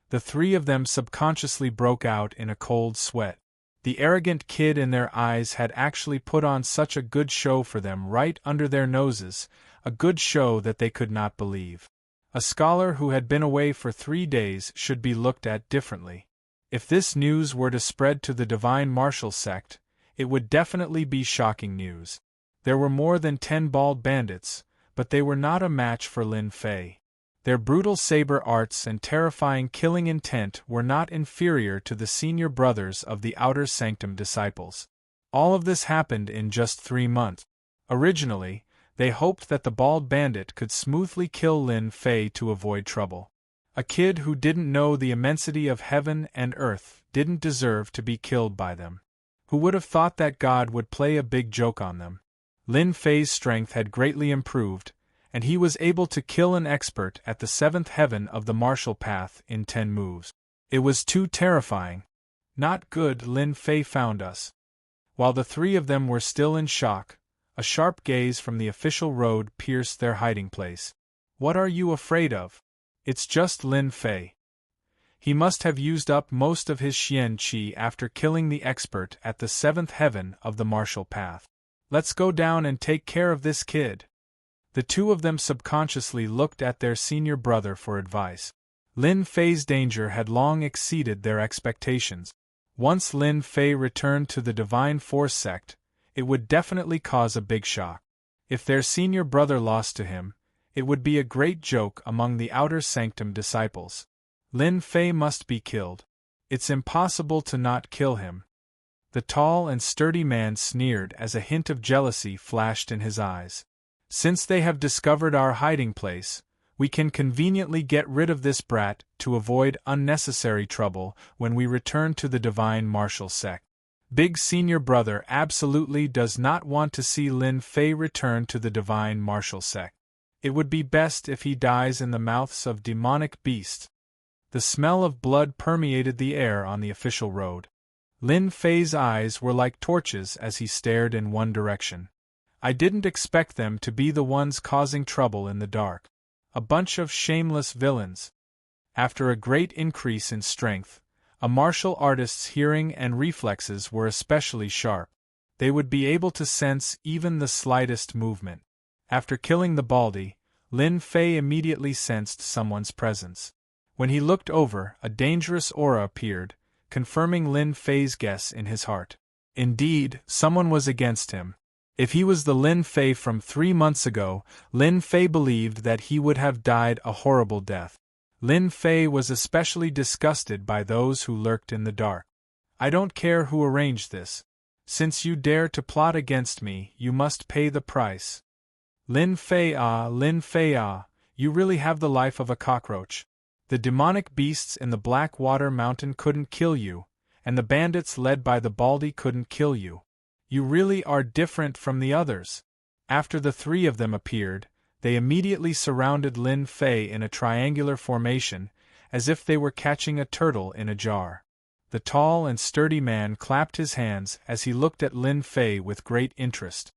The three of them subconsciously broke out in a cold sweat. The arrogant kid in their eyes had actually put on such a good show for them right under their noses, a good show that they could not believe. A scholar who had been away for 3 days should be looked at differently. If this news were to spread to the divine martial sect, it would definitely be shocking news. There were more than 10 bald bandits, but they were not a match for Lin Fei. Their brutal saber arts and terrifying killing intent were not inferior to the senior brothers of the Outer Sanctum disciples. All of this happened in just 3 months. Originally, they hoped that the bald bandit could smoothly kill Lin Fei to avoid trouble. A kid who didn't know the immensity of heaven and earth didn't deserve to be killed by them. Who would have thought that God would play a big joke on them? Lin Fei's strength had greatly improved, and he was able to kill an expert at the seventh heaven of the martial path in 10 moves. It was too terrifying. Not good. Lin Fei found us. While the three of them were still in shock, a sharp gaze from the official road pierced their hiding place. What are you afraid of? It's just Lin Fei. He must have used up most of his Xian Qi after killing the expert at the seventh heaven of the martial path. Let's go down and take care of this kid. The two of them subconsciously looked at their senior brother for advice. Lin Fei's danger had long exceeded their expectations. Once Lin Fei returned to the Divine Force sect, it would definitely cause a big shock. If their senior brother lost to him, it would be a great joke among the Outer Sanctum disciples. Lin Fei must be killed. It's impossible to not kill him. The tall and sturdy man sneered as a hint of jealousy flashed in his eyes. Since they have discovered our hiding place, we can conveniently get rid of this brat to avoid unnecessary trouble when we return to the Divine Martial sect. Big Senior Brother absolutely does not want to see Lin Fei return to the Divine Martial sect. It would be best if he dies in the mouths of demonic beasts. The smell of blood permeated the air on the official road. Lin Fei's eyes were like torches as he stared in one direction. I didn't expect them to be the ones causing trouble in the dark. A bunch of shameless villains. After a great increase in strength, a martial artist's hearing and reflexes were especially sharp. They would be able to sense even the slightest movement. After killing the baldy, Lin Fei immediately sensed someone's presence. When he looked over, a dangerous aura appeared, confirming Lin Fei's guess in his heart. Indeed, someone was against him. If he was the Lin Fei from 3 months ago, Lin Fei believed that he would have died a horrible death. Lin Fei was especially disgusted by those who lurked in the dark. I don't care who arranged this. Since you dare to plot against me, you must pay the price. Lin Fei, you really have the life of a cockroach. The demonic beasts in the Blackwater Mountain couldn't kill you, and the bandits led by the baldy couldn't kill you. You really are different from the others. After the three of them appeared, they immediately surrounded Lin Fei in a triangular formation, as if they were catching a turtle in a jar. The tall and sturdy man clapped his hands as he looked at Lin Fei with great interest.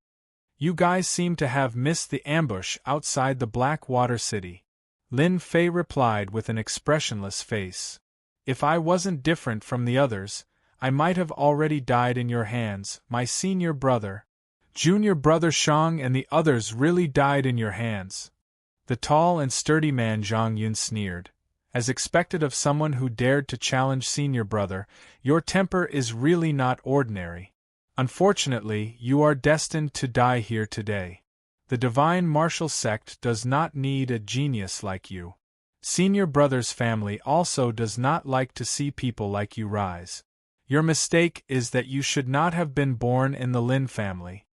You guys seem to have missed the ambush outside the Blackwater City. Lin Fei replied with an expressionless face. If I wasn't different from the others, I might have already died in your hands, my senior brother. Junior brother Shang and the others really died in your hands. The tall and sturdy man Zhang Yun sneered. As expected of someone who dared to challenge senior brother, your temper is really not ordinary. Unfortunately, you are destined to die here today. The Divine Martial Sect does not need a genius like you. Senior brother's family also does not like to see people like you rise. Your mistake is that you should not have been born in the Lin family.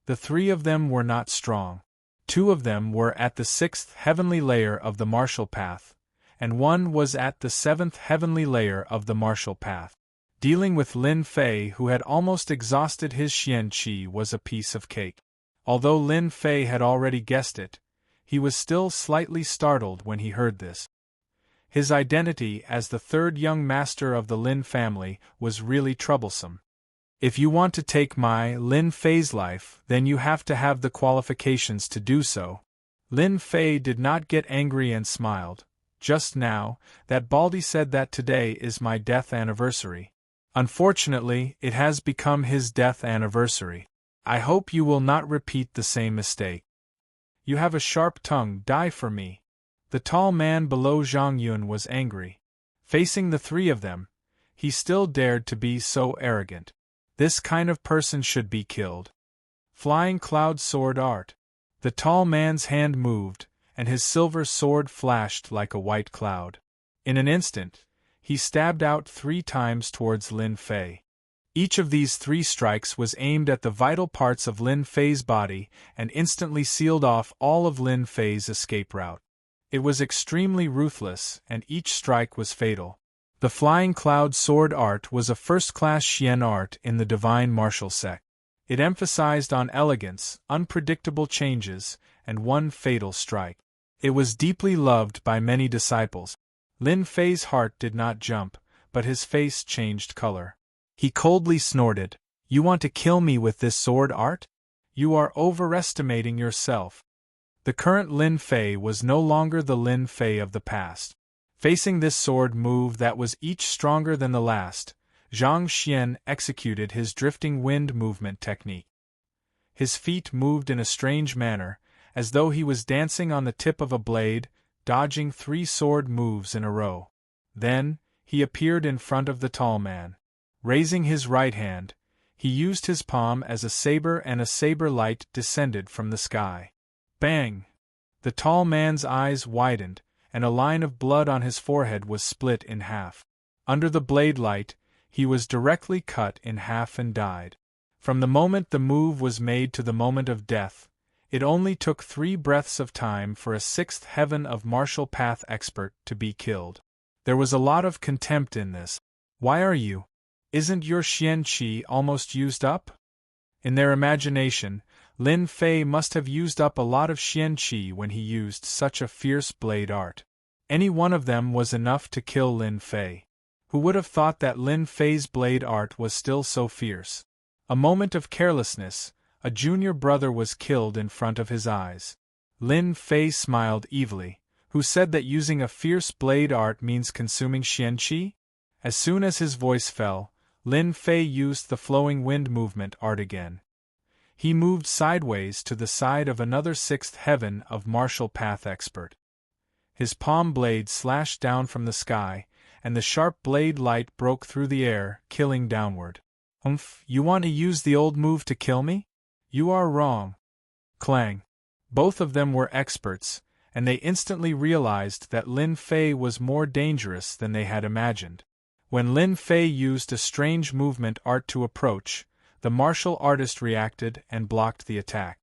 The three of them were not strong. Two of them were at the 6th heavenly layer of the martial path, and one was at the 7th heavenly layer of the martial path. Dealing with Lin Fei, who had almost exhausted his Xian Qi, was a piece of cake. Although Lin Fei had already guessed it, he was still slightly startled when he heard this. His identity as the third young master of the Lin family was really troublesome. If you want to take my Lin Fei's life, then you have to have the qualifications to do so. Lin Fei did not get angry and smiled. Just now, that Baldy said that today is my death anniversary. Unfortunately, it has become his death anniversary. I hope you will not repeat the same mistake. You have a sharp tongue, die for me. The tall man below Zhang Yun was angry. Facing the three of them, he still dared to be so arrogant. This kind of person should be killed. Flying cloud sword art. The tall man's hand moved, and his silver sword flashed like a white cloud. In an instant, he stabbed out 3 times towards Lin Fei. Each of these 3 strikes was aimed at the vital parts of Lin Fei's body and instantly sealed off all of Lin Fei's escape route. It was extremely ruthless, and each strike was fatal. The flying cloud sword art was a first-class Xian art in the divine martial sect. It emphasized on elegance, unpredictable changes, and one fatal strike. It was deeply loved by many disciples. Lin Fei's heart did not jump, but his face changed color. He coldly snorted, "You want to kill me with this sword art? You are overestimating yourself." The current Lin Fei was no longer the Lin Fei of the past. Facing this sword move that was each stronger than the last, Zhang Xian executed his drifting wind movement technique. His feet moved in a strange manner, as though he was dancing on the tip of a blade, dodging 3 sword moves in a row. Then, he appeared in front of the tall man. Raising his right hand, he used his palm as a saber, and a saber light descended from the sky. Bang! The tall man's eyes widened, and a line of blood on his forehead was split in half. Under the blade light, he was directly cut in half and died. From the moment the move was made to the moment of death, it only took 3 breaths of time for a 6th heaven of martial path expert to be killed. There was a lot of contempt in this. Why are you? Isn't your Xian Qi almost used up? In their imagination, Lin Fei must have used up a lot of Xian Qi when he used such a fierce blade art. Any one of them was enough to kill Lin Fei. Who would have thought that Lin Fei's blade art was still so fierce? A moment of carelessness, a junior brother was killed in front of his eyes. Lin Fei smiled evilly. Who said that using a fierce blade art means consuming Xian Qi? As soon as his voice fell, Lin Fei used the flowing wind movement art again. He moved sideways to the side of another 6th heaven of martial path expert. His palm blade slashed down from the sky, and the sharp blade light broke through the air, killing downward. You want to use the old move to kill me? You are wrong. Clang. Both of them were experts, and they instantly realized that Lin Fei was more dangerous than they had imagined. When Lin Fei used a strange movement art to approach, the martial artist reacted and blocked the attack.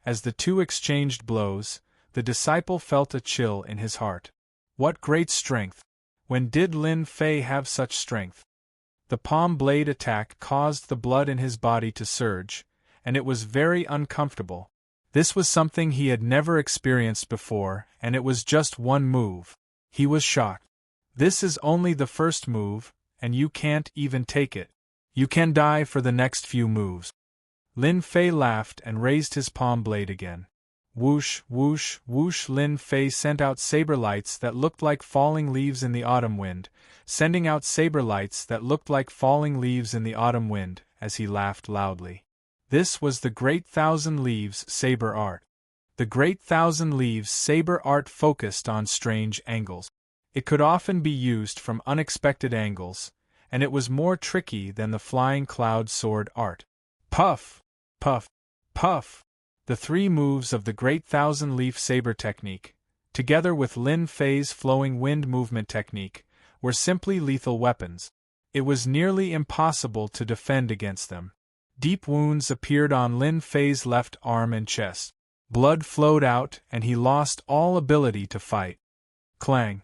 As the two exchanged blows, the disciple felt a chill in his heart. What great strength! When did Lin Fei have such strength? The palm blade attack caused the blood in his body to surge, and it was very uncomfortable. This was something he had never experienced before, and it was just one move. He was shocked. This is only the first move, and you can't even take it. You can die for the next few moves. Lin Fei laughed and raised his palm blade again. Whoosh, whoosh, whoosh. Lin Fei sent out saber lights that looked like falling leaves in the autumn wind, sending out saber lights that looked like falling leaves in the autumn wind, as he laughed loudly. This was the Great Thousand Leaves saber art. The Great Thousand Leaves saber art focused on strange angles. It could often be used from unexpected angles, and it was more tricky than the flying cloud sword art. Puff! Puff! Puff! The 3 moves of the Great Thousand Leaf saber technique, together with Lin Fei's flowing wind movement technique, were simply lethal weapons. It was nearly impossible to defend against them. Deep wounds appeared on Lin Fei's left arm and chest. Blood flowed out and he lost all ability to fight. Clang.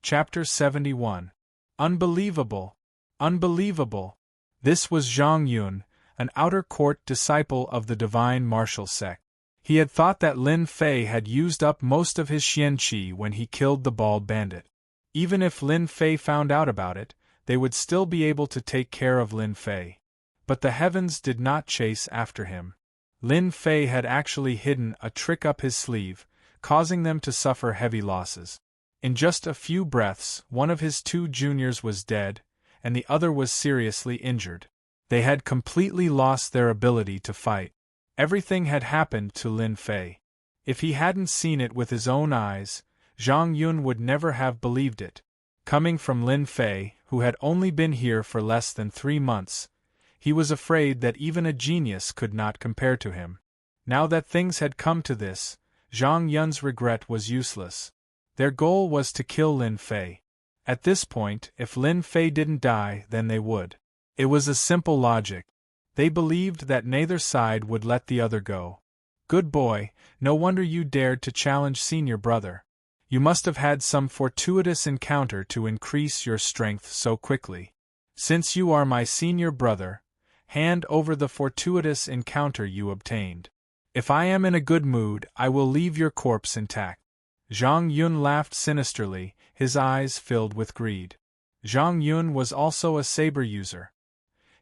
Chapter 71. Unbelievable! Unbelievable! This was Zhang Yun, an outer court disciple of the divine martial sect. He had thought that Lin Fei had used up most of his Xian Qi when he killed the bald bandit. Even if Lin Fei found out about it, they would still be able to take care of Lin Fei. But the heavens did not chase after him. Lin Fei had actually hidden a trick up his sleeve, causing them to suffer heavy losses. In just a few breaths, one of his 2 juniors was dead, and the other was seriously injured. They had completely lost their ability to fight. Everything had happened to Lin Fei. If he hadn't seen it with his own eyes, Zhang Yun would never have believed it. Coming from Lin Fei, who had only been here for less than 3 months, he was afraid that even a genius could not compare to him. Now that things had come to this, Zhang Yun's regret was useless. Their goal was to kill Lin Fei. At this point, if Lin Fei didn't die, then they would. It was a simple logic. They believed that neither side would let the other go. Good boy, no wonder you dared to challenge senior brother. You must have had some fortuitous encounter to increase your strength so quickly. Since you are my senior brother, hand over the fortuitous encounter you obtained. If I am in a good mood, I will leave your corpse intact. Zhang Yun laughed sinisterly, his eyes filled with greed. Zhang Yun was also a saber user.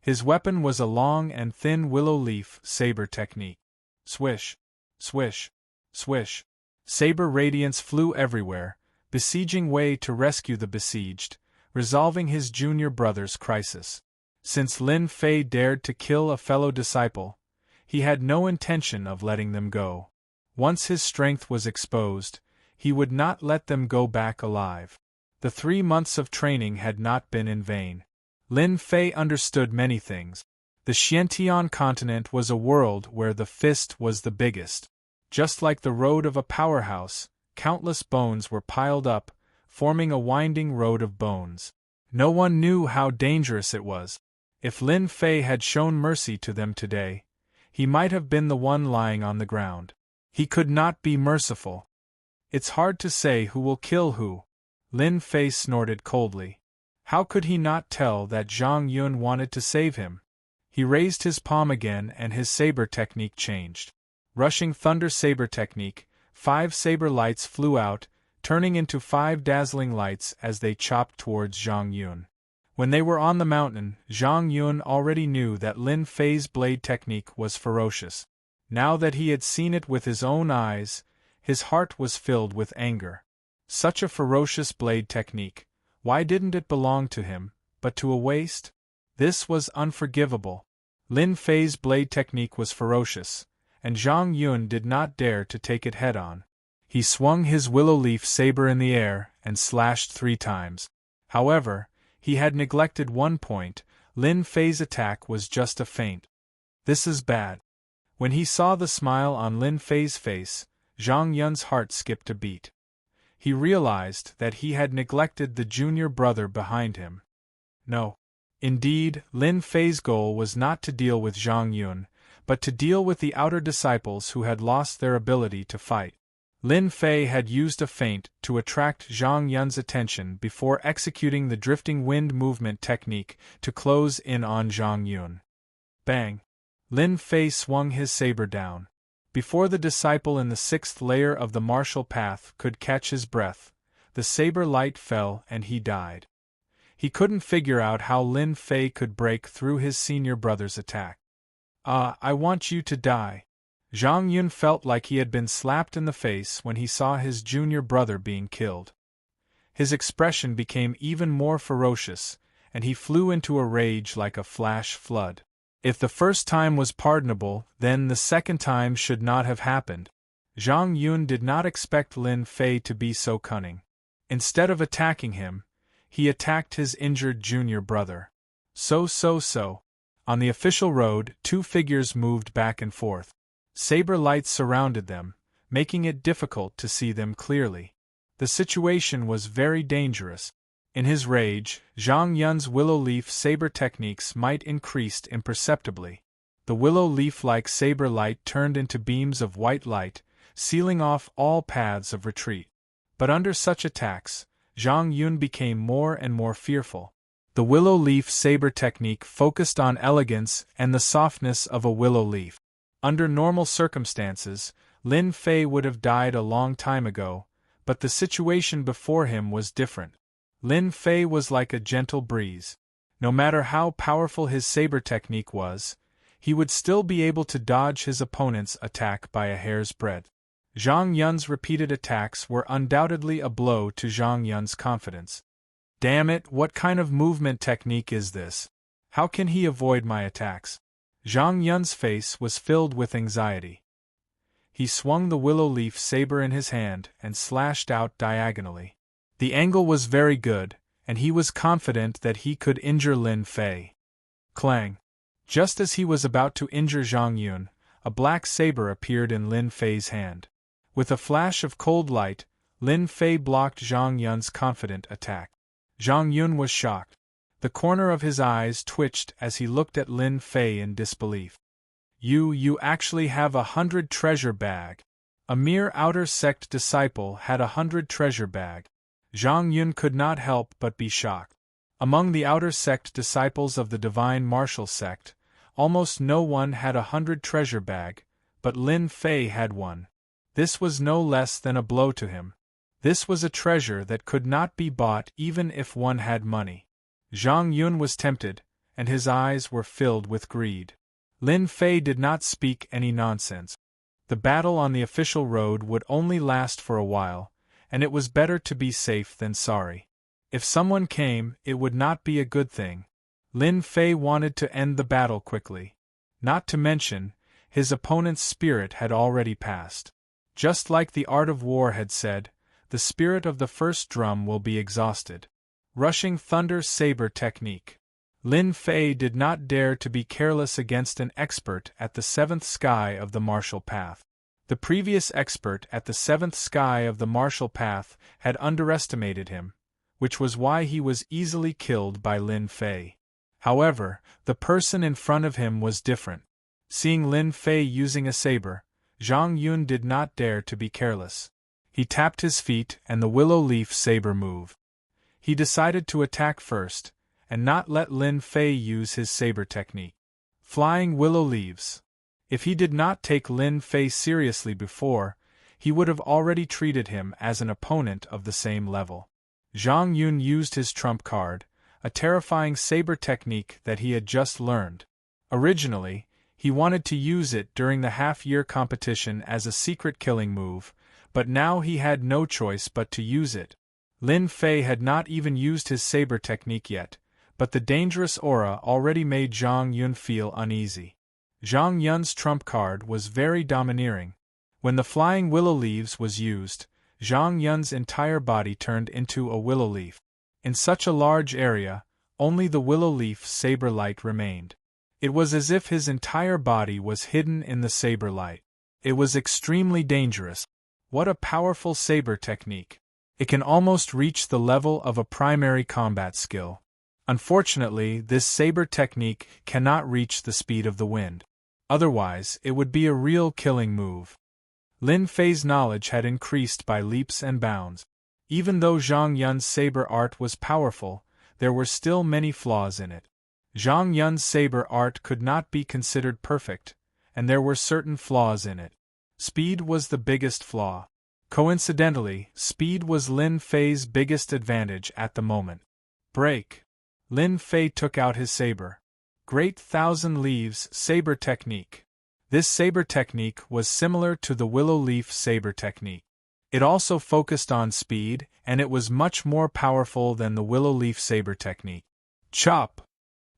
His weapon was a long and thin willow leaf saber technique. Swish, swish, swish. Saber radiance flew everywhere, besieging Wei to rescue the besieged, resolving his junior brother's crisis. Since Lin Fei dared to kill a fellow disciple, he had no intention of letting them go. Once his strength was exposed, he would not let them go back alive. The 3 months of training had not been in vain. Lin Fei understood many things. The Xiantian continent was a world where the fist was the biggest. Just like the road of a powerhouse, countless bones were piled up, forming a winding road of bones. No one knew how dangerous it was. If Lin Fei had shown mercy to them today, he might have been the one lying on the ground. He could not be merciful. It's hard to say who will kill who. Lin Fei snorted coldly. How could he not tell that Zhang Yun wanted to save him? He raised his palm again and his saber technique changed. Rushing thunder saber technique, 5 saber lights flew out, turning into 5 dazzling lights as they chopped towards Zhang Yun. When they were on the mountain, Zhang Yun already knew that Lin Fei's blade technique was ferocious. Now that he had seen it with his own eyes, his heart was filled with anger. Such a ferocious blade technique, why didn't it belong to him, but to a waste? This was unforgivable. Lin Fei's blade technique was ferocious, and Zhang Yun did not dare to take it head-on. He swung his willow leaf saber in the air and slashed 3 times. However, he had neglected one point: Lin Fei's attack was just a feint. This is bad. When he saw the smile on Lin Fei's face, Zhang Yun's heart skipped a beat. He realized that he had neglected the junior brother behind him. No. Indeed, Lin Fei's goal was not to deal with Zhang Yun, but to deal with the outer disciples who had lost their ability to fight. Lin Fei had used a feint to attract Zhang Yun's attention before executing the drifting wind movement technique to close in on Zhang Yun. Bang! Lin Fei swung his saber down. Before the disciple in the 6th layer of the martial path could catch his breath, the saber light fell and he died. He couldn't figure out how Lin Fei could break through his senior brother's attack. I want you to die. Zhang Yun felt like he had been slapped in the face when he saw his junior brother being killed. His expression became even more ferocious, and he flew into a rage like a flash flood. If the first time was pardonable, then the second time should not have happened. Zhang Yun did not expect Lin Fei to be so cunning. Instead of attacking him, he attacked his injured junior brother. So. On the official road, 2 figures moved back and forth. Saber lights surrounded them, making it difficult to see them clearly. The situation was very dangerous. In his rage, Zhang Yun's willow leaf saber techniques might increased imperceptibly. The willow leaf-like saber light turned into beams of white light, sealing off all paths of retreat. But under such attacks, Zhang Yun became more and more fearful. The willow leaf saber technique focused on elegance and the softness of a willow leaf. Under normal circumstances, Lin Fei would have died a long time ago, but the situation before him was different. Lin Fei was like a gentle breeze. No matter how powerful his saber technique was, he would still be able to dodge his opponent's attack by a hair's breadth. Zhang Yun's repeated attacks were undoubtedly a blow to Zhang Yun's confidence. Damn it, what kind of movement technique is this? How can he avoid my attacks? Zhang Yun's face was filled with anxiety. He swung the willow leaf saber in his hand and slashed out diagonally. The angle was very good, and he was confident that he could injure Lin Fei. Clang! Just as he was about to injure Zhang Yun, a black saber appeared in Lin Fei's hand. With a flash of cold light, Lin Fei blocked Zhang Yun's confident attack. Zhang Yun was shocked. The corner of his eyes twitched as he looked at Lin Fei in disbelief. You actually have 100 treasure bag. A mere outer sect disciple had 100 treasure bag. Zhang Yun could not help but be shocked. Among the outer sect disciples of the divine martial sect, almost no one had 100 treasure bag, but Lin Fei had one. This was no less than a blow to him. This was a treasure that could not be bought even if one had money. Zhang Yun was tempted, and his eyes were filled with greed. Lin Fei did not speak any nonsense. The battle on the official road would only last for a while, and it was better to be safe than sorry. If someone came, it would not be a good thing. Lin Fei wanted to end the battle quickly. Not to mention, his opponent's spirit had already passed. Just like the art of war had said, the spirit of the first drum will be exhausted. Rushing thunder saber technique. Lin Fei did not dare to be careless against an expert at the seventh sky of the martial path. The previous expert at the seventh sky of the martial path had underestimated him, which was why he was easily killed by Lin Fei. However, the person in front of him was different. Seeing Lin Fei using a saber, Zhang Yun did not dare to be careless. He tapped his feet and the willow leaf saber moved. He decided to attack first, and not let Lin Fei use his saber technique. Flying willow leaves. If he did not take Lin Fei seriously before, he would have already treated him as an opponent of the same level. Zhang Yun used his trump card, a terrifying saber technique that he had just learned. Originally, he wanted to use it during the half-year competition as a secret killing move, but now he had no choice but to use it. Lin Fei had not even used his saber technique yet, but the dangerous aura already made Zhang Yun feel uneasy. Zhang Yun's trump card was very domineering. When the flying willow leaves was used, Zhang Yun's entire body turned into a willow leaf. In such a large area, only the willow leaf saber light remained. It was as if his entire body was hidden in the saber light. It was extremely dangerous. What a powerful saber technique! It can almost reach the level of a primary combat skill. Unfortunately, this saber technique cannot reach the speed of the wind. Otherwise, it would be a real killing move. Lin Fei's knowledge had increased by leaps and bounds. Even though Zhang Yun's saber art was powerful, there were still many flaws in it. Zhang Yun's saber art could not be considered perfect, and there were certain flaws in it. Speed was the biggest flaw. Coincidentally, speed was Lin Fei's biggest advantage at the moment. Break. Lin Fei took out his saber. Great Thousand Leaves saber technique. This saber technique was similar to the willow leaf saber technique. It also focused on speed, and it was much more powerful than the willow leaf saber technique. Chop!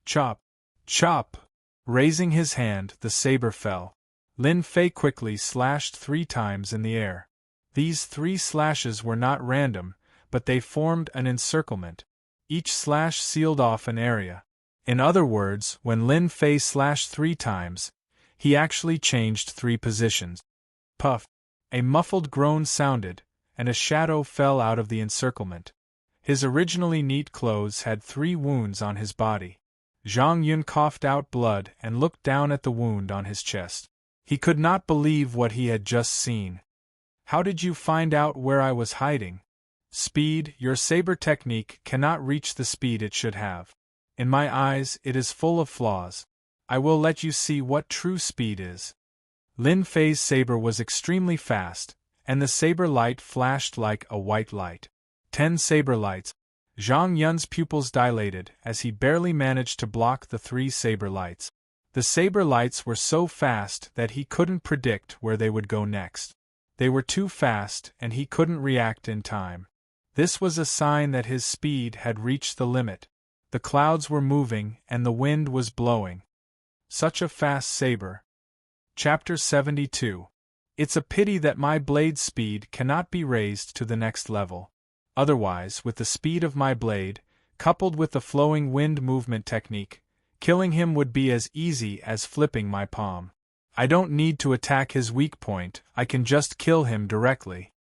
Chop! Chop! Raising his hand, the saber fell. Lin Fei quickly slashed 3 times in the air. These 3 slashes were not random, but they formed an encirclement. Each slash sealed off an area. In other words, when Lin Fei slashed 3 times, he actually changed 3 positions. Puff! A muffled groan sounded, and a shadow fell out of the encirclement. His originally neat clothes had 3 wounds on his body. Zhang Yun coughed out blood and looked down at the wound on his chest. He could not believe what he had just seen. How did you find out where I was hiding? Speed, your saber technique cannot reach the speed it should have. In my eyes, it is full of flaws. I will let you see what true speed is. Lin Fei's saber was extremely fast, and the saber light flashed like a white light. 10 saber lights. Zhang Yun's pupils dilated as he barely managed to block the 3 saber lights. The saber lights were so fast that he couldn't predict where they would go next. They were too fast and he couldn't react in time. This was a sign that his speed had reached the limit. The clouds were moving and the wind was blowing. Such a fast saber. Chapter 72. It's a pity that my blade speed cannot be raised to the next level. Otherwise, with the speed of my blade, coupled with the flowing wind movement technique, killing him would be as easy as flipping my palm. I don't need to attack his weak point, I can just kill him directly.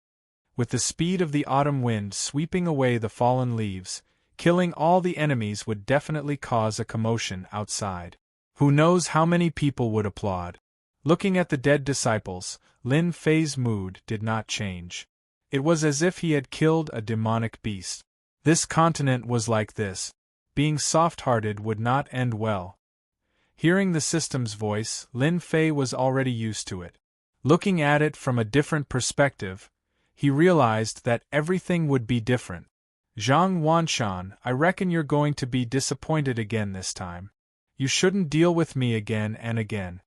With the speed of the autumn wind sweeping away the fallen leaves, killing all the enemies would definitely cause a commotion outside. Who knows how many people would applaud. Looking at the dead disciples, Lin Fei's mood did not change. It was as if he had killed a demonic beast. This continent was like this. Being soft-hearted would not end well. Hearing the system's voice, Lin Fei was already used to it. Looking at it from a different perspective, he realized that everything would be different. Zhang Wanshan, I reckon you're going to be disappointed again this time. You shouldn't deal with me again and again.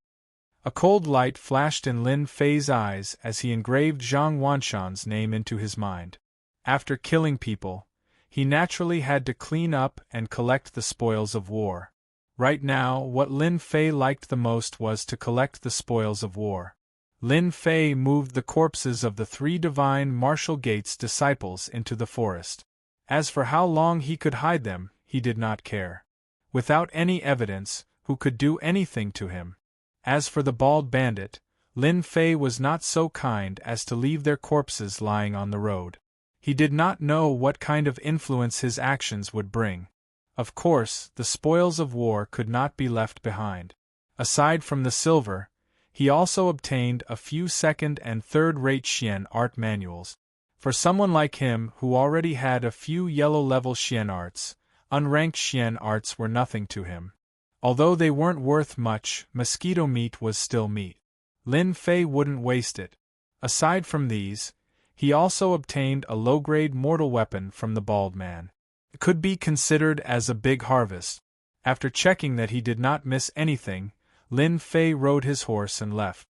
A cold light flashed in Lin Fei's eyes as he engraved Zhang Wanshan's name into his mind. After killing people, he naturally had to clean up and collect the spoils of war. Right now, what Lin Fei liked the most was to collect the spoils of war. Lin Fei moved the corpses of the 3 divine Martial Gate's disciples into the forest. As for how long he could hide them, he did not care. Without any evidence, who could do anything to him? As for the bald bandit, Lin Fei was not so kind as to leave their corpses lying on the road. He did not know what kind of influence his actions would bring. Of course, the spoils of war could not be left behind. Aside from the silver, he also obtained a few second- and third-rate Xian art manuals. For someone like him who already had a few yellow-level Xian arts, unranked Xian arts were nothing to him. Although they weren't worth much, mosquito meat was still meat. Lin Fei wouldn't waste it. Aside from these, he also obtained a low-grade mortal weapon from the bald man. It could be considered as a big harvest. After checking that he did not miss anything, Lin Fei rode his horse and left.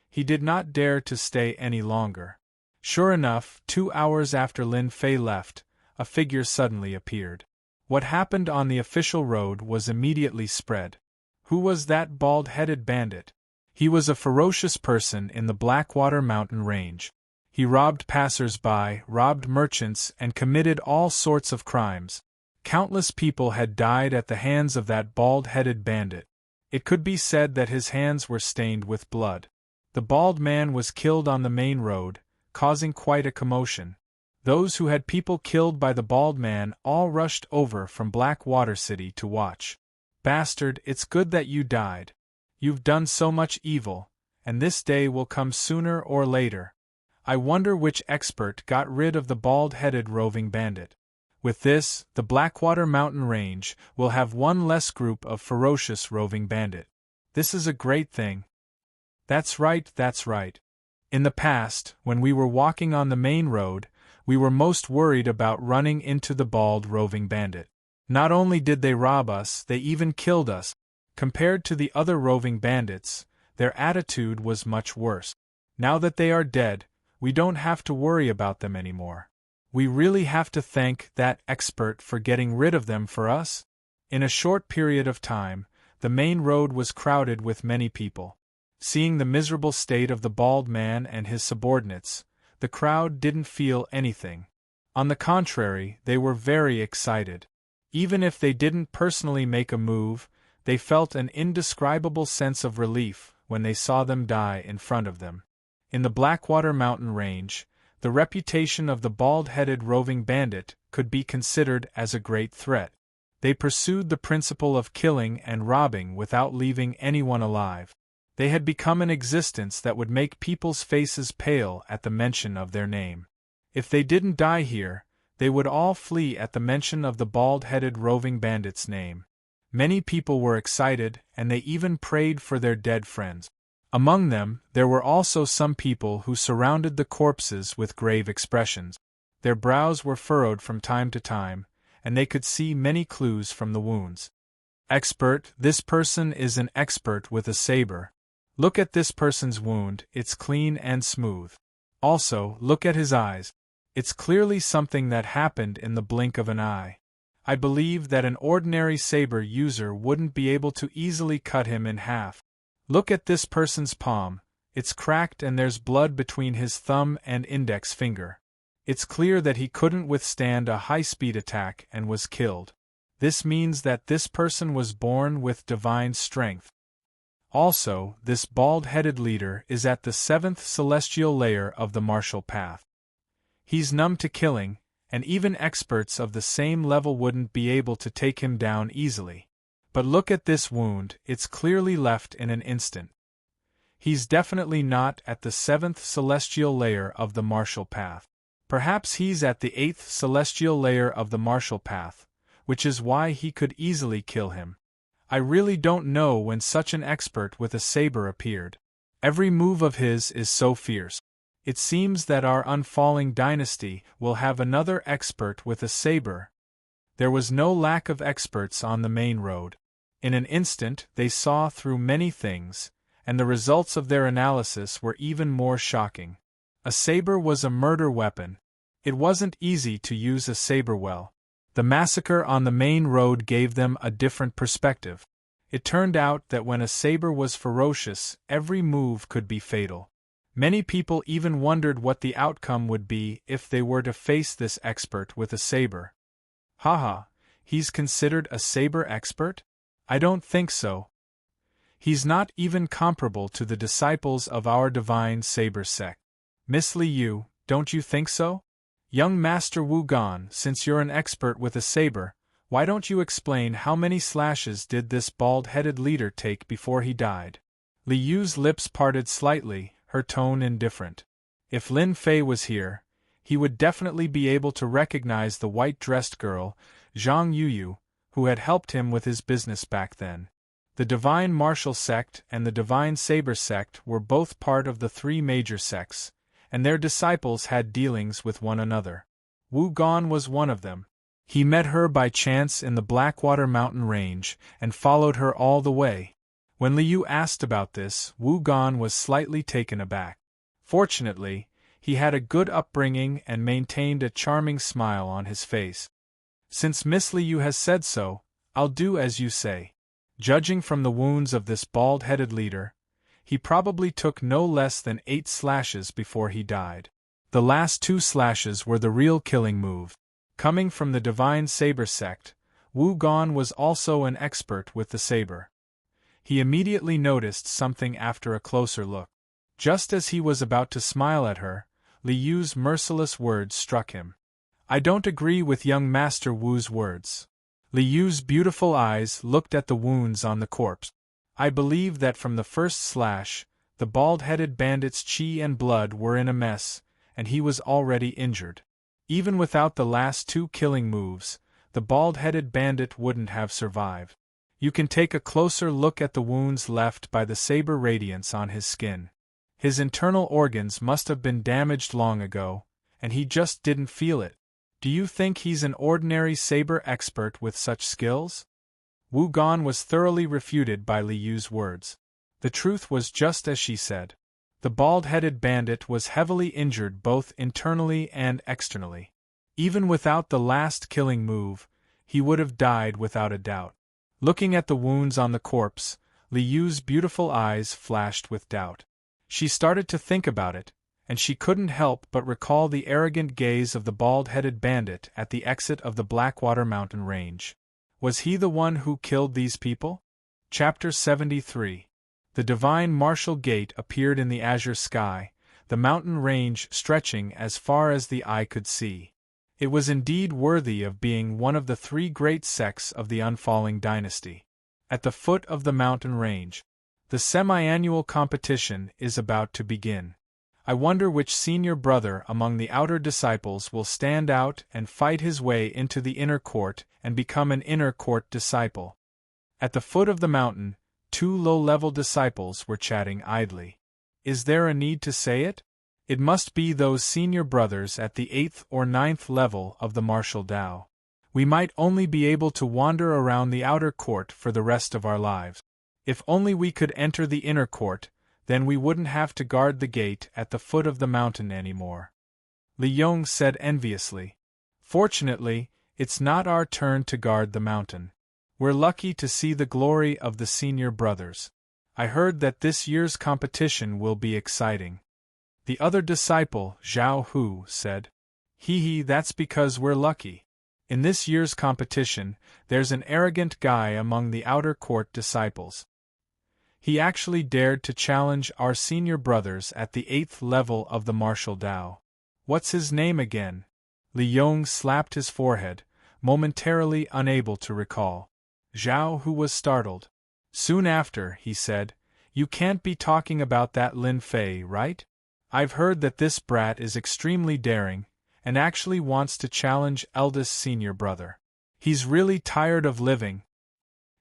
He did not dare to stay any longer. Sure enough, 2 hours after Lin Fei left, a figure suddenly appeared. What happened on the official road was immediately spread. Who was that bald-headed bandit? He was a ferocious person in the Blackwater mountain range. He robbed passers-by, robbed merchants, and committed all sorts of crimes. Countless people had died at the hands of that bald-headed bandit. It could be said that his hands were stained with blood. The bald man was killed on the main road, causing quite a commotion. Those who had people killed by the bald man all rushed over from Blackwater City to watch. Bastard, it's good that you died. You've done so much evil, and this day will come sooner or later. I wonder which expert got rid of the bald-headed roving bandit. With this, the Blackwater mountain range will have one less group of ferocious roving bandit. This is a great thing. That's right, that's right. In the past, when we were walking on the main road, we were most worried about running into the bald roving bandit. Not only did they rob us, they even killed us. Compared to the other roving bandits, their attitude was much worse. Now that they are dead, we don't have to worry about them anymore. We really have to thank that expert for getting rid of them for us. In a short period of time, the main road was crowded with many people. Seeing the miserable state of the bald man and his subordinates, the crowd didn't feel anything. On the contrary, they were very excited. Even if they didn't personally make a move, they felt an indescribable sense of relief when they saw them die in front of them. In the Blackwater mountain range, the reputation of the bald-headed roving bandit could be considered as a great threat. They pursued the principle of killing and robbing without leaving anyone alive. They had become an existence that would make people's faces pale at the mention of their name. If they didn't die here, they would all flee at the mention of the bald-headed roving bandit's name. Many people were excited, and they even prayed for their dead friends. Among them, there were also some people who surrounded the corpses with grave expressions. Their brows were furrowed from time to time, and they could see many clues from the wounds. Expert, this person is an expert with a saber. Look at this person's wound, it's clean and smooth. Also, look at his eyes. It's clearly something that happened in the blink of an eye. I believe that an ordinary saber user wouldn't be able to easily cut him in half. Look at this person's palm, it's cracked and there's blood between his thumb and index finger. It's clear that he couldn't withstand a high-speed attack and was killed. This means that this person was born with divine strength. Also, this bald-headed leader is at the 7th celestial layer of the martial path. He's numb to killing, and even experts of the same level wouldn't be able to take him down easily. But look at this wound, it's clearly left in an instant. He's definitely not at the 7th celestial layer of the martial path. Perhaps he's at the 8th celestial layer of the martial path, which is why he could easily kill him. I really don't know when such an expert with a saber appeared. Every move of his is so fierce. It seems that our unfalling dynasty will have another expert with a saber. There was no lack of experts on the main road. In an instant they saw through many things, and the results of their analysis were even more shocking. A saber was a murder weapon. It wasn't easy to use a saber well. The massacre on the main road gave them a different perspective. It turned out that when a saber was ferocious, every move could be fatal. Many people even wondered what the outcome would be if they were to face this expert with a saber. Haha, he's considered a saber expert? I don't think so. He's not even comparable to the disciples of our divine saber sect. Miss Liu, don't you think so? Young Master Wu Gan, since you're an expert with a saber, why don't you explain how many slashes did this bald-headed leader take before he died? Liu's lips parted slightly, her tone indifferent. If Lin Fei was here, he would definitely be able to recognize the white-dressed girl, Zhang Yuyu, who had helped him with his business back then. The Divine Martial Sect and the Divine Saber Sect were both part of the 3 major sects, and their disciples had dealings with one another. Wu Gan was one of them. He met her by chance in the Blackwater mountain range and followed her all the way. When Liu asked about this, Wu Gan was slightly taken aback. Fortunately, he had a good upbringing and maintained a charming smile on his face. Since Miss Liu has said so, I'll do as you say. Judging from the wounds of this bald-headed leader, he probably took no less than 8 slashes before he died. The last 2 slashes were the real killing move. Coming from the Divine Saber sect, Wu Gan was also an expert with the saber. He immediately noticed something after a closer look. Just as he was about to smile at her, Liu's merciless words struck him. I don't agree with young Master Wu's words. Liu's beautiful eyes looked at the wounds on the corpse. I believe that from the first slash, the bald-headed bandit's chi and blood were in a mess, and he was already injured. Even without the last 2 killing moves, the bald-headed bandit wouldn't have survived. You can take a closer look at the wounds left by the saber radiance on his skin. His internal organs must have been damaged long ago, and he just didn't feel it. Do you think he's an ordinary saber expert with such skills? Wu Gan was thoroughly refuted by Liu's words. The truth was just as she said. The bald-headed bandit was heavily injured both internally and externally. Even without the last killing move, he would have died without a doubt. Looking at the wounds on the corpse, Liu's beautiful eyes flashed with doubt. She started to think about it, and she couldn't help but recall the arrogant gaze of the bald-headed bandit at the exit of the Blackwater mountain range. Was he the one who killed these people? Chapter 73. The divine martial gate appeared in the azure sky, the mountain range stretching as far as the eye could see. It was indeed worthy of being one of the three great sects of the unfalling dynasty. At the foot of the mountain range, the semi-annual competition is about to begin. I wonder which senior brother among the outer disciples will stand out and fight his way into the inner court and become an inner court disciple. At the foot of the mountain, two low-level disciples were chatting idly. Is there a need to say it? It must be those senior brothers at the 8th or 9th level of the martial Tao. We might only be able to wander around the outer court for the rest of our lives. If only we could enter the inner court, then we wouldn't have to guard the gate at the foot of the mountain anymore. Li Yong said enviously. Fortunately, it's not our turn to guard the mountain. We're lucky to see the glory of the senior brothers. I heard that this year's competition will be exciting. The other disciple, Zhao Hu, said. Hee, that's because we're lucky. In this year's competition, there's an arrogant guy among the outer court disciples. He actually dared to challenge our senior brothers at the 8th level of the martial Tao. What's his name again? Li Yong slapped his forehead, momentarily unable to recall. Zhao Hu was startled. Soon after, he said, You can't be talking about that Lin Fei, right? I've heard that this brat is extremely daring, and actually wants to challenge eldest senior brother. He's really tired of living.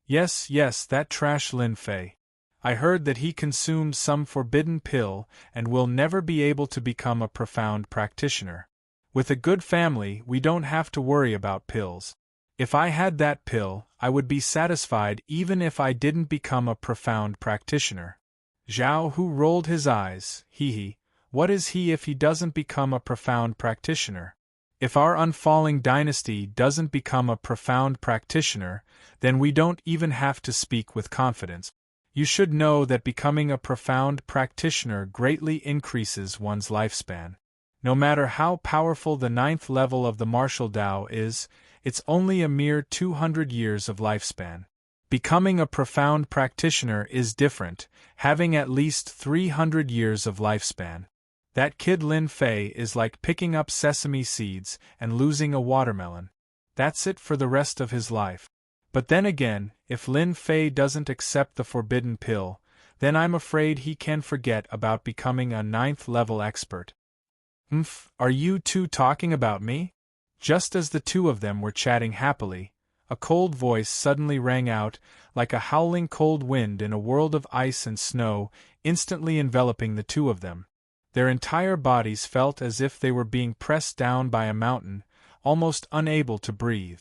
Yes, that trash Lin Fei. I heard that he consumed some forbidden pill and will never be able to become a profound practitioner. With a good family, we don't have to worry about pills. If I had that pill, I would be satisfied even if I didn't become a profound practitioner. Zhao Hu rolled his eyes. What is he if he doesn't become a profound practitioner? If our unfalling dynasty doesn't become a profound practitioner, then we don't even have to speak with confidence. You should know that becoming a profound practitioner greatly increases one's lifespan. No matter how powerful the 9th level of the martial Tao is, it's only a mere 200 years of lifespan. Becoming a profound practitioner is different, having at least 300 years of lifespan. That kid Lin Fei is like picking up sesame seeds and losing a watermelon. That's it for the rest of his life. But then again, if Lin Fei doesn't accept the forbidden pill, then I'm afraid he can forget about becoming a 9th level expert. Are you two talking about me? Just as the two of them were chatting happily, a cold voice suddenly rang out, like a howling cold wind in a world of ice and snow, instantly enveloping the two of them. Their entire bodies felt as if they were being pressed down by a mountain, almost unable to breathe.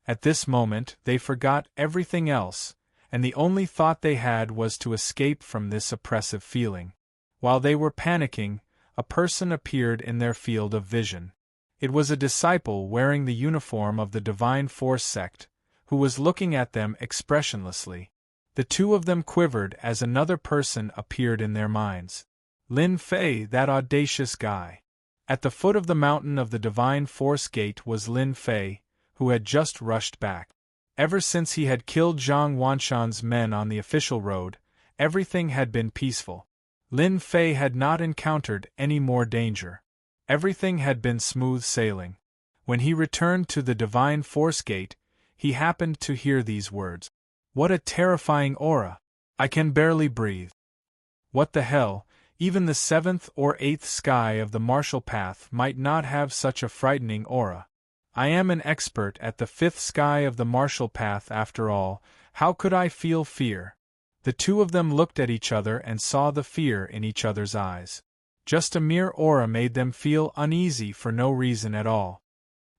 At this moment, they forgot everything else, and the only thought they had was to escape from this oppressive feeling. While they were panicking, a person appeared in their field of vision. It was a disciple wearing the uniform of the Divine Force sect, who was looking at them expressionlessly. The two of them quivered as another person appeared in their minds. Lin Fei, that audacious guy. At the foot of the mountain of the Divine Force Gate was Lin Fei, who had just rushed back. Ever since he had killed Zhang Wanshan's men on the official road, everything had been peaceful. Lin Fei had not encountered any more danger. Everything had been smooth sailing. When he returned to the Divine Force Gate, he happened to hear these words. What a terrifying aura! I can barely breathe. What the hell, even the 7th or 8th sky of the martial path might not have such a frightening aura. I am an expert at the 5th sky of the martial path after all, how could I feel fear? The two of them looked at each other and saw the fear in each other's eyes. Just a mere aura made them feel uneasy for no reason at all.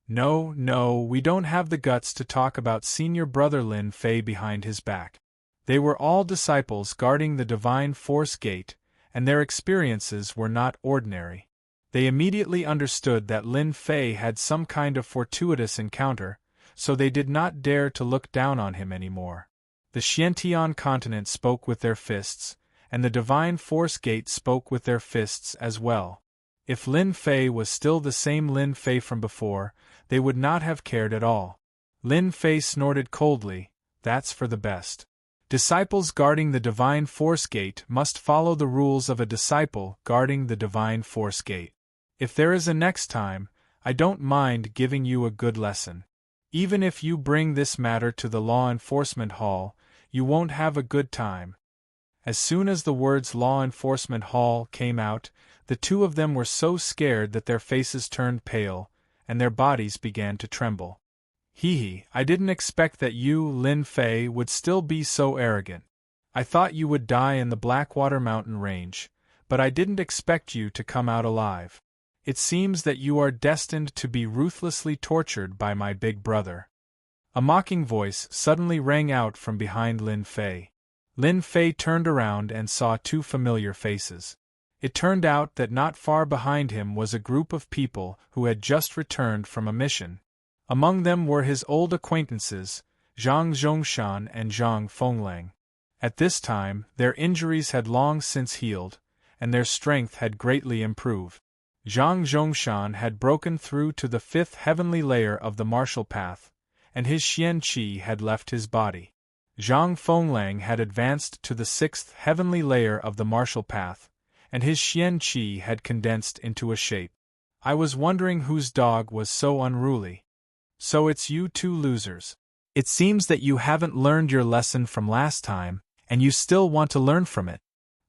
No, we don't have the guts to talk about senior brother Lin Fei behind his back. They were all disciples guarding the Divine Force Gate, and their experiences were not ordinary. They immediately understood that Lin Fei had some kind of fortuitous encounter, so they did not dare to look down on him anymore. The Xiantian continent spoke with their fists, and the Divine Force Gate spoke with their fists as well. If Lin Fei was still the same Lin Fei from before, they would not have cared at all. Lin Fei snorted coldly, that's for the best. Disciples guarding the divine force gate must follow the rules of a disciple guarding the divine force gate. If there is a next time, I don't mind giving you a good lesson. Even if you bring this matter to the law enforcement hall, you won't have a good time. As soon as the words law enforcement hall came out, the two of them were so scared that their faces turned pale, and their bodies began to tremble. Hee, I didn't expect that you, Lin Fei, would still be so arrogant. I thought you would die in the Blackwater Mountain Range, but I didn't expect you to come out alive. It seems that you are destined to be ruthlessly tortured by my big brother. A mocking voice suddenly rang out from behind Lin Fei. Lin Fei turned around and saw two familiar faces. It turned out that not far behind him was a group of people who had just returned from a mission. Among them were his old acquaintances, Zhang Zhongshan and Zhang Fenglang. At this time, their injuries had long since healed, and their strength had greatly improved. Zhang Zhongshan had broken through to the 5th heavenly layer of the martial path, and his Xian Qi had left his body. Zhang Fenglang had advanced to the 6th heavenly layer of the martial path, and his Xian Qi had condensed into a shape. I was wondering whose dog was so unruly. So it's you two losers. It seems that you haven't learned your lesson from last time, and you still want to learn from it.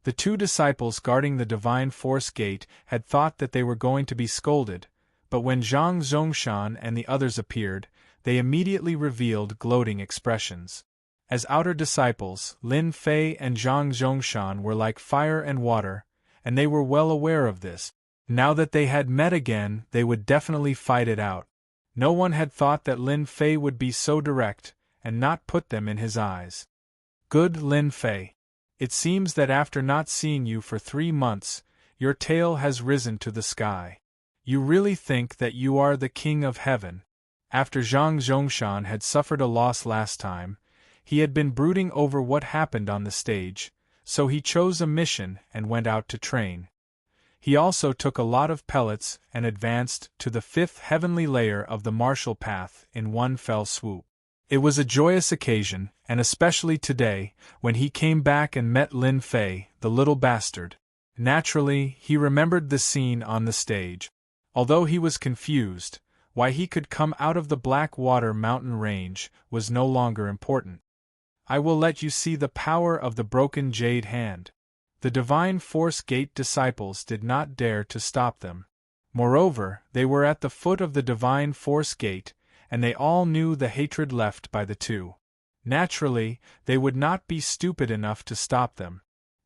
The two disciples guarding the divine force gate had thought that they were going to be scolded, but when Zhang Zhongshan and the others appeared, they immediately revealed gloating expressions. As outer disciples, Lin Fei and Zhang Zhongshan were like fire and water, and they were well aware of this. Now that they had met again, they would definitely fight it out. No one had thought that Lin Fei would be so direct, and not put them in his eyes. Good Lin Fei. It seems that after not seeing you for 3 months, your tail has risen to the sky. You really think that you are the king of heaven. After Zhang Zhongshan had suffered a loss last time, he had been brooding over what happened on the stage, so he chose a mission and went out to train. He also took a lot of pellets and advanced to the 5th heavenly layer of the martial path in one fell swoop. It was a joyous occasion, and especially today, when he came back and met Lin Fei, the little bastard. Naturally, he remembered the scene on the stage. Although he was confused, why he could come out of the Blackwater Mountain Range was no longer important. I will let you see the power of the broken jade hand. The divine force gate disciples did not dare to stop them. Moreover, they were at the foot of the divine force gate, and they all knew the hatred left by the two. Naturally, they would not be stupid enough to stop them.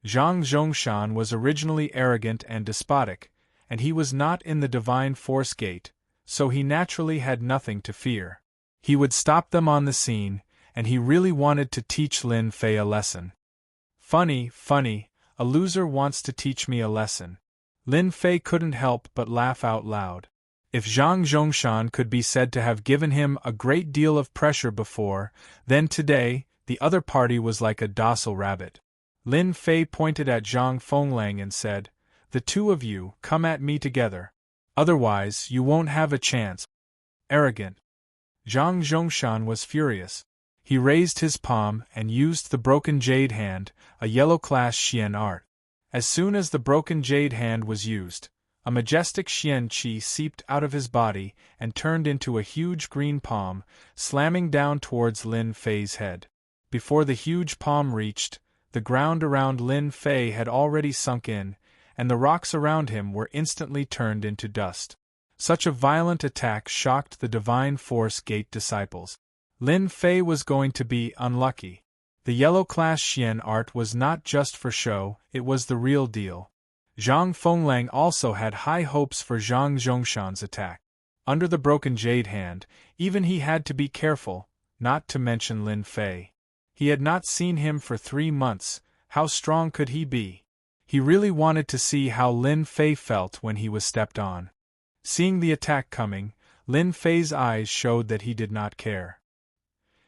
Zhang Zhongshan was originally arrogant and despotic, and he was not in the divine force gate, so he naturally had nothing to fear. He would stop them on the scene, and he really wanted to teach Lin Fei a lesson. Funny, a loser wants to teach me a lesson. Lin Fei couldn't help but laugh out loud. If Zhang Zhongshan could be said to have given him a great deal of pressure before, then today, the other party was like a docile rabbit. Lin Fei pointed at Zhang Fenglang and said, "The two of you, come at me together. Otherwise, you won't have a chance." Arrogant. Zhang Zhongshan was furious. He raised his palm and used the broken jade hand, a yellow-class Xian art. As soon as the broken jade hand was used, a majestic Xian Qi seeped out of his body and turned into a huge green palm, slamming down towards Lin Fei's head. Before the huge palm reached, the ground around Lin Fei had already sunk in, and the rocks around him were instantly turned into dust. Such a violent attack shocked the divine force gate disciples. Lin Fei was going to be unlucky. The yellow-class Xian art was not just for show, it was the real deal. Zhang Fenglang also had high hopes for Zhang Zhongshan's attack. Under the broken jade hand, even he had to be careful, not to mention Lin Fei. He had not seen him for 3 months, how strong could he be? He really wanted to see how Lin Fei felt when he was stepped on. Seeing the attack coming, Lin Fei's eyes showed that he did not care.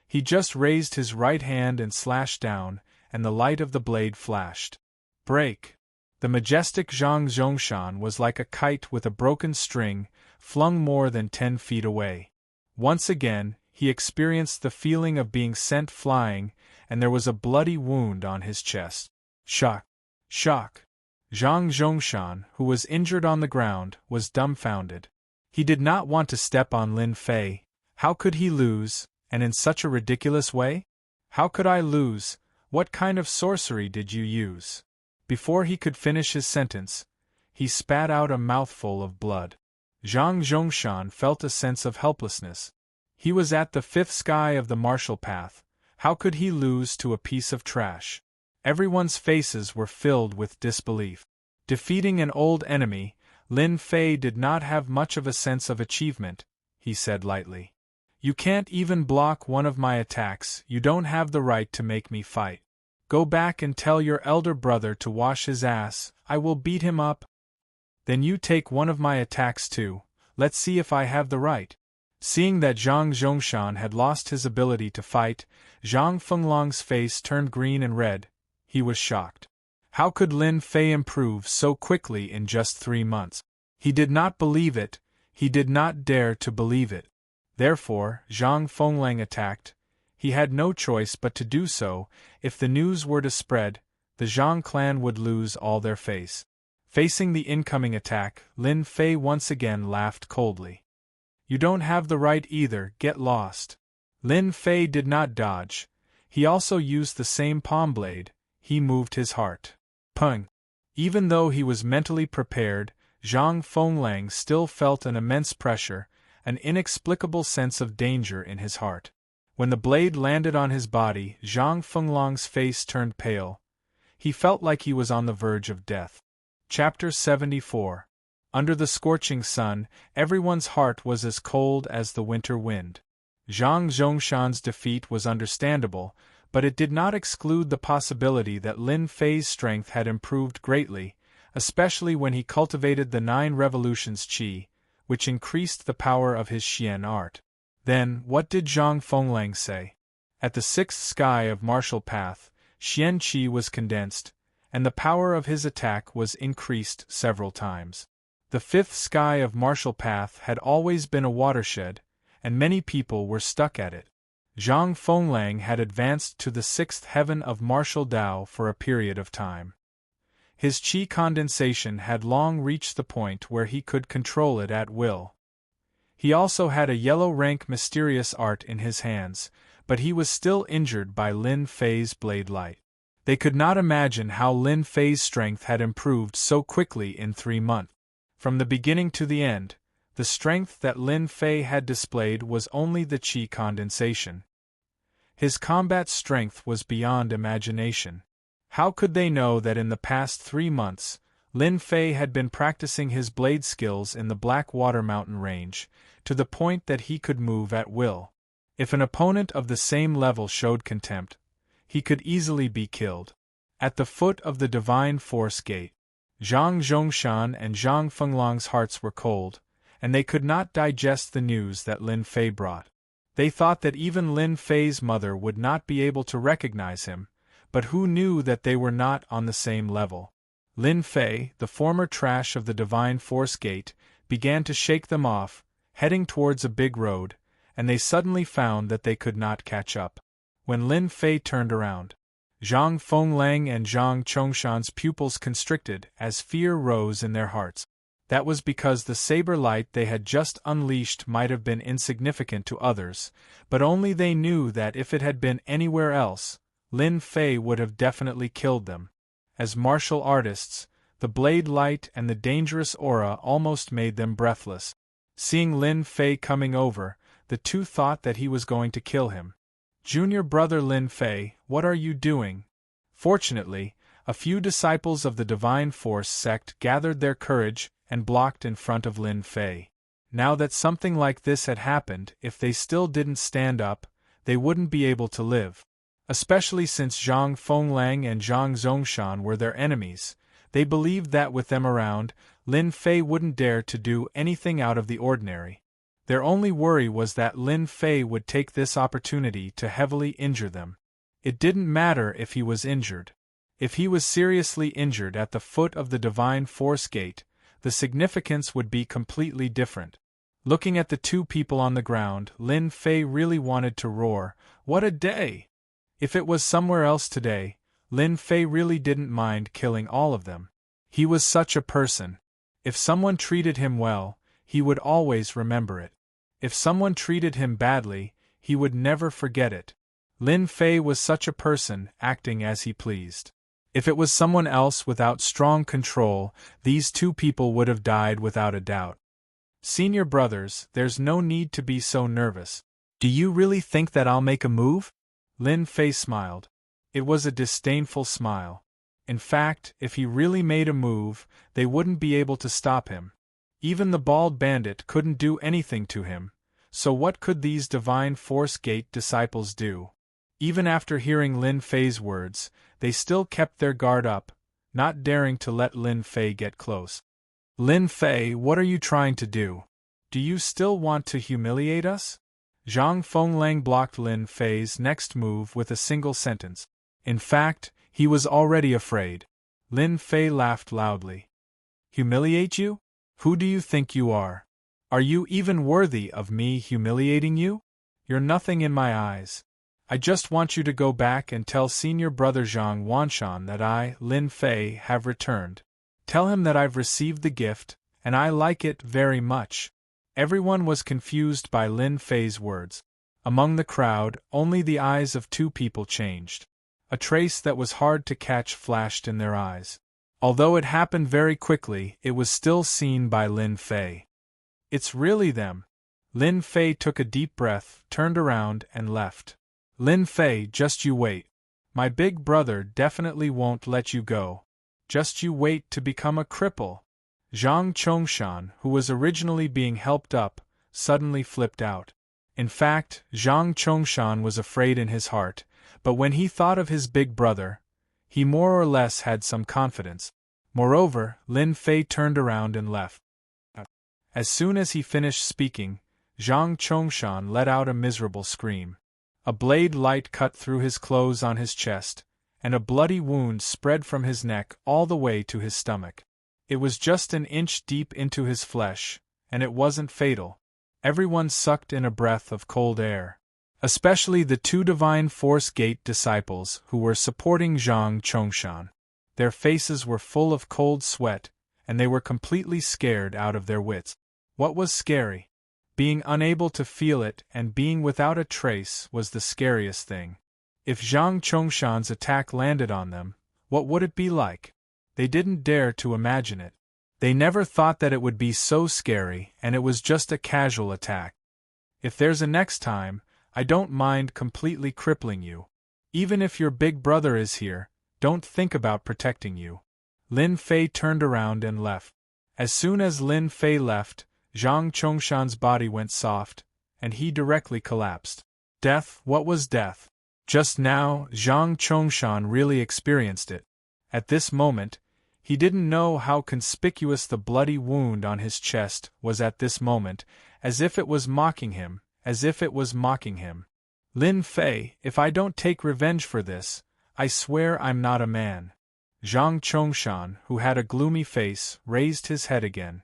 He just raised his right hand and slashed down, and the light of the blade flashed. Break! The majestic Zhang Zhongshan was like a kite with a broken string, flung more than 10 feet away. Once again, he experienced the feeling of being sent flying, and there was a bloody wound on his chest. Shock! Shock! Zhang Zhongshan, who was injured on the ground, was dumbfounded. He did not want to step on Lin Fei. How could he lose, and in such a ridiculous way? How could I lose? What kind of sorcery did you use? Before he could finish his sentence, he spat out a mouthful of blood. Zhang Zhongshan felt a sense of helplessness. He was at the fifth sky of the martial path. How could he lose to a piece of trash? Everyone's faces were filled with disbelief. Defeating an old enemy, Lin Fei did not have much of a sense of achievement, he said lightly. You can't even block one of my attacks, you don't have the right to make me fight. Go back and tell your elder brother to wash his ass, I will beat him up. Then you take one of my attacks too, let's see if I have the right. Seeing that Zhang Zhongshan had lost his ability to fight, Zhang Fenglong's face turned green and red. He was shocked. How could Lin Fei improve so quickly in just 3 months? He did not believe it, he did not dare to believe it. Therefore, Zhang Fenglang attacked. He had no choice but to do so. If the news were to spread, the Zhang clan would lose all their face. Facing the incoming attack, Lin Fei once again laughed coldly. You don't have the right either, get lost. Lin Fei did not dodge. He also used the same palm blade. He moved his heart. Pung! Even though he was mentally prepared, Zhang Fenglang still felt an immense pressure, an inexplicable sense of danger in his heart. When the blade landed on his body, Zhang Fenglong's face turned pale. He felt like he was on the verge of death. Chapter 74. Under the scorching sun, everyone's heart was as cold as the winter wind. Zhang Zhongshan's defeat was understandable, but it did not exclude the possibility that Lin Fei's strength had improved greatly, especially when he cultivated the 9 revolutions qi, which increased the power of his Xian art. Then, what did Zhang Fenglang say? At the 6th sky of martial path, Xian qi was condensed, and the power of his attack was increased several times. The 5th sky of martial path had always been a watershed, and many people were stuck at it. Zhang Fenglang had advanced to the 6th heaven of martial Dao for a period of time. His qi condensation had long reached the point where he could control it at will. He also had a yellow-rank mysterious art in his hands, but he was still injured by Lin Fei's blade light. They could not imagine how Lin Fei's strength had improved so quickly in 3 months. From the beginning to the end, the strength that Lin Fei had displayed was only the qi condensation. His combat strength was beyond imagination. How could they know that in the past 3 months, Lin Fei had been practicing his blade skills in the Blackwater Mountain range, to the point that he could move at will? If an opponent of the same level showed contempt, he could easily be killed. At the foot of the Divine Force Gate, Zhang Zhongshan and Zhang Fenglong's hearts were cold, and they could not digest the news that Lin Fei brought. They thought that even Lin Fei's mother would not be able to recognize him, but who knew that they were not on the same level? Lin Fei, the former trash of the Divine Force Gate, began to shake them off, heading towards a big road, and they suddenly found that they could not catch up. When Lin Fei turned around, Zhang Fenglang and Zhang Chongshan's pupils constricted as fear rose in their hearts. That was because the saber light they had just unleashed might have been insignificant to others, but only they knew that if it had been anywhere else, Lin Fei would have definitely killed them. As martial artists, the blade light and the dangerous aura almost made them breathless. Seeing Lin Fei coming over, the two thought that he was going to kill him. Junior brother Lin Fei, what are you doing? Fortunately, a few disciples of the Divine Force sect gathered their courage and blocked in front of Lin Fei. Now that something like this had happened, if they still didn't stand up, they wouldn't be able to live. Especially since Zhang Fenglang and Zhang Zhongshan were their enemies, they believed that with them around, Lin Fei wouldn't dare to do anything out of the ordinary. Their only worry was that Lin Fei would take this opportunity to heavily injure them. It didn't matter if he was injured. If he was seriously injured at the foot of the Divine Force Gate, the significance would be completely different. Looking at the two people on the ground, Lin Fei really wanted to roar, "What a day!" If it was somewhere else today, Lin Fei really didn't mind killing all of them. He was such a person. If someone treated him well, he would always remember it. If someone treated him badly, he would never forget it. Lin Fei was such a person, acting as he pleased. If it was someone else without strong control, these two people would have died without a doubt. Senior brothers, there's no need to be so nervous. Do you really think that I'll make a move? Lin Fei smiled. It was a disdainful smile. In fact, if he really made a move, they wouldn't be able to stop him. Even the bald bandit couldn't do anything to him, so what could these Divine Force Gate disciples do? Even after hearing Lin Fei's words, they still kept their guard up, not daring to let Lin Fei get close. Lin Fei, what are you trying to do? Do you still want to humiliate us? Zhang Fenglang blocked Lin Fei's next move with a single sentence. In fact, he was already afraid. Lin Fei laughed loudly. Humiliate you? Who do you think you are? Are you even worthy of me humiliating you? You're nothing in my eyes. I just want you to go back and tell senior brother Zhang Wanshan that I, Lin Fei, have returned. Tell him that I've received the gift, and I like it very much. Everyone was confused by Lin Fei's words. Among the crowd, only the eyes of two people changed. A trace that was hard to catch flashed in their eyes. Although it happened very quickly, it was still seen by Lin Fei. It's really them. Lin Fei took a deep breath, turned around, and left. Lin Fei, just you wait. My big brother definitely won't let you go. Just you wait to become a cripple. Zhang Chongshan, who was originally being helped up, suddenly flipped out. In fact, Zhang Chongshan was afraid in his heart, but when he thought of his big brother, he more or less had some confidence. Moreover, Lin Fei turned around and left. As soon as he finished speaking, Zhang Chongshan let out a miserable scream. A blade light cut through his clothes on his chest, and a bloody wound spread from his neck all the way to his stomach. It was just an inch deep into his flesh, and it wasn't fatal. Everyone sucked in a breath of cold air. Especially the two Divine Force Gate disciples who were supporting Zhang Chongshan. Their faces were full of cold sweat, and they were completely scared out of their wits. What was scary? Being unable to feel it and being without a trace was the scariest thing. If Zhang Chongshan's attack landed on them, what would it be like? They didn't dare to imagine it. They never thought that it would be so scary, and it was just a casual attack. If there's a next time, I don't mind completely crippling you. Even if your big brother is here, don't think about protecting you. Lin Fei turned around and left. As soon as Lin Fei left, Zhang Chongshan's body went soft, and he directly collapsed. Death, what was death? Just now, Zhang Chongshan really experienced it. At this moment, he didn't know how conspicuous the bloody wound on his chest was at this moment, as if it was mocking him. Lin Fei, if I don't take revenge for this, I swear I'm not a man. Zhang Chongshan, who had a gloomy face, raised his head again.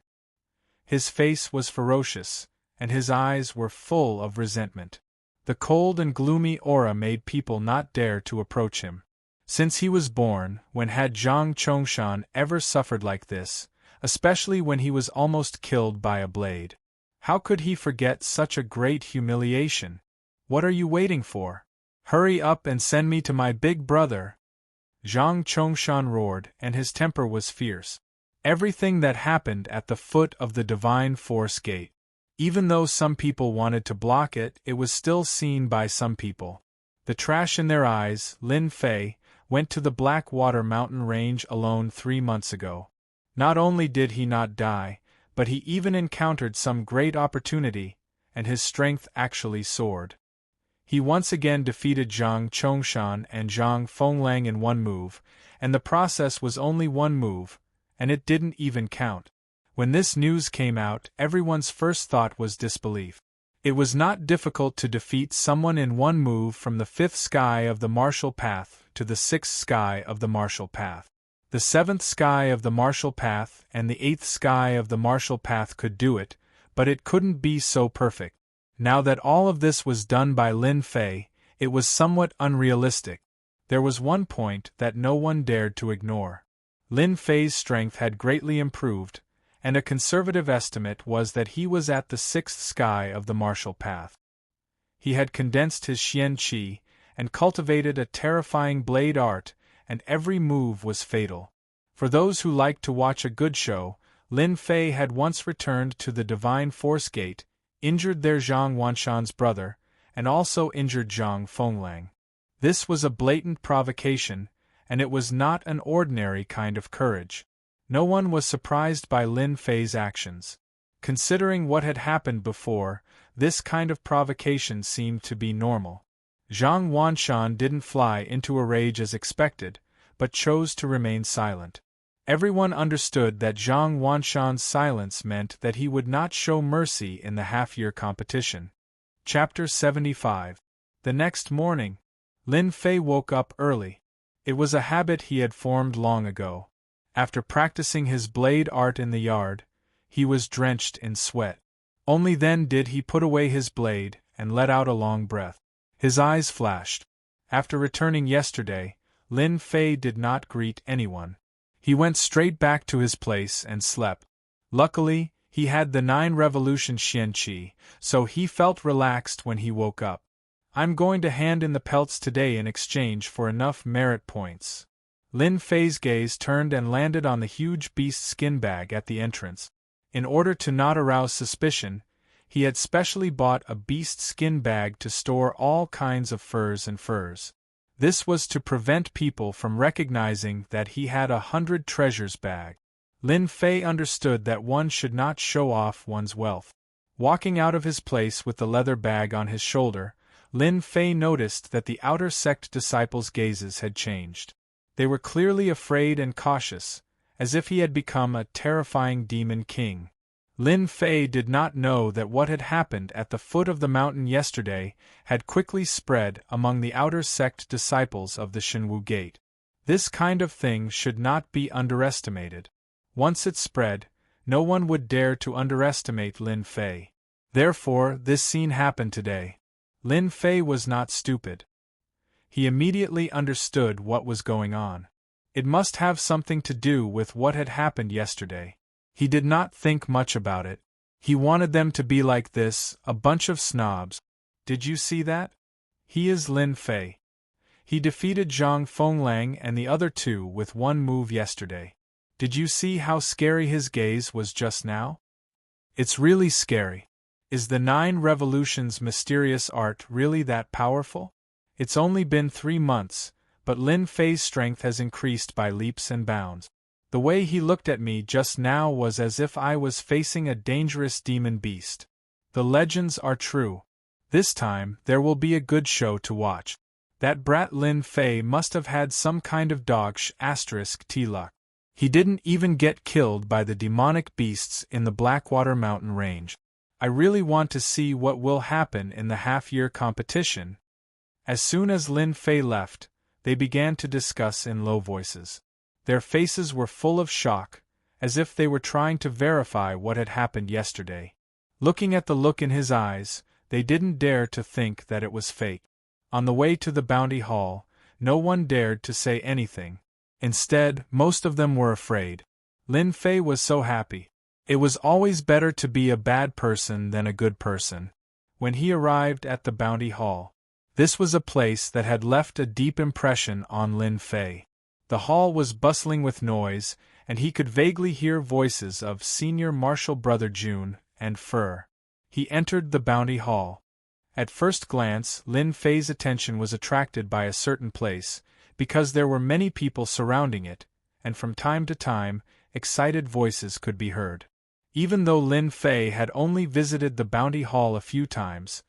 His face was ferocious, and his eyes were full of resentment. The cold and gloomy aura made people not dare to approach him. Since he was born, when had Zhang Chongshan ever suffered like this, especially when he was almost killed by a blade? How could he forget such a great humiliation? What are you waiting for? Hurry up and send me to my big brother! Zhang Chongshan roared, and his temper was fierce. Everything that happened at the foot of the Divine Force Gate. Even though some people wanted to block it, it was still seen by some people. The trash in their eyes, Lin Fei went to the Blackwater mountain range alone 3 months ago. Not only did he not die, but he even encountered some great opportunity, and his strength actually soared. He once again defeated Zhang Chongshan and Zhang Fenglang in one move, and the process was only one move, and it didn't even count. When this news came out, everyone's first thought was disbelief. It was not difficult to defeat someone in one move from the 5th sky of the martial path to the 6th sky of the martial path. The 7th sky of the martial path and the 8th sky of the martial path could do it, but it couldn't be so perfect. Now that all of this was done by Lin Fei, It was somewhat unrealistic. There was one point that no one dared to ignore. Lin Fei's strength had greatly improved, and a conservative estimate was that he was at the sixth sky of the martial path. He had condensed his Xian Qi, and cultivated a terrifying blade art, and every move was fatal. For those who liked to watch a good show, Lin Fei had once returned to the Divine Force Gate, injured their Zhang Wanshan's brother, and also injured Zhang Fenglang. This was a blatant provocation, and it was not an ordinary kind of courage. No one was surprised by Lin Fei's actions. Considering what had happened before, this kind of provocation seemed to be normal. Zhang Wanshan didn't fly into a rage as expected, but chose to remain silent. Everyone understood that Zhang Wanshan's silence meant that he would not show mercy in the half-year competition. Chapter 75. The next morning, Lin Fei woke up early. It was a habit he had formed long ago. After practicing his blade art in the yard, he was drenched in sweat. Only then did he put away his blade and let out a long breath. His eyes flashed. After returning yesterday, Lin Fei did not greet anyone. He went straight back to his place and slept. Luckily, he had the 9 revolution Xian Qi, so he felt relaxed when he woke up. I'm going to hand in the pelts today in exchange for enough merit points. Lin Fei's gaze turned and landed on the huge beast skin bag at the entrance. In order to not arouse suspicion, he had specially bought a beast skin bag to store all kinds of furs and furs. This was to prevent people from recognizing that he had 100 treasures bag. Lin Fei understood that one should not show off one's wealth. Walking out of his place with the leather bag on his shoulder, Lin Fei noticed that the outer sect disciples' gazes had changed. They were clearly afraid and cautious, as if he had become a terrifying demon king. Lin Fei did not know that what had happened at the foot of the mountain yesterday had quickly spread among the outer sect disciples of the Shenwu Gate. This kind of thing should not be underestimated. Once it spread, no one would dare to underestimate Lin Fei. Therefore, this scene happened today. Lin Fei was not stupid. He immediately understood what was going on. It must have something to do with what had happened yesterday. He did not think much about it. He wanted them to be like this, a bunch of snobs. Did you see that? He is Lin Fei. He defeated Zhang Fenglang and the other two with one move yesterday. Did you see how scary his gaze was just now? It's really scary. Is the 9 revolutions mysterious art really that powerful? It's only been 3 months, but Lin Fei's strength has increased by leaps and bounds. The way he looked at me just now was as if I was facing a dangerous demon beast. The legends are true. This time, there will be a good show to watch. That brat Lin Fei must have had some kind of dog *T-luck. He didn't even get killed by the demonic beasts in the Blackwater Mountain Range. I really want to see what will happen in the half-year competition. As soon as Lin Fei left, they began to discuss in low voices. Their faces were full of shock, as if they were trying to verify what had happened yesterday. Looking at the look in his eyes, they didn't dare to think that it was fake. On the way to the bounty hall, no one dared to say anything. Instead, most of them were afraid. Lin Fei was so happy. It was always better to be a bad person than a good person. When he arrived at the bounty hall, this was a place that had left a deep impression on Lin Fei. The hall was bustling with noise, and he could vaguely hear voices of Senior Marshal Brother Jun and Fur. He entered the bounty hall. At first glance, Lin Fei's attention was attracted by a certain place, because there were many people surrounding it, and from time to time, excited voices could be heard. Even though Lin Fei had only visited the bounty hall a few times,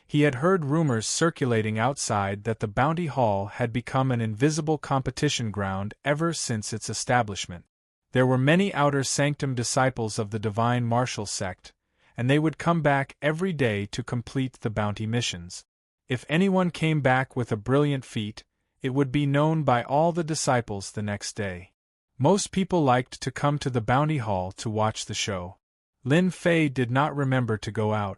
he had heard rumors circulating outside that the bounty hall had become an invisible competition ground ever since its establishment. There were many outer sanctum disciples of the Divine Martial sect, and they would come back every day to complete the bounty missions. If anyone came back with a brilliant feat, it would be known by all the disciples the next day. Most people liked to come to the bounty hall to watch the show. Lin Fei did not remember to go out.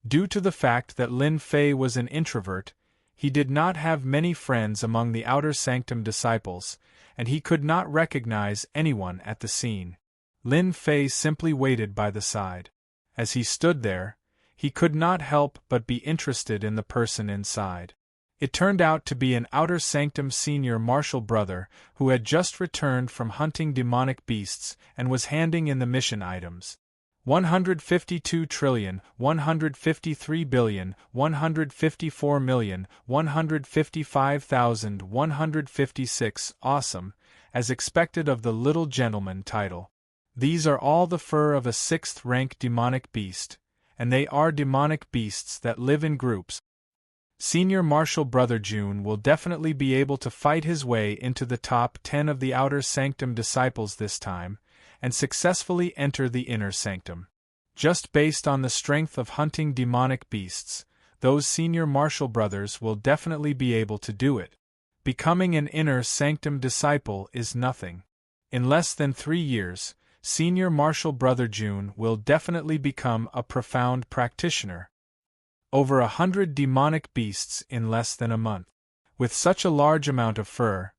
Due to the fact that Lin Fei was an introvert, He did not have many friends among the outer sanctum disciples, and he could not recognize anyone at the scene. Lin Fei simply waited by the side. As he stood there, he could not help but be interested in the person inside. It turned out to be an outer sanctum senior marshal brother who had just returned from hunting demonic beasts and was handing in the mission items. 152 trillion, 153 billion, 154 million, 155,156 awesome, as expected of the little gentleman title. These are all the fur of a 6th-rank demonic beast, and they are demonic beasts that live in groups. Senior Marshal Brother June will definitely be able to fight his way into the top 10 of the outer sanctum disciples this time, and successfully enter the inner sanctum. Just based on the strength of hunting demonic beasts, those senior marshal brothers will definitely be able to do it. Becoming an inner sanctum disciple is nothing. In less than 3 years, Senior Marshal Brother June will definitely become a profound practitioner. Over 100 demonic beasts in less than a month. With such a large amount of fur,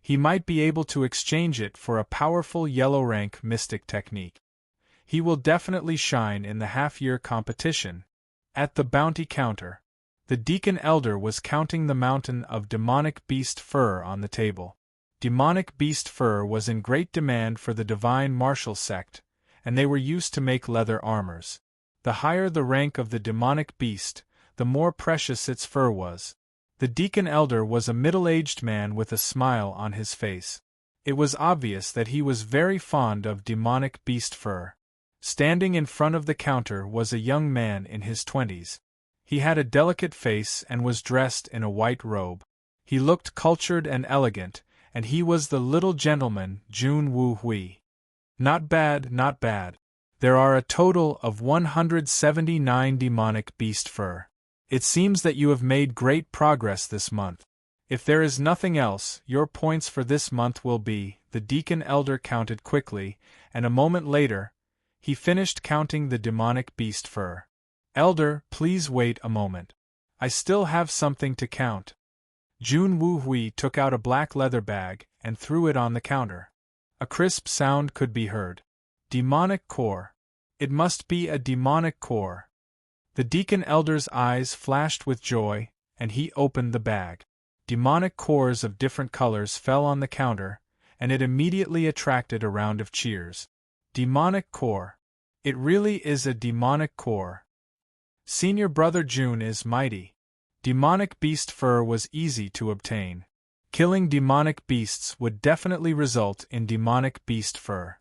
he might be able to exchange it for a powerful yellow-rank mystic technique. He will definitely shine in the half-year competition. At the bounty counter, the Deacon Elder was counting the mountain of demonic beast fur on the table. Demonic beast fur was in great demand for the Divine Martial sect, and they were used to make leather armors. The higher the rank of the demonic beast, the more precious its fur was. The Deacon Elder was a middle-aged man with a smile on his face. It was obvious that he was very fond of demonic beast fur. Standing in front of the counter was a young man in his 20s. He had a delicate face and was dressed in a white robe. He looked cultured and elegant, and he was the little gentleman, Jun Wu Hui. Not bad, not bad. There are a total of 179 demonic beast fur. It seems that you have made great progress this month. If there is nothing else, your points for this month will be, the Deacon Elder counted quickly, and a moment later, he finished counting the demonic beast fur. Elder, please wait a moment. I still have something to count. Jun Wu Hui took out a black leather bag and threw it on the counter. A crisp sound could be heard. Demonic core. It must be a demonic core. The Deacon Elder's eyes flashed with joy, and he opened the bag. Demonic cores of different colors fell on the counter, and it immediately attracted a round of cheers. Demonic core. It really is a demonic core. Senior Brother June is mighty. Demonic beast fur was easy to obtain. Killing demonic beasts would definitely result in demonic beast fur.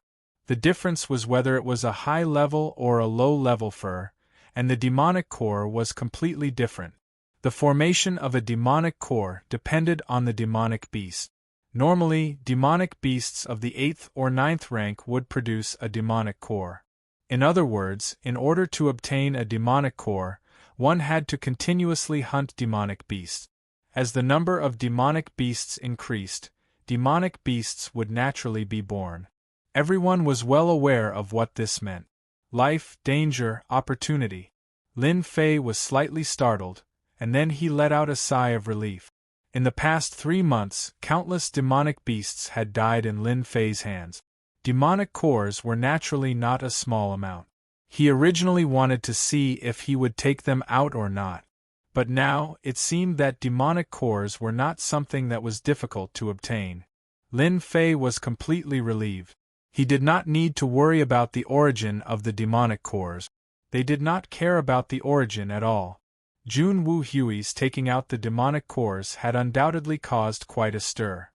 The difference was whether it was a high-level or a low-level fur, and the demonic core was completely different. The formation of a demonic core depended on the demonic beast. Normally, demonic beasts of the 8th or 9th rank would produce a demonic core. In other words, in order to obtain a demonic core, one had to continuously hunt demonic beasts. As the number of demonic beasts increased, demonic beasts would naturally be born. Everyone was well aware of what this meant. Life, danger, opportunity. Lin Fei was slightly startled, and then he let out a sigh of relief. In the past 3 months, countless demonic beasts had died in Lin Fei's hands. Demonic cores were naturally not a small amount. He originally wanted to see if he would take them out or not. But now, it seemed that demonic cores were not something that was difficult to obtain. Lin Fei was completely relieved. He did not need to worry about the origin of the demonic cores. They did not care about the origin at all. Jun Wu Hui's taking out the demonic cores had undoubtedly caused quite a stir.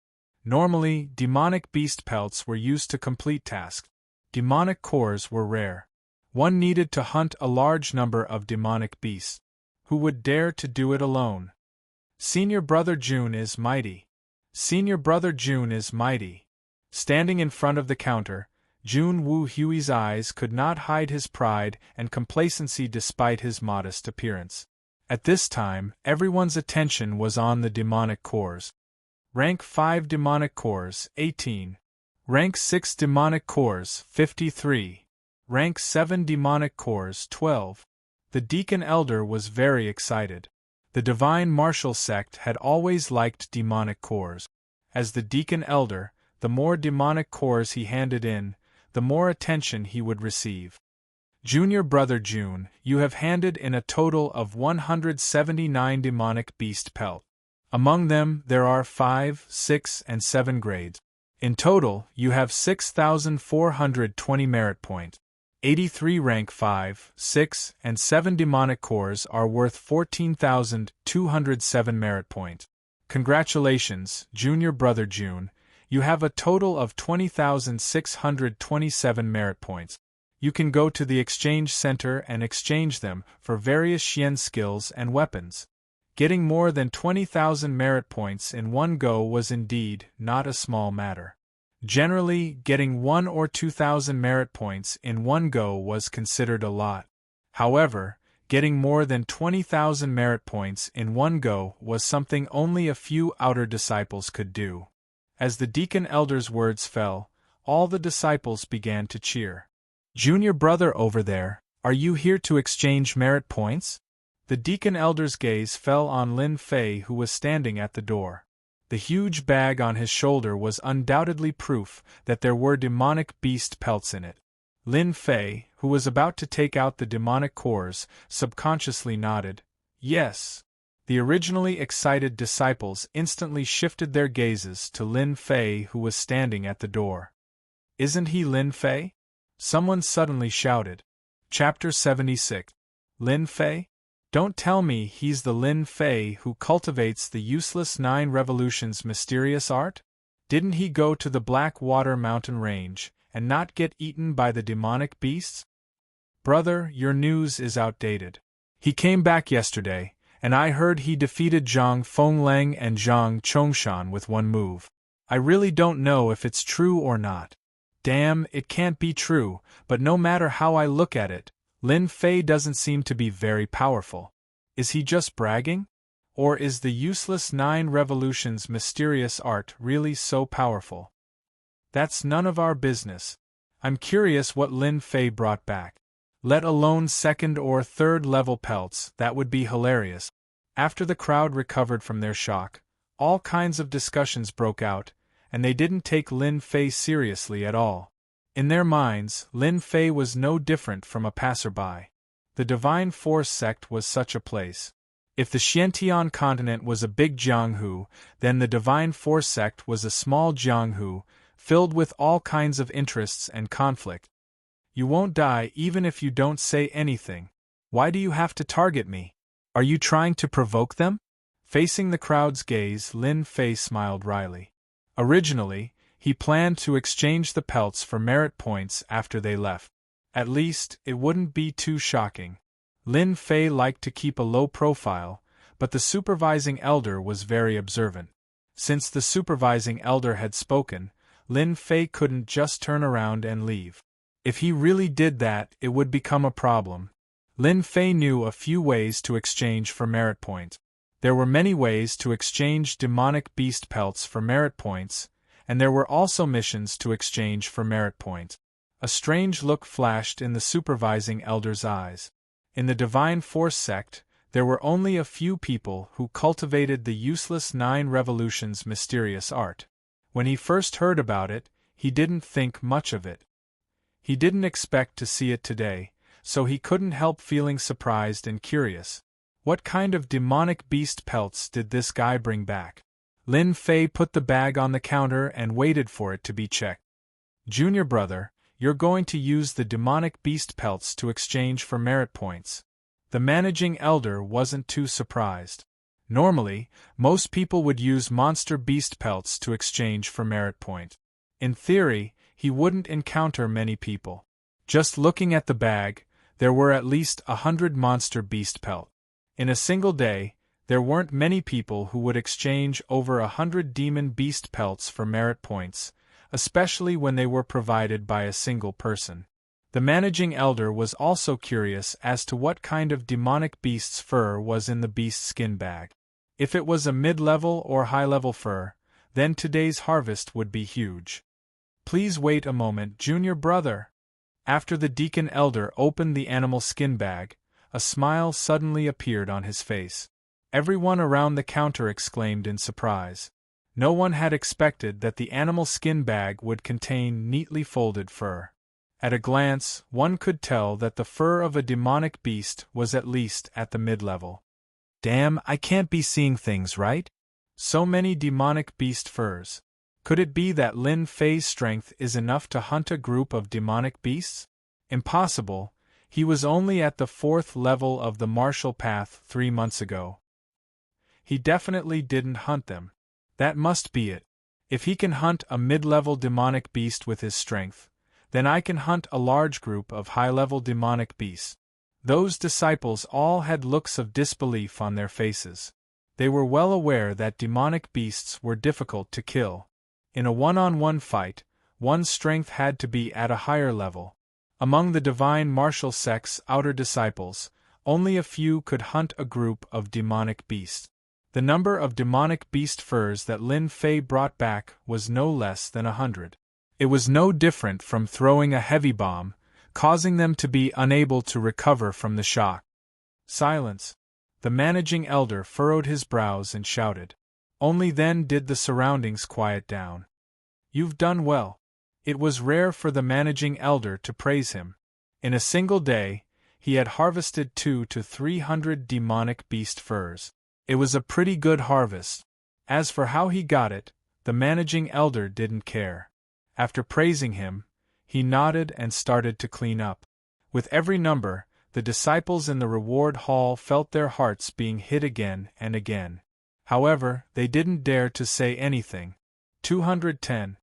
Normally, demonic beast pelts were used to complete tasks. Demonic cores were rare. One needed to hunt a large number of demonic beasts. Who would dare to do it alone? Senior Brother June is mighty. Senior Brother June is mighty. Standing in front of the counter, Jun Wu Hui's eyes could not hide his pride and complacency despite his modest appearance. At this time, everyone's attention was on the demonic cores. Rank 5 demonic cores, 18. Rank 6 demonic cores, 53. Rank 7 demonic cores, 12. The Deacon Elder was very excited. The Divine Martial sect had always liked demonic cores. As the Deacon Elder, the more demonic cores he handed in, the more attention he would receive. Junior Brother June, you have handed in a total of 179 demonic beast pelt. Among them, there are 5, 6, and 7 grades. In total, you have 6,420 merit points. 83 rank 5, 6, and 7 demonic cores are worth 14,207 merit points. Congratulations, Junior Brother June, you have a total of 20,627 merit points. You can go to the exchange center and exchange them for various Xian skills and weapons. Getting more than 20,000 merit points in one go was indeed not a small matter. Generally, getting 1 or 2,000 merit points in one go was considered a lot. However, getting more than 20,000 merit points in one go was something only a few outer disciples could do. As the Deacon Elder's words fell, all the disciples began to cheer. Junior Brother over there, are you here to exchange merit points? The Deacon Elder's gaze fell on Lin Fei, who was standing at the door. The huge bag on his shoulder was undoubtedly proof that there were demonic beast pelts in it. Lin Fei, who was about to take out the demonic cores, subconsciously nodded. Yes. The originally excited disciples instantly shifted their gazes to Lin Fei, who was standing at the door. Isn't he Lin Fei? Someone suddenly shouted. Chapter 76. Lin Fei? Don't tell me he's the Lin Fei who cultivates the useless 9 revolutions mysterious art? Didn't he go to the Blackwater mountain range and not get eaten by the demonic beasts? Brother, your news is outdated. He came back yesterday, and I heard he defeated Zhang Fengleng and Zhang Chongshan with one move. I really don't know if it's true or not. Damn, it can't be true, but no matter how I look at it, Lin Fei doesn't seem to be very powerful. Is he just bragging? Or is the useless 9 revolutions mysterious art really so powerful? That's none of our business. I'm curious what Lin Fei brought back. Let alone 2nd or 3rd level pelts, that would be hilarious. After the crowd recovered from their shock, all kinds of discussions broke out, and they didn't take Lin Fei seriously at all. In their minds, Lin Fei was no different from a passerby. The Divine Force sect was such a place. If the Xiantian continent was a big Jianghu, then the Divine Force sect was a small Jianghu, filled with all kinds of interests and conflict. You won't die even if you don't say anything. Why do you have to target me? Are you trying to provoke them? Facing the crowd's gaze, Lin Fei smiled wryly. Originally, he planned to exchange the pelts for merit points after they left. At least, it wouldn't be too shocking. Lin Fei liked to keep a low profile, but the supervising elder was very observant. Since the supervising elder had spoken, Lin Fei couldn't just turn around and leave. If he really did that, it would become a problem. Lin Fei knew a few ways to exchange for merit points. There were many ways to exchange demonic beast pelts for merit points, and there were also missions to exchange for merit points. A strange look flashed in the supervising elder's eyes. In the Divine Force sect, there were only a few people who cultivated the useless 9 revolutions mysterious art. When he first heard about it, he didn't think much of it. He didn't expect to see it today, so he couldn't help feeling surprised and curious. What kind of demonic beast pelts did this guy bring back? Lin Fei put the bag on the counter and waited for it to be checked. Junior Brother, you're going to use the demonic beast pelts to exchange for merit points. The managing elder wasn't too surprised. Normally, most people would use monster beast pelts to exchange for merit point. In theory, he wouldn't encounter many people. Just looking at the bag, there were at least 100 monster beast pelt. In a single day, there weren't many people who would exchange over 100 demon beast pelts for merit points, especially when they were provided by a single person. The managing elder was also curious as to what kind of demonic beast's fur was in the beast skin bag. If it was a mid-level or high-level fur, then today's harvest would be huge. Please wait a moment, Junior Brother. After the deacon elder opened the animal skin bag, a smile suddenly appeared on his face. Everyone around the counter exclaimed in surprise. No one had expected that the animal skin bag would contain neatly folded fur. At a glance, one could tell that the fur of a demonic beast was at least at the mid-level. Damn, I can't be seeing things right? So many demonic beast furs. Could it be that Lin Fei's strength is enough to hunt a group of demonic beasts? Impossible, he was only at the 4th level of the martial path 3 months ago. He definitely didn't hunt them. That must be it. If he can hunt a mid-level demonic beast with his strength, then I can hunt a large group of high-level demonic beasts. Those disciples all had looks of disbelief on their faces. They were well aware that demonic beasts were difficult to kill. In a one-on-one fight, one's strength had to be at a higher level. Among the divine martial sect's outer disciples, only a few could hunt a group of demonic beasts. The number of demonic beast furs that Lin Fei brought back was no less than 100. It was no different from throwing a heavy bomb, causing them to be unable to recover from the shock. Silence. The managing elder furrowed his brows and shouted. Only then did the surroundings quiet down. You've done well. It was rare for the managing elder to praise him. In a single day, he had harvested 200 to 300 demonic beast furs. It was a pretty good harvest. As for how he got it, the managing elder didn't care. After praising him, he nodded and started to clean up. With every number, the disciples in the reward hall felt their hearts being hit again and again. However, they didn't dare to say anything. 210.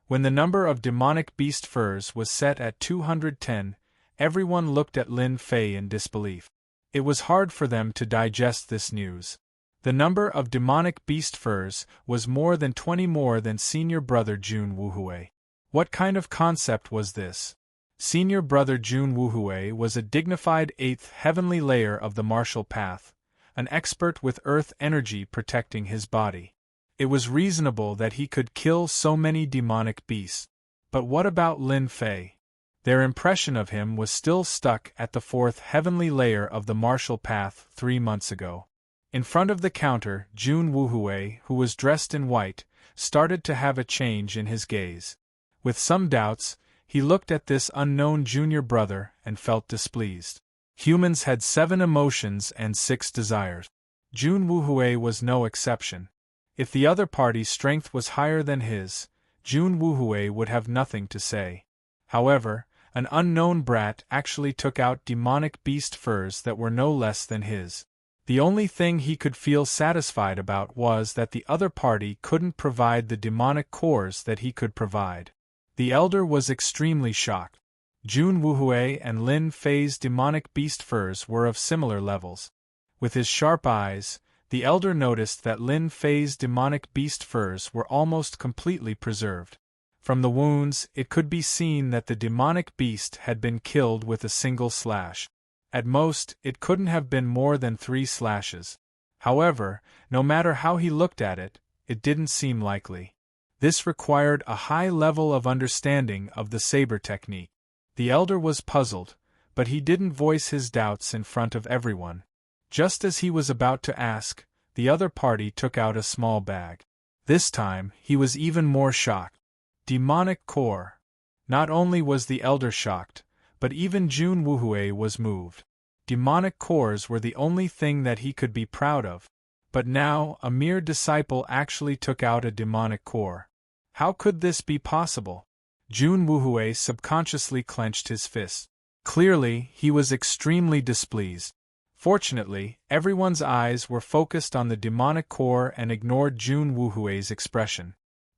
When the number of demonic beast furs was set at 210, everyone looked at Lin Fei in disbelief. It was hard for them to digest this news. The number of demonic beast furs was more than 20 more than senior brother Jun Wuhui. What kind of concept was this? Senior brother Jun Wuhui was a dignified 8th heavenly layer of the martial path, an expert with earth energy protecting his body. It was reasonable that he could kill so many demonic beasts. But what about Lin Fei? Their impression of him was still stuck at the 4th heavenly layer of the martial path 3 months ago. In front of the counter, Jun Wuhui, who was dressed in white, started to have a change in his gaze. With some doubts, he looked at this unknown junior brother and felt displeased. Humans had 7 emotions and 6 desires. Jun Wuhui was no exception. If the other party's strength was higher than his, Jun Wuhui would have nothing to say. However, an unknown brat actually took out demonic beast furs that were no less than his. The only thing he could feel satisfied about was that the other party couldn't provide the demonic cores that he could provide. The elder was extremely shocked. Jun Wuhui and Lin Fei's demonic beast furs were of similar levels. With his sharp eyes, the elder noticed that Lin Fei's demonic beast furs were almost completely preserved. From the wounds, it could be seen that the demonic beast had been killed with a single slash. At most, it couldn't have been more than 3 slashes. However, no matter how he looked at it, it didn't seem likely. This required a high level of understanding of the saber technique. The elder was puzzled, but he didn't voice his doubts in front of everyone. Just as he was about to ask, the other party took out a small bag. This time, he was even more shocked. Demonic core. Not only was the elder shocked, but even Jun Wuhui was moved. Demonic cores were the only thing that he could be proud of. But now, a mere disciple actually took out a demonic core. How could this be possible? Jun Wuhui subconsciously clenched his fist. Clearly, he was extremely displeased. Fortunately, everyone's eyes were focused on the demonic core and ignored Jun Wuhui's expression.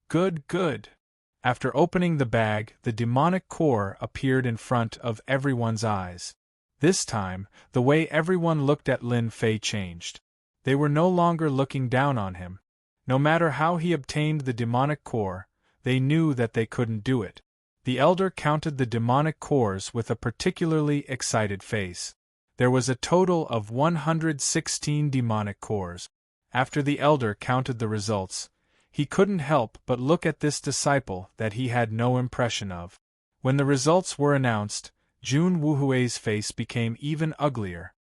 Good, good. After opening the bag, the demonic core appeared in front of everyone's eyes. This time, the way everyone looked at Lin Fei changed. They were no longer looking down on him. No matter how he obtained the demonic core, they knew that they couldn't do it. The elder counted the demonic cores with a particularly excited face. There was a total of 116 demonic cores. After the elder counted the results, he couldn't help but look at this disciple that he had no impression of. When the results were announced, Jun Wuhui's face became even uglier.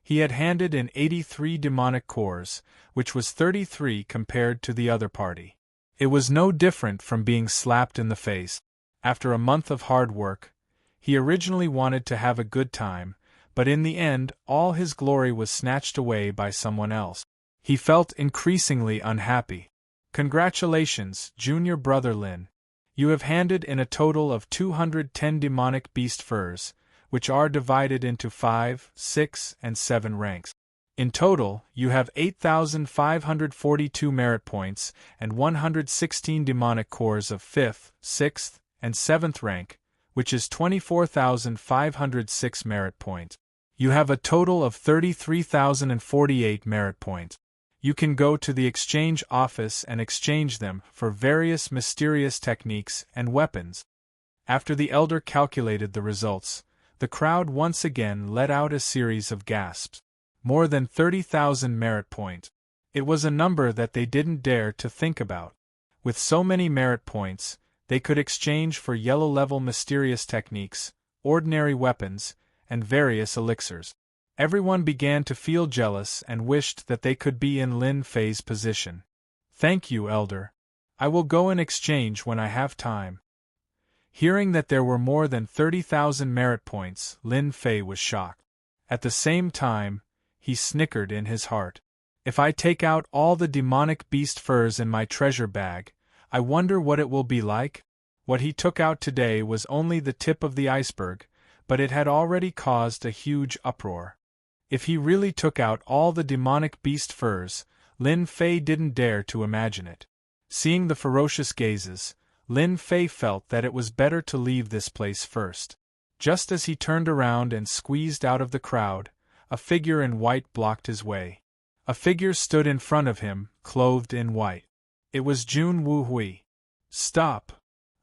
He had handed in 83 demonic cores, which was 33 compared to the other party. It was no different from being slapped in the face. After a month of hard work, he originally wanted to have a good time, but in the end, all his glory was snatched away by someone else. He felt increasingly unhappy. Congratulations, junior brother Lin. You have handed in a total of 210 demonic beast furs, which are divided into 5, 6, and 7 ranks. In total, you have 8,542 merit points and 116 demonic cores of 5th, 6th, and 7th rank, which is 24,506 merit points. You have a total of 33,048 merit points. You can go to the exchange office and exchange them for various mysterious techniques and weapons. After the elder calculated the results, the crowd once again let out a series of gasps. More than 30,000 merit points. It was a number that they didn't dare to think about. With so many merit points, they could exchange for yellow-level mysterious techniques, ordinary weapons, and various elixirs. Everyone began to feel jealous and wished that they could be in Lin Fei's position. Thank you, elder. I will go and exchange when I have time. Hearing that there were more than 30,000 merit points, Lin Fei was shocked. At the same time, he snickered in his heart. If I take out all the demonic beast furs in my treasure bag, I wonder what it will be like? What he took out today was only the tip of the iceberg, but it had already caused a huge uproar. If he really took out all the demonic beast furs, Lin Fei didn't dare to imagine it. Seeing the ferocious gazes, Lin Fei felt that it was better to leave this place first. Just as he turned around and squeezed out of the crowd, a figure in white blocked his way. A figure stood in front of him, clothed in white. It was Jun Wuhui. Stop!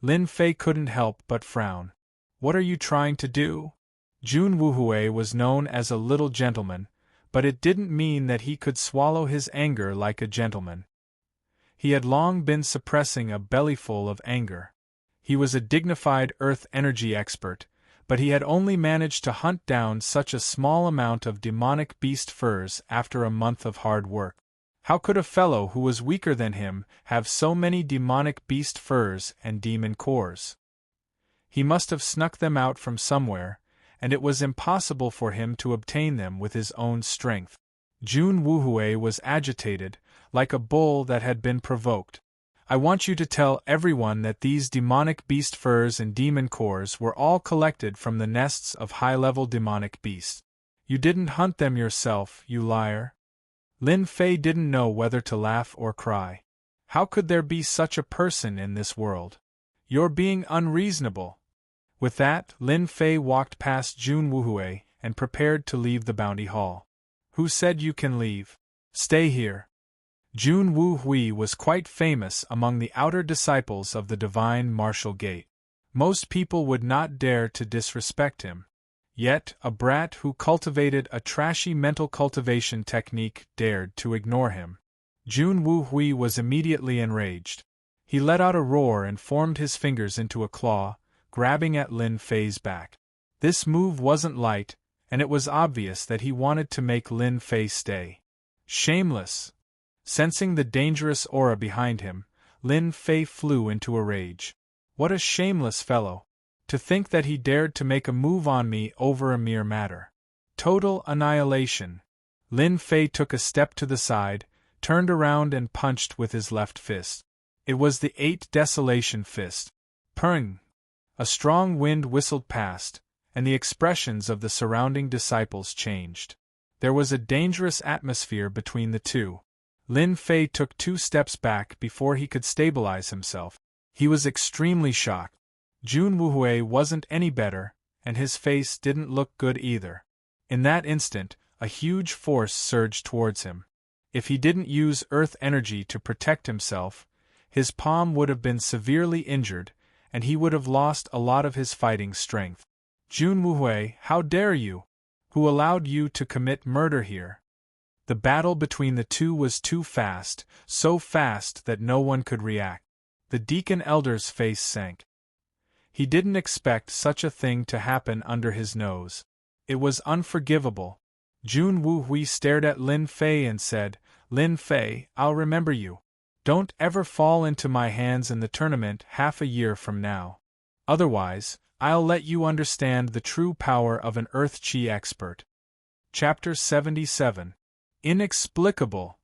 Lin Fei couldn't help but frown. What are you trying to do? Jun Wuhui was known as a little gentleman, but it didn't mean that he could swallow his anger like a gentleman. He had long been suppressing a bellyful of anger. He was a dignified earth energy expert, but he had only managed to hunt down such a small amount of demonic beast furs after a month of hard work. How could a fellow who was weaker than him have so many demonic beast furs and demon cores? He must have snuck them out from somewhere, and it was impossible for him to obtain them with his own strength. Jun Wuhui was agitated, like a bull that had been provoked. I want you to tell everyone that these demonic beast furs and demon cores were all collected from the nests of high-level demonic beasts. You didn't hunt them yourself, you liar. Lin Fei didn't know whether to laugh or cry. How could there be such a person in this world? You're being unreasonable. With that, Lin Fei walked past Jun Wuhui and prepared to leave the bounty hall. Who said you can leave? Stay here. Jun Wuhui was quite famous among the outer disciples of the divine martial gate. Most people would not dare to disrespect him. Yet, a brat who cultivated a trashy mental cultivation technique dared to ignore him. Jun Wuhui was immediately enraged. He let out a roar and formed his fingers into a claw, grabbing at Lin Fei's back. This move wasn't light, and it was obvious that he wanted to make Lin Fei stay. Shameless! Sensing the dangerous aura behind him, Lin Fei flew into a rage. What a shameless fellow! To think that he dared to make a move on me over a mere matter. Total annihilation. Lin Fei took a step to the side, turned around and punched with his left fist. It was the 8 Desolation fist. Purring! A strong wind whistled past, and the expressions of the surrounding disciples changed. There was a dangerous atmosphere between the two. Lin Fei took 2 steps back before he could stabilize himself. He was extremely shocked. Jun Wuhui wasn't any better, and his face didn't look good either. In that instant, a huge force surged towards him. If he didn't use earth energy to protect himself, his palm would have been severely injured, and he would have lost a lot of his fighting strength. Jun Wuhui, how dare you? Who allowed you to commit murder here? The battle between the two was too fast, so fast that no one could react. The deacon elder's face sank. He didn't expect such a thing to happen under his nose. It was unforgivable. Jun Wu Hui stared at Lin Fei and said, "Lin Fei, I'll remember you. Don't ever fall into my hands in the tournament half a year from now. Otherwise, I'll let you understand the true power of an Earth Qi expert." Chapter 77. Inexplicable.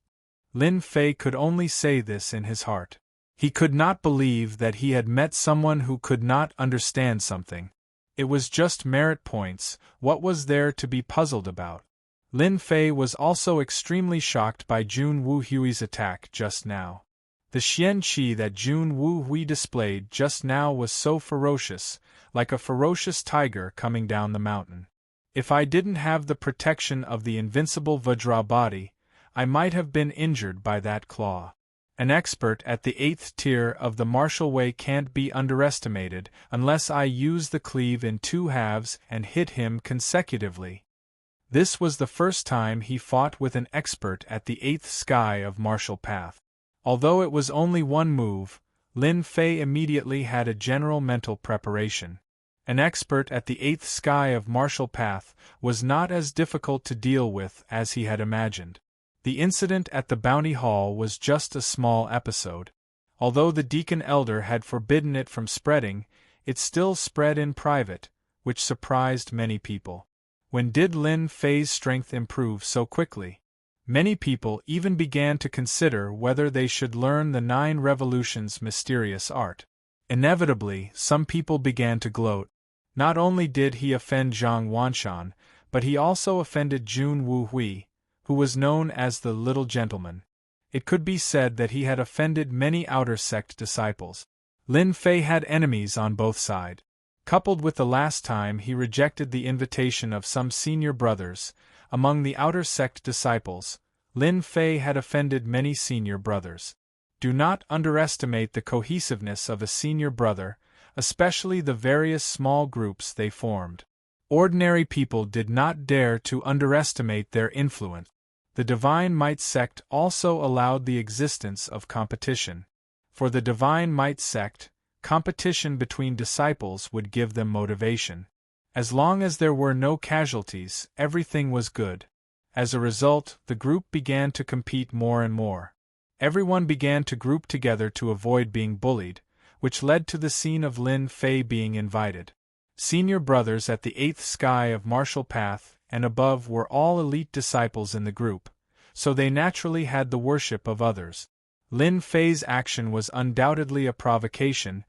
Lin Fei could only say this in his heart. He could not believe that he had met someone who could not understand something. It was just merit points. What was there to be puzzled about? Lin Fei was also extremely shocked by Jun Wu Hui's attack just now. The Xian Qi that Jun Wu Hui displayed just now was so ferocious, like a ferocious tiger coming down the mountain. If I didn't have the protection of the invincible Vajra body, I might have been injured by that claw. An expert at the 8th tier of the martial way can't be underestimated unless I use the cleave in 2 halves and hit him consecutively. This was the first time he fought with an expert at the 8th sky of martial path. Although it was only one move, Lin Fei immediately had a general mental preparation. An expert at the 8th sky of martial path was not as difficult to deal with as he had imagined. The incident at the Bounty Hall was just a small episode. Although the Deacon Elder had forbidden it from spreading, it still spread in private, which surprised many people. When did Lin Fei's strength improve so quickly? Many people even began to consider whether they should learn the 9 Revolutions' mysterious art. Inevitably, some people began to gloat. Not only did he offend Zhang Wanshan, but he also offended Jun Wu Hui, who was known as the Little Gentleman. It could be said that he had offended many outer sect disciples. Lin Fei had enemies on both sides. Coupled with the last time he rejected the invitation of some senior brothers, among the outer sect disciples, Lin Fei had offended many senior brothers. Do not underestimate the cohesiveness of a senior brother, especially the various small groups they formed. Ordinary people did not dare to underestimate their influence. The Divine Might sect also allowed the existence of competition. For the Divine Might sect, competition between disciples would give them motivation. As long as there were no casualties, everything was good. As a result, the group began to compete more and more. Everyone began to group together to avoid being bullied, which led to the scene of Lin Fei being invited. Senior brothers at the 8th sky of martial path and above were all elite disciples in the group, so they naturally had the worship of others. Lin Fei's action was undoubtedly a provocation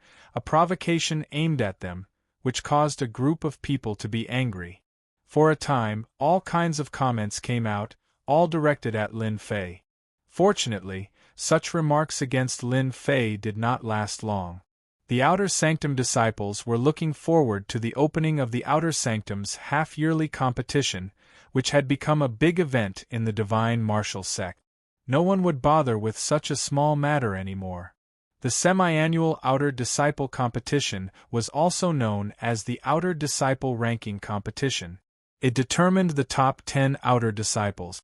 aimed at them, which caused a group of people to be angry. For a time, all kinds of comments came out, all directed at Lin Fei. Fortunately, such remarks against Lin Fei did not last long. The Outer Sanctum disciples were looking forward to the opening of the Outer Sanctum's half-yearly competition, which had become a big event in the Divine Martial sect. No one would bother with such a small matter anymore. The semi-annual Outer Disciple competition was also known as the Outer Disciple Ranking Competition. It determined the top 10 Outer Disciples.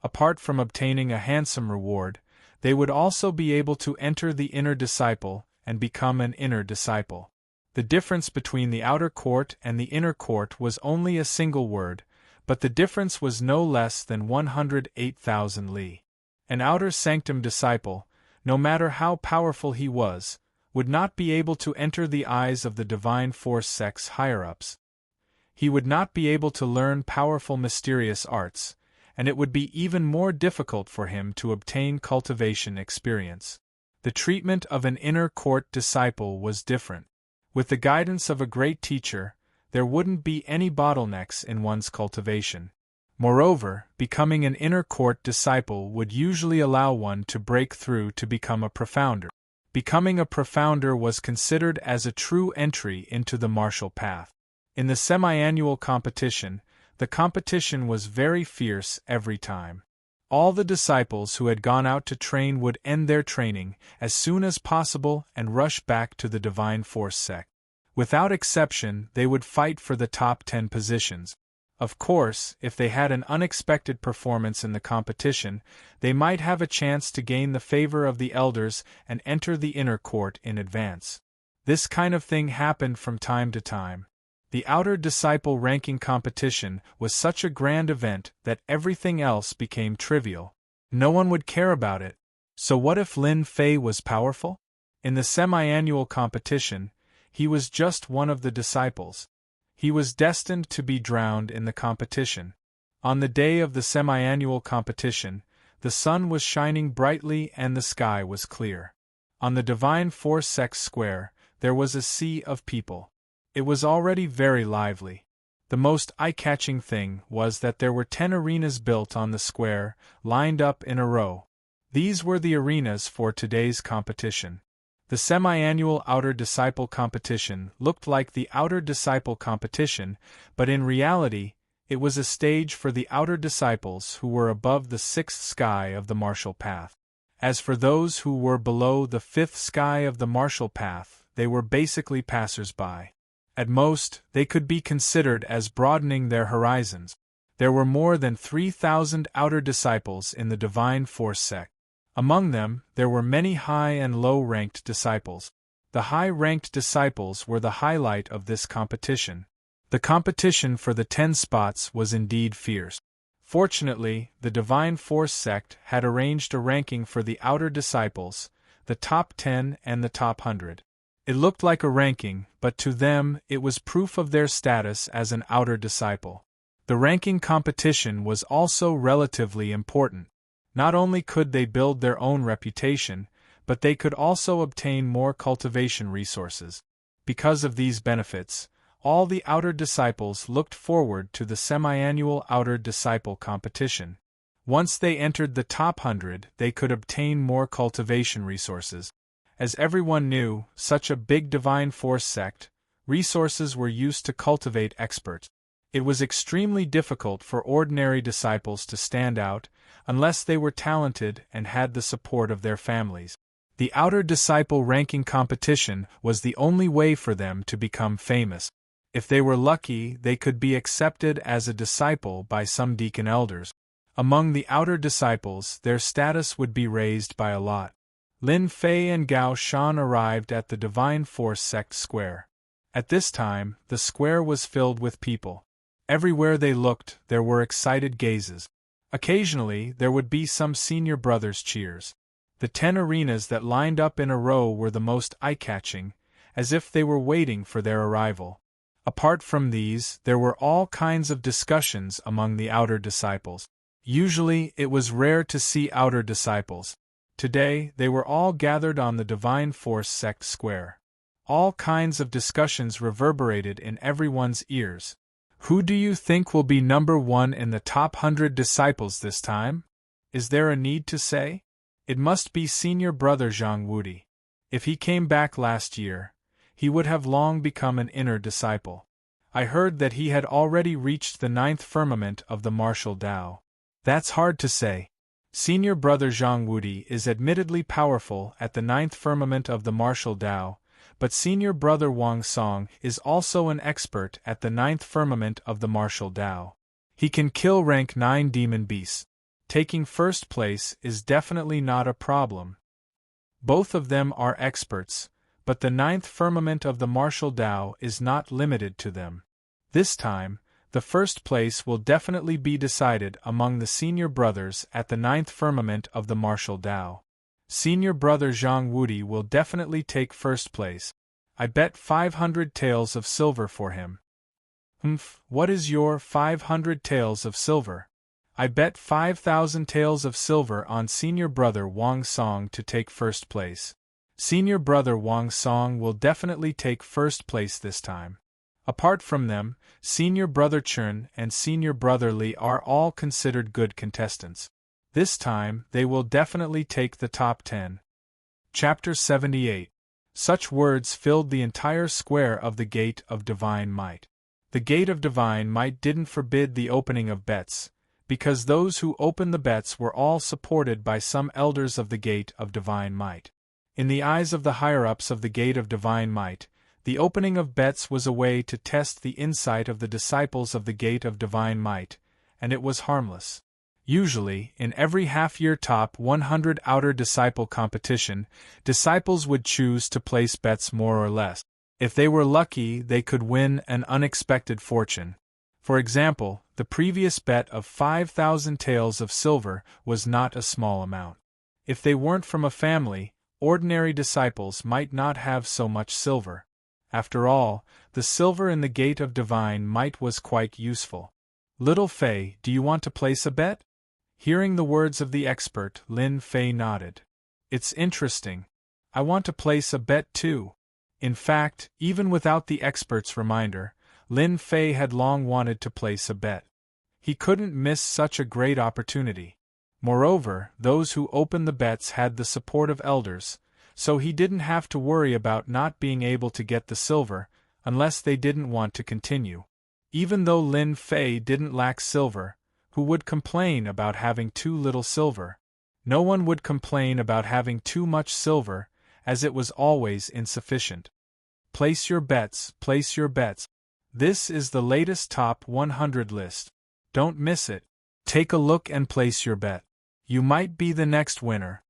Apart from obtaining a handsome reward, they would also be able to enter the Inner Disciple and become an Inner Disciple. The difference between the outer court and the inner court was only a single word, but the difference was no less than 108,000 li. An Outer Sanctum disciple, no matter how powerful he was, would not be able to enter the eyes of the Divine Force sect's higher-ups. He would not be able to learn powerful mysterious arts, and it would be even more difficult for him to obtain cultivation experience. The treatment of an inner court disciple was different. With the guidance of a great teacher, there wouldn't be any bottlenecks in one's cultivation. Moreover, becoming an inner court disciple would usually allow one to break through to become a profounder. Becoming a profounder was considered as a true entry into the martial path. In the semi-annual competition, the competition was very fierce every time. All the disciples who had gone out to train would end their training as soon as possible and rush back to the Divine Force sect. Without exception, they would fight for the top 10 positions. Of course, if they had an unexpected performance in the competition, they might have a chance to gain the favor of the elders and enter the inner court in advance. This kind of thing happened from time to time. The outer disciple ranking competition was such a grand event that everything else became trivial. No one would care about it. So what if Lin Fei was powerful? In the semi-annual competition, he was just one of the disciples. He was destined to be drowned in the competition. On the day of the semi-annual competition, the sun was shining brightly and the sky was clear. On the Divine Force Sect Square, there was a sea of people. It was already very lively. The most eye-catching thing was that there were 10 arenas built on the square, lined up in a row. These were the arenas for today's competition. The semi-annual Outer Disciple competition looked like the Outer Disciple competition, but in reality, it was a stage for the Outer Disciples who were above the 6th sky of the Martial Path. As for those who were below the 5th sky of the Martial Path, they were basically passers-by. At most, they could be considered as broadening their horizons. There were more than 3,000 Outer Disciples in the Divine Force Sect. Among them, there were many high and low-ranked disciples. The high-ranked disciples were the highlight of this competition. The competition for the 10 spots was indeed fierce. Fortunately, the Divine Force Sect had arranged a ranking for the Outer Disciples, the top 10 and the top 100. It looked like a ranking, but to them it was proof of their status as an Outer Disciple. The ranking competition was also relatively important. Not only could they build their own reputation, but they could also obtain more cultivation resources. Because of these benefits, all the Outer Disciples looked forward to the semi-annual Outer Disciple competition. Once they entered the top 100, they could obtain more cultivation resources. As everyone knew, such a big Divine Force Sect, resources were used to cultivate experts. It was extremely difficult for ordinary disciples to stand out, unless they were talented and had the support of their families. The Outer Disciple ranking competition was the only way for them to become famous. If they were lucky, they could be accepted as a disciple by some deacon elders. Among the Outer Disciples, their status would be raised by a lot. Lin Fei and Gao Shan arrived at the Divine Force Sect Square. At this time, the square was filled with people. Everywhere they looked, there were excited gazes. Occasionally, there would be some senior brothers' cheers. The 10 arenas that lined up in a row were the most eye-catching, as if they were waiting for their arrival. Apart from these, there were all kinds of discussions among the Outer Disciples. Usually, it was rare to see Outer Disciples. Today, they were all gathered on the Divine Force Sect Square. All kinds of discussions reverberated in everyone's ears. Who do you think will be number 1 in the top 100 disciples this time? Is there a need to say? It must be senior brother Zhang Wudi. If he came back last year, he would have long become an inner disciple. I heard that he had already reached the 9th firmament of the martial Tao. That's hard to say. Senior brother Zhang Wudi is admittedly powerful at the 9th firmament of the martial Tao, but senior brother Wang Song is also an expert at the 9th firmament of the martial Tao. He can kill rank 9 demon beasts. Taking first place is definitely not a problem. Both of them are experts, but the 9th firmament of the martial Tao is not limited to them. This time, the first place will definitely be decided among the senior brothers at the 9th firmament of the martial Tao. Senior brother Zhang Wudi will definitely take first place. I bet 500 taels of silver for him. What is your 500 taels of silver? I bet 5,000 taels of silver on senior brother Wang Song to take first place. Senior brother Wang Song will definitely take first place this time. Apart from them, senior brother Chun and senior brother Li are all considered good contestants. This time, they will definitely take the top 10. Chapter 78. Such words filled the entire square of the Gate of Divine Might. The Gate of Divine Might didn't forbid the opening of bets, because those who opened the bets were all supported by some elders of the Gate of Divine Might. In the eyes of the higher-ups of the Gate of Divine Might, the opening of bets was a way to test the insight of the disciples of the Gate of Divine Might, and it was harmless. Usually, in every half-year top 100 outer disciple competition, disciples would choose to place bets more or less. If they were lucky, they could win an unexpected fortune. For example, the previous bet of 5,000 taels of silver was not a small amount. If they weren't from a family, ordinary disciples might not have so much silver. After all, the silver in the gate of divine might was quite useful. Little Fei, do you want to place a bet? Hearing the words of the expert, Lin Fei nodded. It's interesting. I want to place a bet too. In fact, even without the expert's reminder, Lin Fei had long wanted to place a bet. He couldn't miss such a great opportunity. Moreover, those who opened the bets had the support of elders, so he didn't have to worry about not being able to get the silver, unless they didn't want to continue. Even though Lin Fei didn't lack silver, who would complain about having too little silver? No one would complain about having too much silver, as it was always insufficient. Place your bets, place your bets. This is the latest top 100 list. Don't miss it. Take a look and place your bet. You might be the next winner.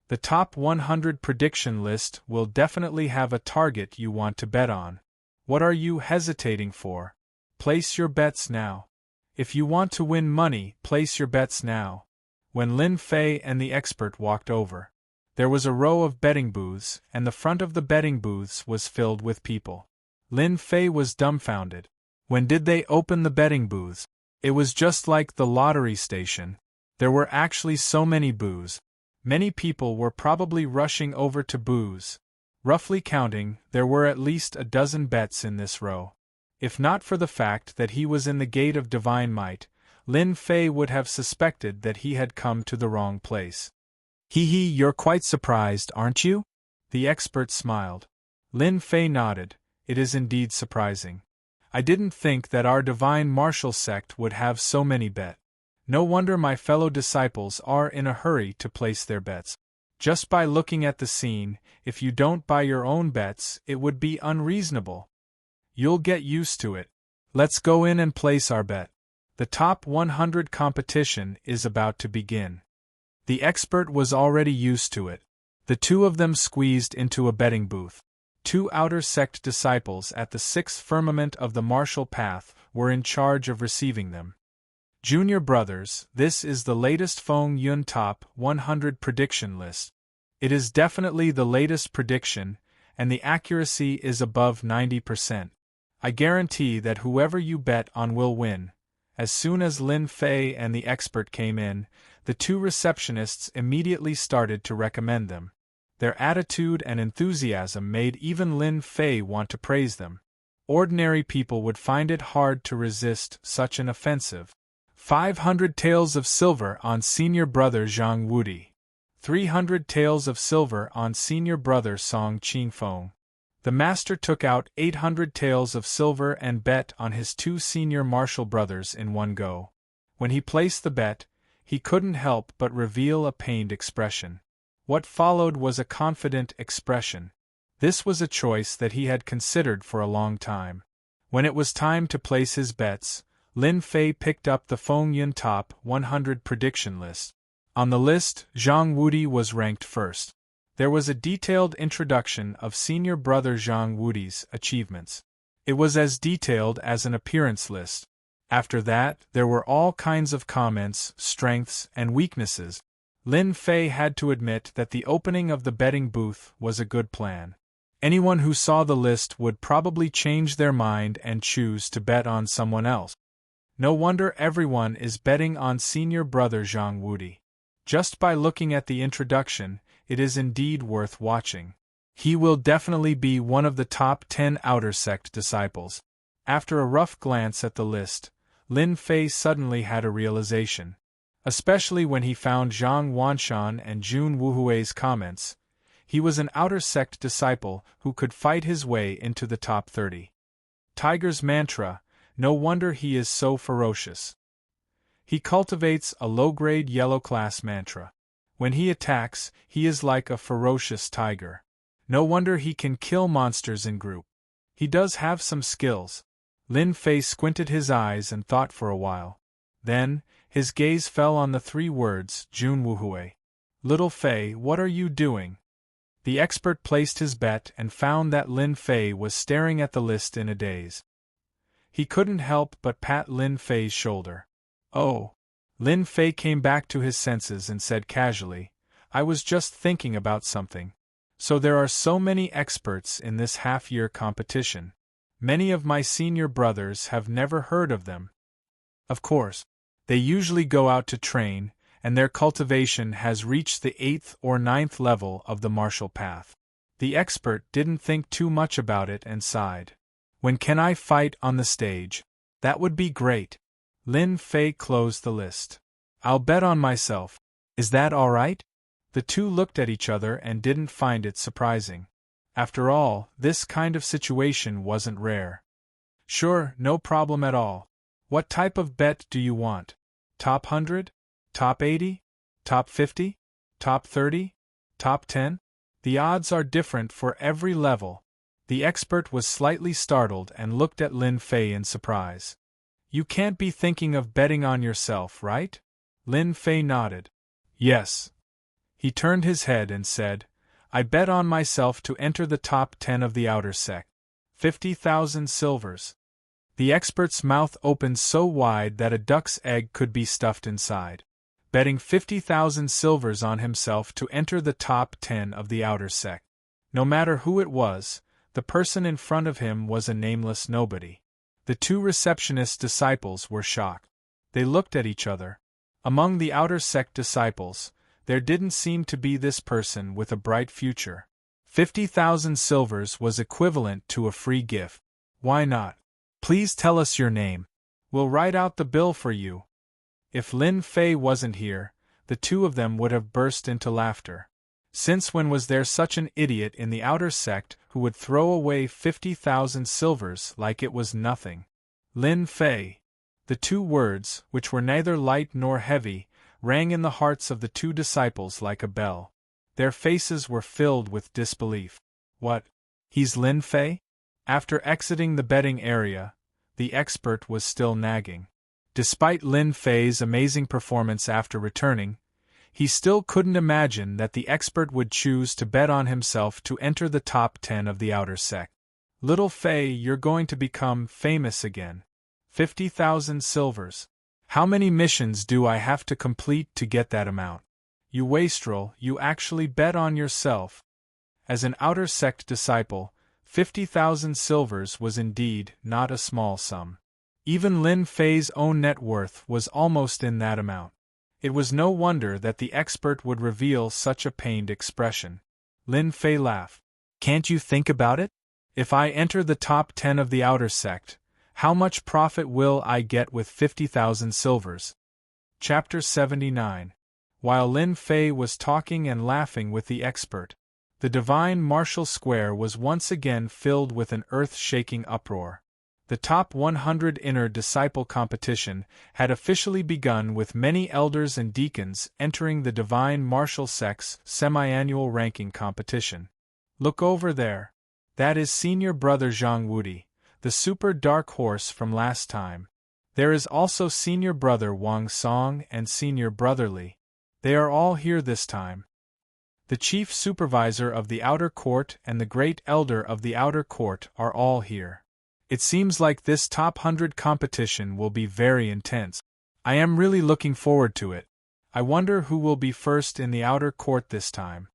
The top 100 prediction list will definitely have a target you want to bet on. What are you hesitating for? Place your bets now. If you want to win money, place your bets now. When Lin Fei and the expert walked over, there was a row of betting booths, and the front of the betting booths was filled with people. Lin Fei was dumbfounded. When did they open the betting booths? It was just like the lottery station. There were actually so many booths. Many people were probably rushing over to booths. Roughly counting, there were at least a dozen bets in this row. If not for the fact that he was in the gate of divine might, Lin Fei would have suspected that he had come to the wrong place. Hee, you're quite surprised, aren't you? The expert smiled. Lin Fei nodded. It is indeed surprising. I didn't think that our divine martial sect would have so many bets. No wonder my fellow disciples are in a hurry to place their bets. Just by looking at the scene, if you don't buy your own bets, it would be unreasonable. You'll get used to it. Let's go in and place our bet. The top 100 competition is about to begin. The expert was already used to it. The two of them squeezed into a betting booth. Two outer sect disciples at the sixth firmament of the martial path were in charge of receiving them. Junior brothers, this is the latest Feng Yun top 100 prediction list. It is definitely the latest prediction, and the accuracy is above 90%. I guarantee that whoever you bet on will win. As soon as Lin Fei and the expert came in, the two receptionists immediately started to recommend them. Their attitude and enthusiasm made even Lin Fei want to praise them. Ordinary people would find it hard to resist such an offensive. 500 taels of silver on senior brother Zhang Wudi. 300 taels of silver on senior brother Song Qingfeng. The master took out 800 taels of silver and bet on his two senior martial brothers in one go. When he placed the bet, he couldn't help but reveal a pained expression. What followed was a confident expression. This was a choice that he had considered for a long time. When it was time to place his bets, Lin Fei picked up the Feng Yun top 100 prediction list. On the list, Zhang Wudi was ranked first. There was a detailed introduction of senior brother Zhang Wudi's achievements. It was as detailed as an appearance list. After that, there were all kinds of comments, strengths, and weaknesses. Lin Fei had to admit that the opening of the betting booth was a good plan. Anyone who saw the list would probably change their mind and choose to bet on someone else. No wonder everyone is betting on senior brother Zhang Wudi. Just by looking at the introduction, it is indeed worth watching. He will definitely be one of the top 10 outer sect disciples. After a rough glance at the list, Lin Fei suddenly had a realization. Especially when he found Zhang Wanshan and Jun Wuhui's comments. He was an outer sect disciple who could fight his way into the top 30. Tiger's mantra, no wonder he is so ferocious. He cultivates a low-grade yellow-class mantra. When he attacks, he is like a ferocious tiger. No wonder he can kill monsters in group. He does have some skills. Lin Fei squinted his eyes and thought for a while. Then, his gaze fell on the three words, Jun Wuhui. Little Fei, what are you doing? The expert placed his bet and found that Lin Fei was staring at the list in a daze. He couldn't help but pat Lin Fei's shoulder. "Oh." Lin Fei came back to his senses and said casually, "I was just thinking about something. So there are so many experts in this half-year competition. Many of my senior brothers have never heard of them. Of course, they usually go out to train, and their cultivation has reached the 8th or 9th level of the martial path." The expert didn't think too much about it and sighed. "When can I fight on the stage? That would be great." Lin Fei closed the list. "I'll bet on myself. Is that all right?" The two looked at each other and didn't find it surprising. After all, this kind of situation wasn't rare. "Sure, no problem at all. What type of bet do you want? Top 100? Top 80? Top 50? Top 30? Top 10? The odds are different for every level." The expert was slightly startled and looked at Lin Fei in surprise. "You can't be thinking of betting on yourself, right?" Lin Fei nodded. "Yes." He turned his head and said, "I bet on myself to enter the top 10 of the outer sect. 50,000 silvers." The expert's mouth opened so wide that a duck's egg could be stuffed inside. Betting 50,000 silvers on himself to enter the top 10 of the outer sect. No matter who it was, the person in front of him was a nameless nobody. The two receptionist disciples were shocked. They looked at each other. Among the outer sect disciples, there didn't seem to be this person with a bright future. 50,000 silvers was equivalent to a free gift. Why not? "Please tell us your name. We'll write out the bill for you." If Lin Fei wasn't here, the two of them would have burst into laughter. Since when was there such an idiot in the outer sect who would throw away 50,000 silvers like it was nothing? Lin Fei. The two words, which were neither light nor heavy, rang in the hearts of the two disciples like a bell. Their faces were filled with disbelief. "What? He's Lin Fei?" After exiting the betting area, the expert was still nagging. Despite Lin Fei's amazing performance after returning, he still couldn't imagine that the expert would choose to bet on himself to enter the top 10 of the outer sect. "Little Fei, you're going to become famous again. 50,000 silvers. How many missions do I have to complete to get that amount?" "You wastrel, you actually bet on yourself." As an outer sect disciple, 50,000 silvers was indeed not a small sum. Even Lin Fei's own net worth was almost in that amount. It was no wonder that the expert would reveal such a pained expression. Lin Fei laughed. "Can't you think about it? If I enter the top 10 of the outer sect, how much profit will I get with 50,000 silvers?" Chapter 79. While Lin Fei was talking and laughing with the expert, the divine martial square was once again filled with an earth-shaking uproar. The top 100 inner disciple competition had officially begun, with many elders and deacons entering the divine martial sect's semi-annual ranking competition. "Look over there. That is senior brother Zhang Wudi, the super dark horse from last time. There is also senior brother Wang Song and senior brother Li. They are all here this time. The chief supervisor of the outer court and the great elder of the outer court are all here. It seems like this top 100 competition will be very intense. I am really looking forward to it. I wonder who will be first in the outer court this time."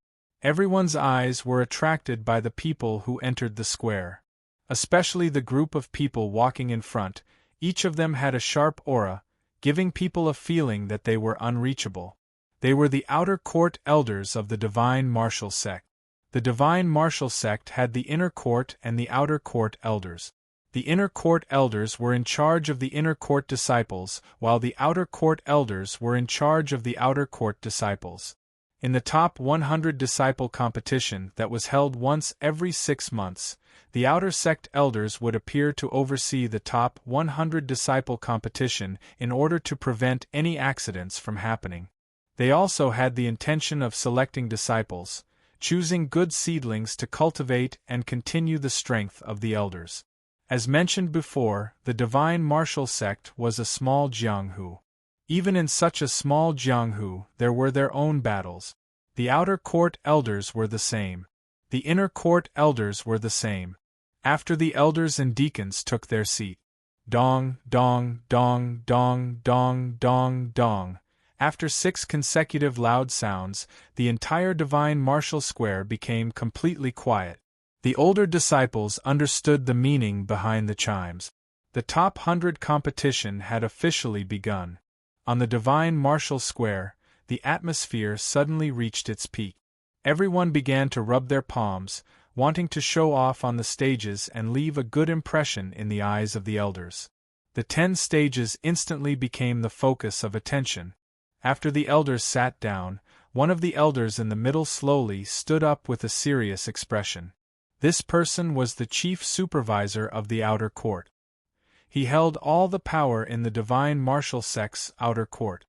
Everyone's eyes were attracted by the people who entered the square. Especially the group of people walking in front. Each of them had a sharp aura, giving people a feeling that they were unreachable. They were the outer court elders of the divine martial sect. The divine martial sect had the inner court and the outer court elders. The inner court elders were in charge of the inner court disciples, while the outer court elders were in charge of the outer court disciples. In the top 100 disciple competition that was held once every 6 months, the outer sect elders would appear to oversee the top 100 disciple competition in order to prevent any accidents from happening. They also had the intention of selecting disciples, choosing good seedlings to cultivate and continue the strength of the elders. As mentioned before, the divine martial sect was a small jianghu. Even in such a small jianghu, there were their own battles. The outer court elders were the same. The inner court elders were the same. After the elders and deacons took their seat, dong, dong, dong, dong, dong, dong, dong. After 6 consecutive loud sounds, the entire divine martial square became completely quiet. The older disciples understood the meaning behind the chimes. The top 100 competition had officially begun. On the divine martial square, the atmosphere suddenly reached its peak. Everyone began to rub their palms, wanting to show off on the stages and leave a good impression in the eyes of the elders. The 10 stages instantly became the focus of attention. After the elders sat down, one of the elders in the middle slowly stood up with a serious expression. This person was the chief supervisor of the outer court. He held all the power in the divine martial sect's outer court.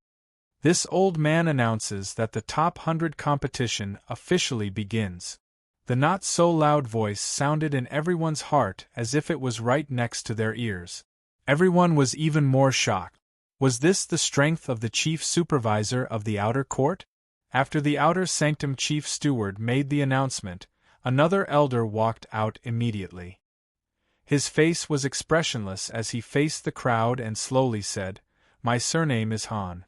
This old man announces that the top 100 competition officially begins. The not-so-loud voice sounded in everyone's heart as if it was right next to their ears. Everyone was even more shocked. Was this the strength of the chief supervisor of the outer court? After the outer sanctum chief steward made the announcement, another elder walked out immediately. His face was expressionless as he faced the crowd and slowly said, "My surname is Han.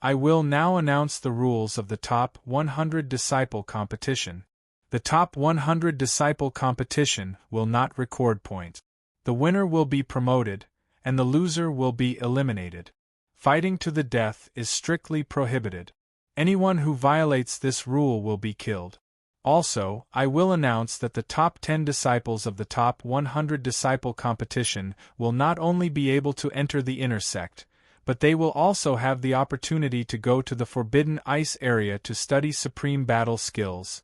I will now announce the rules of the top 100 disciple competition. The top 100 disciple competition will not record points. The winner will be promoted, and the loser will be eliminated. Fighting to the death is strictly prohibited. Anyone who violates this rule will be killed. Also, I will announce that the top 10 disciples of the top 100 disciple competition will not only be able to enter the inner sect, but they will also have the opportunity to go to the Forbidden Ice area to study supreme battle skills."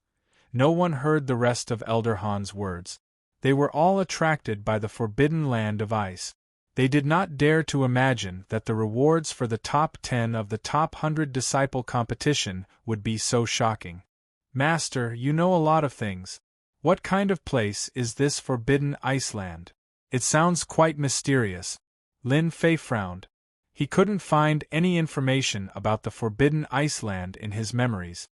No one heard the rest of Elder Han's words. They were all attracted by the forbidden land of ice. They did not dare to imagine that the rewards for the top 10 of the top 100 disciple competition would be so shocking. "Master, you know a lot of things. What kind of place is this Forbidden Iceland? It sounds quite mysterious." Lin Fei frowned. He couldn't find any information about the Forbidden Iceland in his memories.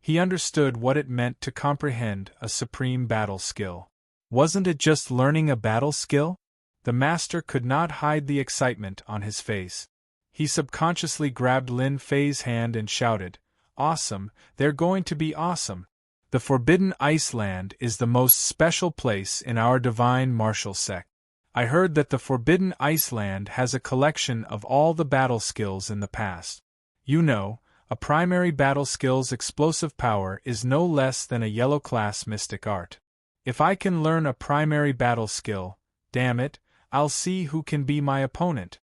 He understood what it meant to comprehend a supreme battle skill. Wasn't it just learning a battle skill? The master could not hide the excitement on his face. He subconsciously grabbed Lin Fei's hand and shouted, "Awesome, they're going to be awesome. The Forbidden Iceland is the most special place in our divine martial sect. I heard that the Forbidden Iceland has a collection of all the battle skills in the past. You know, a primary battle skill's explosive power is no less than a yellow-class mystic art. If I can learn a primary battle skill, damn it, I'll see who can be my opponent."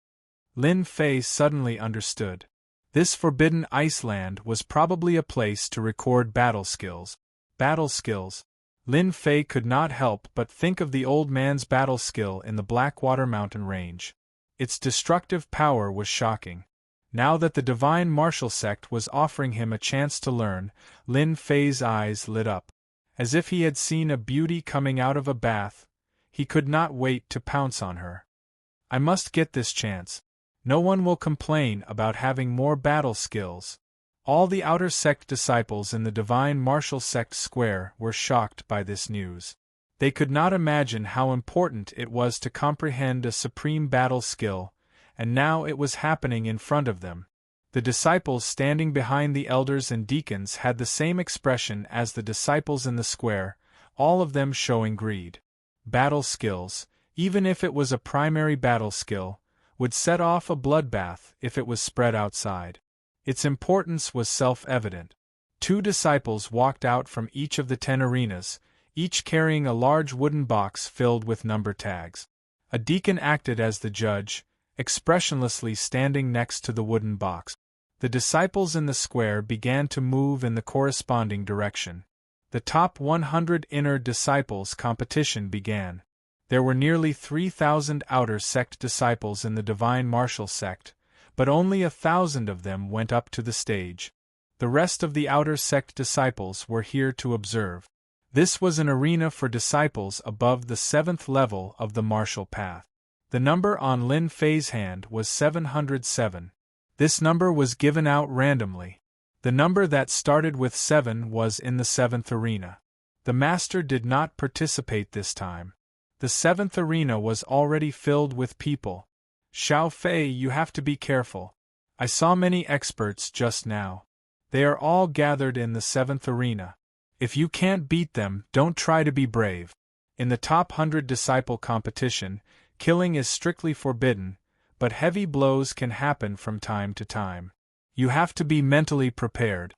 Lin Fei suddenly understood. This Forbidden Iceland was probably a place to record battle skills. Battle skills. Lin Fei could not help but think of the old man's battle skill in the Blackwater Mountain Range. Its destructive power was shocking. Now that the divine martial sect was offering him a chance to learn, Lin Fei's eyes lit up. As if he had seen a beauty coming out of a bath, he could not wait to pounce on her. "I must get this chance. No one will complain about having more battle skills." All the outer sect disciples in the divine martial sect square were shocked by this news. They could not imagine how important it was to comprehend a supreme battle skill, and now it was happening in front of them. The disciples standing behind the elders and deacons had the same expression as the disciples in the square, all of them showing greed. Battle skills, even if it was a primary battle skill, would set off a bloodbath if it was spread outside. Its importance was self-evident. 2 disciples walked out from each of the 10 arenas, each carrying a large wooden box filled with number tags. A deacon acted as the judge, expressionlessly standing next to the wooden box. The disciples in the square began to move in the corresponding direction. The top 100 inner disciples competition began. There were nearly 3,000 outer sect disciples in the divine martial sect, but only 1,000 of them went up to the stage. The rest of the outer sect disciples were here to observe. This was an arena for disciples above the 7th level of the martial path. The number on Lin Fei's hand was 707. This number was given out randomly. The number that started with 7 was in the 7th arena. The master did not participate this time. The seventh arena was already filled with people. Xiao Fei, you have to be careful. I saw many experts just now. They are all gathered in the seventh arena. If you can't beat them, don't try to be brave. In the top 100 disciple competition, killing is strictly forbidden, but heavy blows can happen from time to time. You have to be mentally prepared.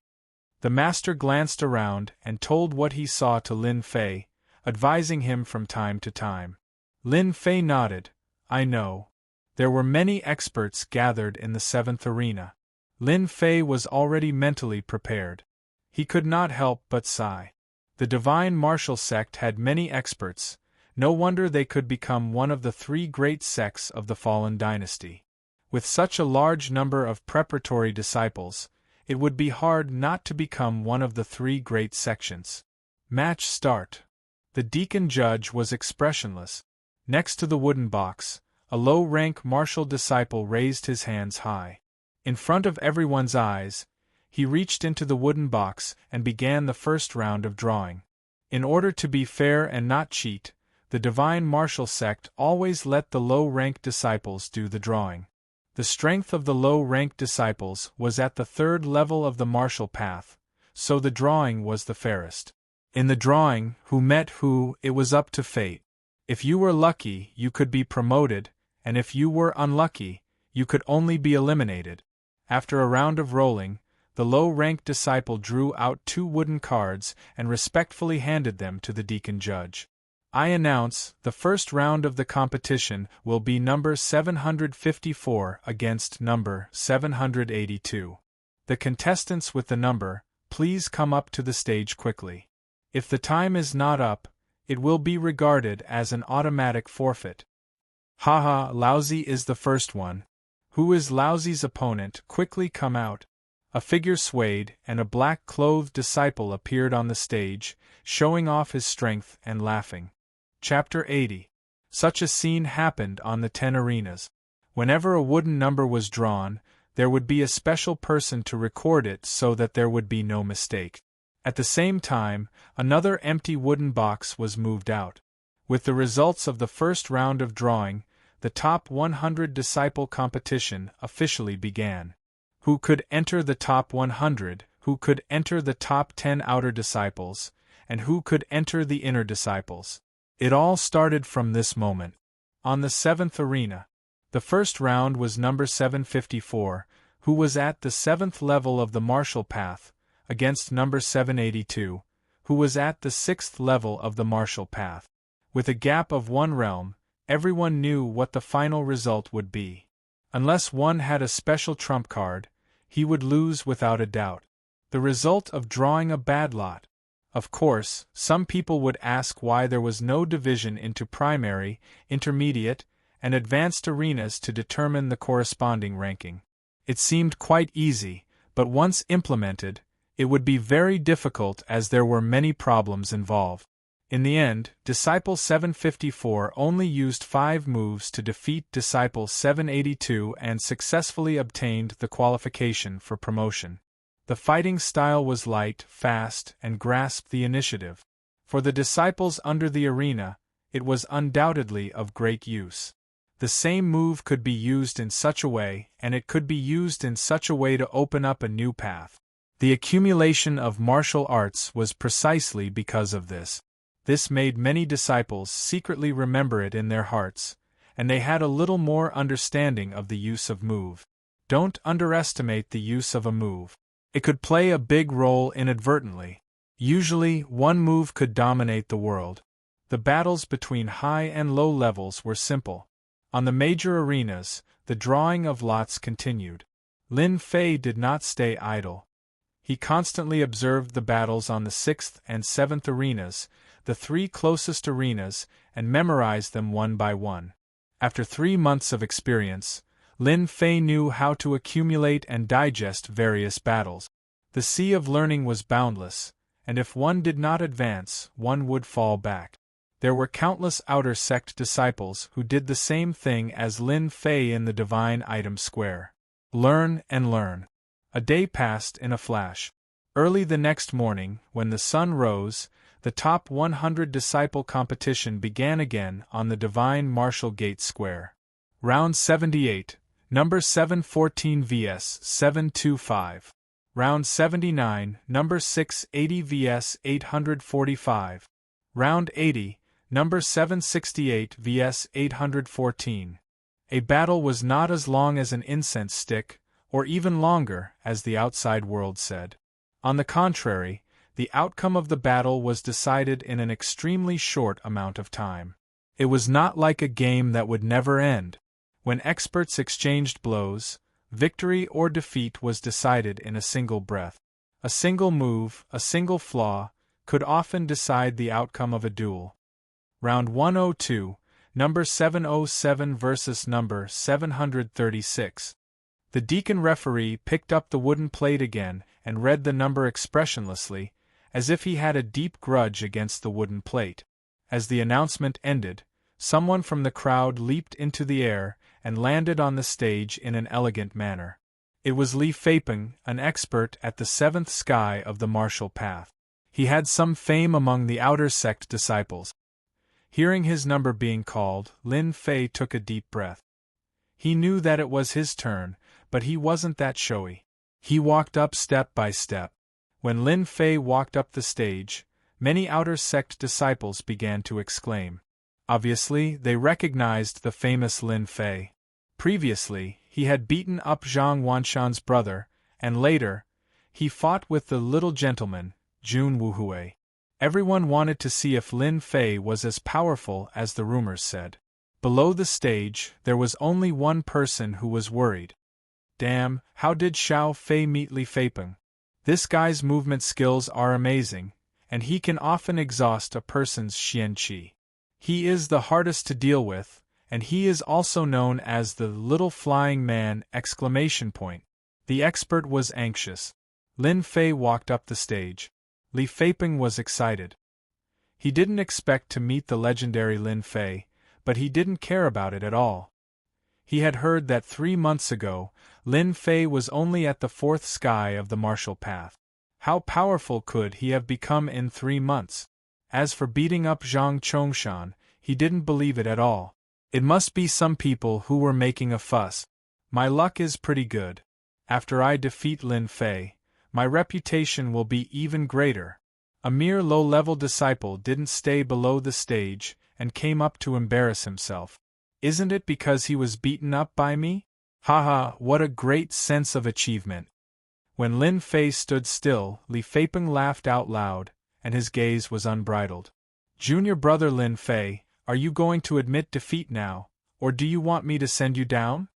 The master glanced around and told what he saw to Lin Fei, advising him from time to time. Lin Fei nodded. I know. There were many experts gathered in the seventh arena. Lin Fei was already mentally prepared. He could not help but sigh. The divine martial sect had many experts. No wonder they could become one of the three great sects of the fallen dynasty. With such a large number of preparatory disciples, it would be hard not to become one of the three great sections. Match start. The deacon judge was expressionless. Next to the wooden box, a low-rank martial disciple raised his hands high. In front of everyone's eyes, he reached into the wooden box and began the first round of drawing. In order to be fair and not cheat, the divine martial sect always let the low-rank disciples do the drawing. The strength of the low-rank disciples was at the third level of the martial path, so the drawing was the fairest. In the drawing, who met who, it was up to fate. If you were lucky, you could be promoted, and if you were unlucky, you could only be eliminated. After a round of rolling, the low-rank disciple drew out 2 wooden cards and respectfully handed them to the deacon judge. I announce, the first round of the competition will be number 754 against number 782. The contestants with the number, please come up to the stage quickly. If the time is not up, it will be regarded as an automatic forfeit. Haha, Lousy is the first one. Who is Lousy's opponent? Quickly come out. A figure swayed, and a black-clothed disciple appeared on the stage, showing off his strength and laughing. Chapter 80. Such a scene happened on the 10 arenas. Whenever a wooden number was drawn, there would be a special person to record it so that there would be no mistake. At the same time, another empty wooden box was moved out. With the results of the first round of drawing, the top 100 disciple competition officially began. Who could enter the top 100, who could enter the top 10 outer disciples, and who could enter the inner disciples? It all started from this moment. On the 7th arena, the first round was number 754, who was at the 7th level of the martial path, against number 782, who was at the 6th level of the martial path. With a gap of 1 realm, everyone knew what the final result would be. Unless one had a special trump card, he would lose without a doubt. The result of drawing a bad lot. Of course, some people would ask why there was no division into primary, intermediate, and advanced arenas to determine the corresponding ranking. It seemed quite easy, but once implemented, it would be very difficult as there were many problems involved. In the end, Disciple 754 only used 5 moves to defeat Disciple 782 and successfully obtained the qualification for promotion. The fighting style was light, fast, and grasped the initiative. For the disciples under the arena, it was undoubtedly of great use. The same move could be used in such a way, and it could be used in such a way to open up a new path. The accumulation of martial arts was precisely because of this. This made many disciples secretly remember it in their hearts, and they had a little more understanding of the use of move. Don't underestimate the use of a move. It could play a big role inadvertently. Usually, one move could dominate the world. The battles between high and low levels were simple. On the major arenas, the drawing of lots continued. Lin Fei did not stay idle. He constantly observed the battles on the 6th and 7th arenas, the 3 closest arenas, and memorized them one by one. After 3 months of experience, Lin Fei knew how to accumulate and digest various battles. The sea of learning was boundless, and if one did not advance, one would fall back. There were countless outer sect disciples who did the same thing as Lin Fei in the Divine Item Square. Learn and learn. A day passed in a flash. Early the next morning, when the sun rose, The top 100 disciple competition began again on the Divine Martial Gate Square. Round 78, number 714 vs 725. Round 79, number 680 vs 845. Round 80, number 768 vs 814. A battle was not as long as an incense stick, or even longer, as the outside world said. On the contrary, the outcome of the battle was decided in an extremely short amount of time. It was not like a game that would never end. When experts exchanged blows, victory or defeat was decided in a single breath. A single move, a single flaw, could often decide the outcome of a duel. Round 102, number 707 versus number 736. The deacon referee picked up the wooden plate again and read the number expressionlessly, as if he had a deep grudge against the wooden plate. As the announcement ended, someone from the crowd leaped into the air and landed on the stage in an elegant manner. It was Li Feipeng, an expert at the seventh sky of the martial path. He had some fame among the outer sect disciples. Hearing his number being called, Lin Fei took a deep breath. He knew that it was his turn, but he wasn't that showy. He walked up step by step. When Lin Fei walked up the stage, many outer sect disciples began to exclaim. Obviously, they recognized the famous Lin Fei. Previously, he had beaten up Zhang Wanshan's brother, and later, he fought with the little gentleman, Jun Wuhui. Everyone wanted to see if Lin Fei was as powerful as the rumors said. Below the stage, there was only one person who was worried. Damn, how did Xiao Fei meet Li Feipeng? This guy's movement skills are amazing, and he can often exhaust a person's xian qi. He is the hardest to deal with, and he is also known as the Little Flying Man! The expert was anxious. Lin Fei walked up the stage. Li Feipeng was excited. He didn't expect to meet the legendary Lin Fei, but he didn't care about it at all. He had heard that 3 months ago, Lin Fei was only at the fourth sky of the martial path. How powerful could he have become in 3 months? As for beating up Zhang Chongshan, he didn't believe it at all. It must be some people who were making a fuss. My luck is pretty good. After I defeat Lin Fei, my reputation will be even greater. A mere low-level disciple didn't stay below the stage and came up to embarrass himself. Isn't it because he was beaten up by me? Haha, what a great sense of achievement. When Lin Fei stood still, Li Feipeng laughed out loud, and his gaze was unbridled. Junior brother Lin Fei, are you going to admit defeat now, or do you want me to send you down?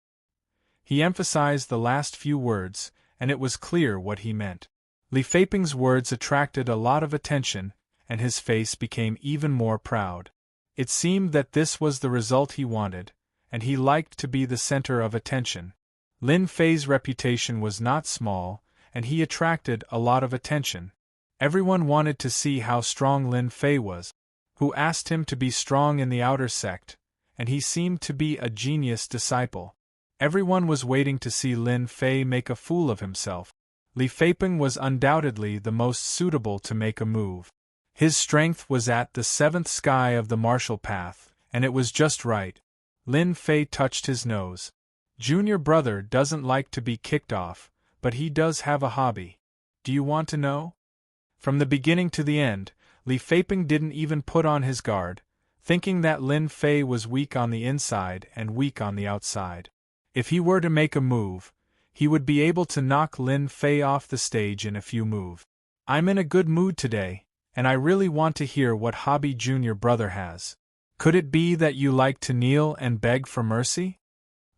He emphasized the last few words, and it was clear what he meant. Li Feipeng's words attracted a lot of attention, and his face became even more proud. It seemed that this was the result he wanted, and he liked to be the center of attention. Lin Fei's reputation was not small, and he attracted a lot of attention. Everyone wanted to see how strong Lin Fei was. Who asked him to be strong in the outer sect, and he seemed to be a genius disciple. Everyone was waiting to see Lin Fei make a fool of himself. Li Feipeng was undoubtedly the most suitable to make a move. His strength was at the seventh sky of the martial path, and it was just right. Lin Fei touched his nose. Junior brother doesn't like to be kicked off, but he does have a hobby. Do you want to know? From the beginning to the end, Li Feipeng didn't even put on his guard, thinking that Lin Fei was weak on the inside and weak on the outside. If he were to make a move, he would be able to knock Lin Fei off the stage in a few moves. I'm in a good mood today, and I really want to hear what hobby Junior brother has. Could it be that you like to kneel and beg for mercy?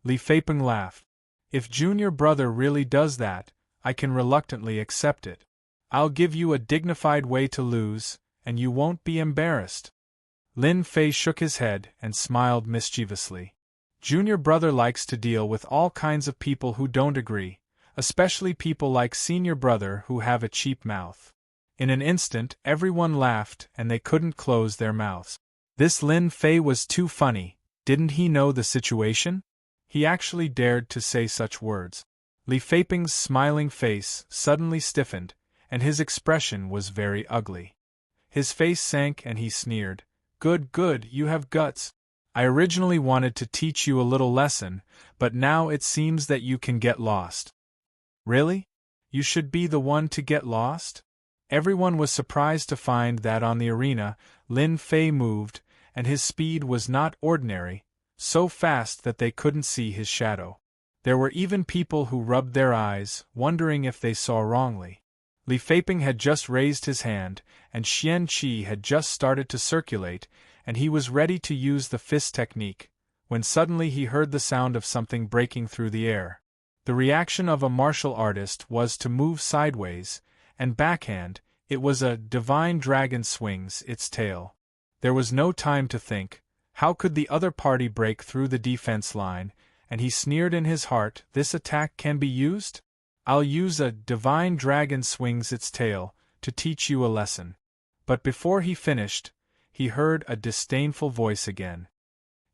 Li Feipeng laughed. If Junior brother really does that, I can reluctantly accept it. I'll give you a dignified way to lose, and you won't be embarrassed. Lin Fei shook his head and smiled mischievously. Junior brother likes to deal with all kinds of people who don't agree, especially people like senior brother who have a cheap mouth. In an instant, everyone laughed and they couldn't close their mouths. This Lin Fei was too funny. Didn't he know the situation? He actually dared to say such words. Li Feipeng's smiling face suddenly stiffened, and his expression was very ugly. His face sank and he sneered. Good, good, you have guts. I originally wanted to teach you a little lesson, but now it seems that you can get lost. Really? You should be the one to get lost? Everyone was surprised to find that on the arena, Lin Fei moved, and his speed was not ordinary, so fast that they couldn't see his shadow. There were even people who rubbed their eyes, wondering if they saw wrongly. Li Feiping had just raised his hand, and Xian Qi had just started to circulate, and he was ready to use the fist technique, when suddenly he heard the sound of something breaking through the air. The reaction of a martial artist was to move sideways, and backhand. It was a divine dragon swings its tail. There was no time to think. How could the other party break through the defense line? And he sneered in his heart, this attack can be used? I'll use a divine dragon swings its tail to teach you a lesson. But before he finished, he heard a disdainful voice again.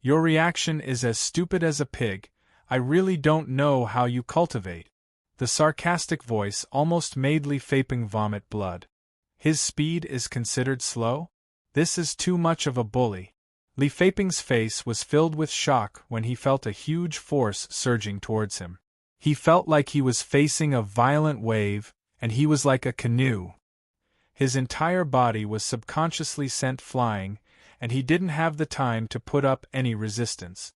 Your reaction is as stupid as a pig. I really don't know how you cultivate. The sarcastic voice almost made Li Feiping vomit blood. His speed is considered slow? This is too much of a bully. Li Feiping's face was filled with shock when he felt a huge force surging towards him. He felt like he was facing a violent wave, and he was like a canoe. His entire body was subconsciously sent flying, and he didn't have the time to put up any resistance.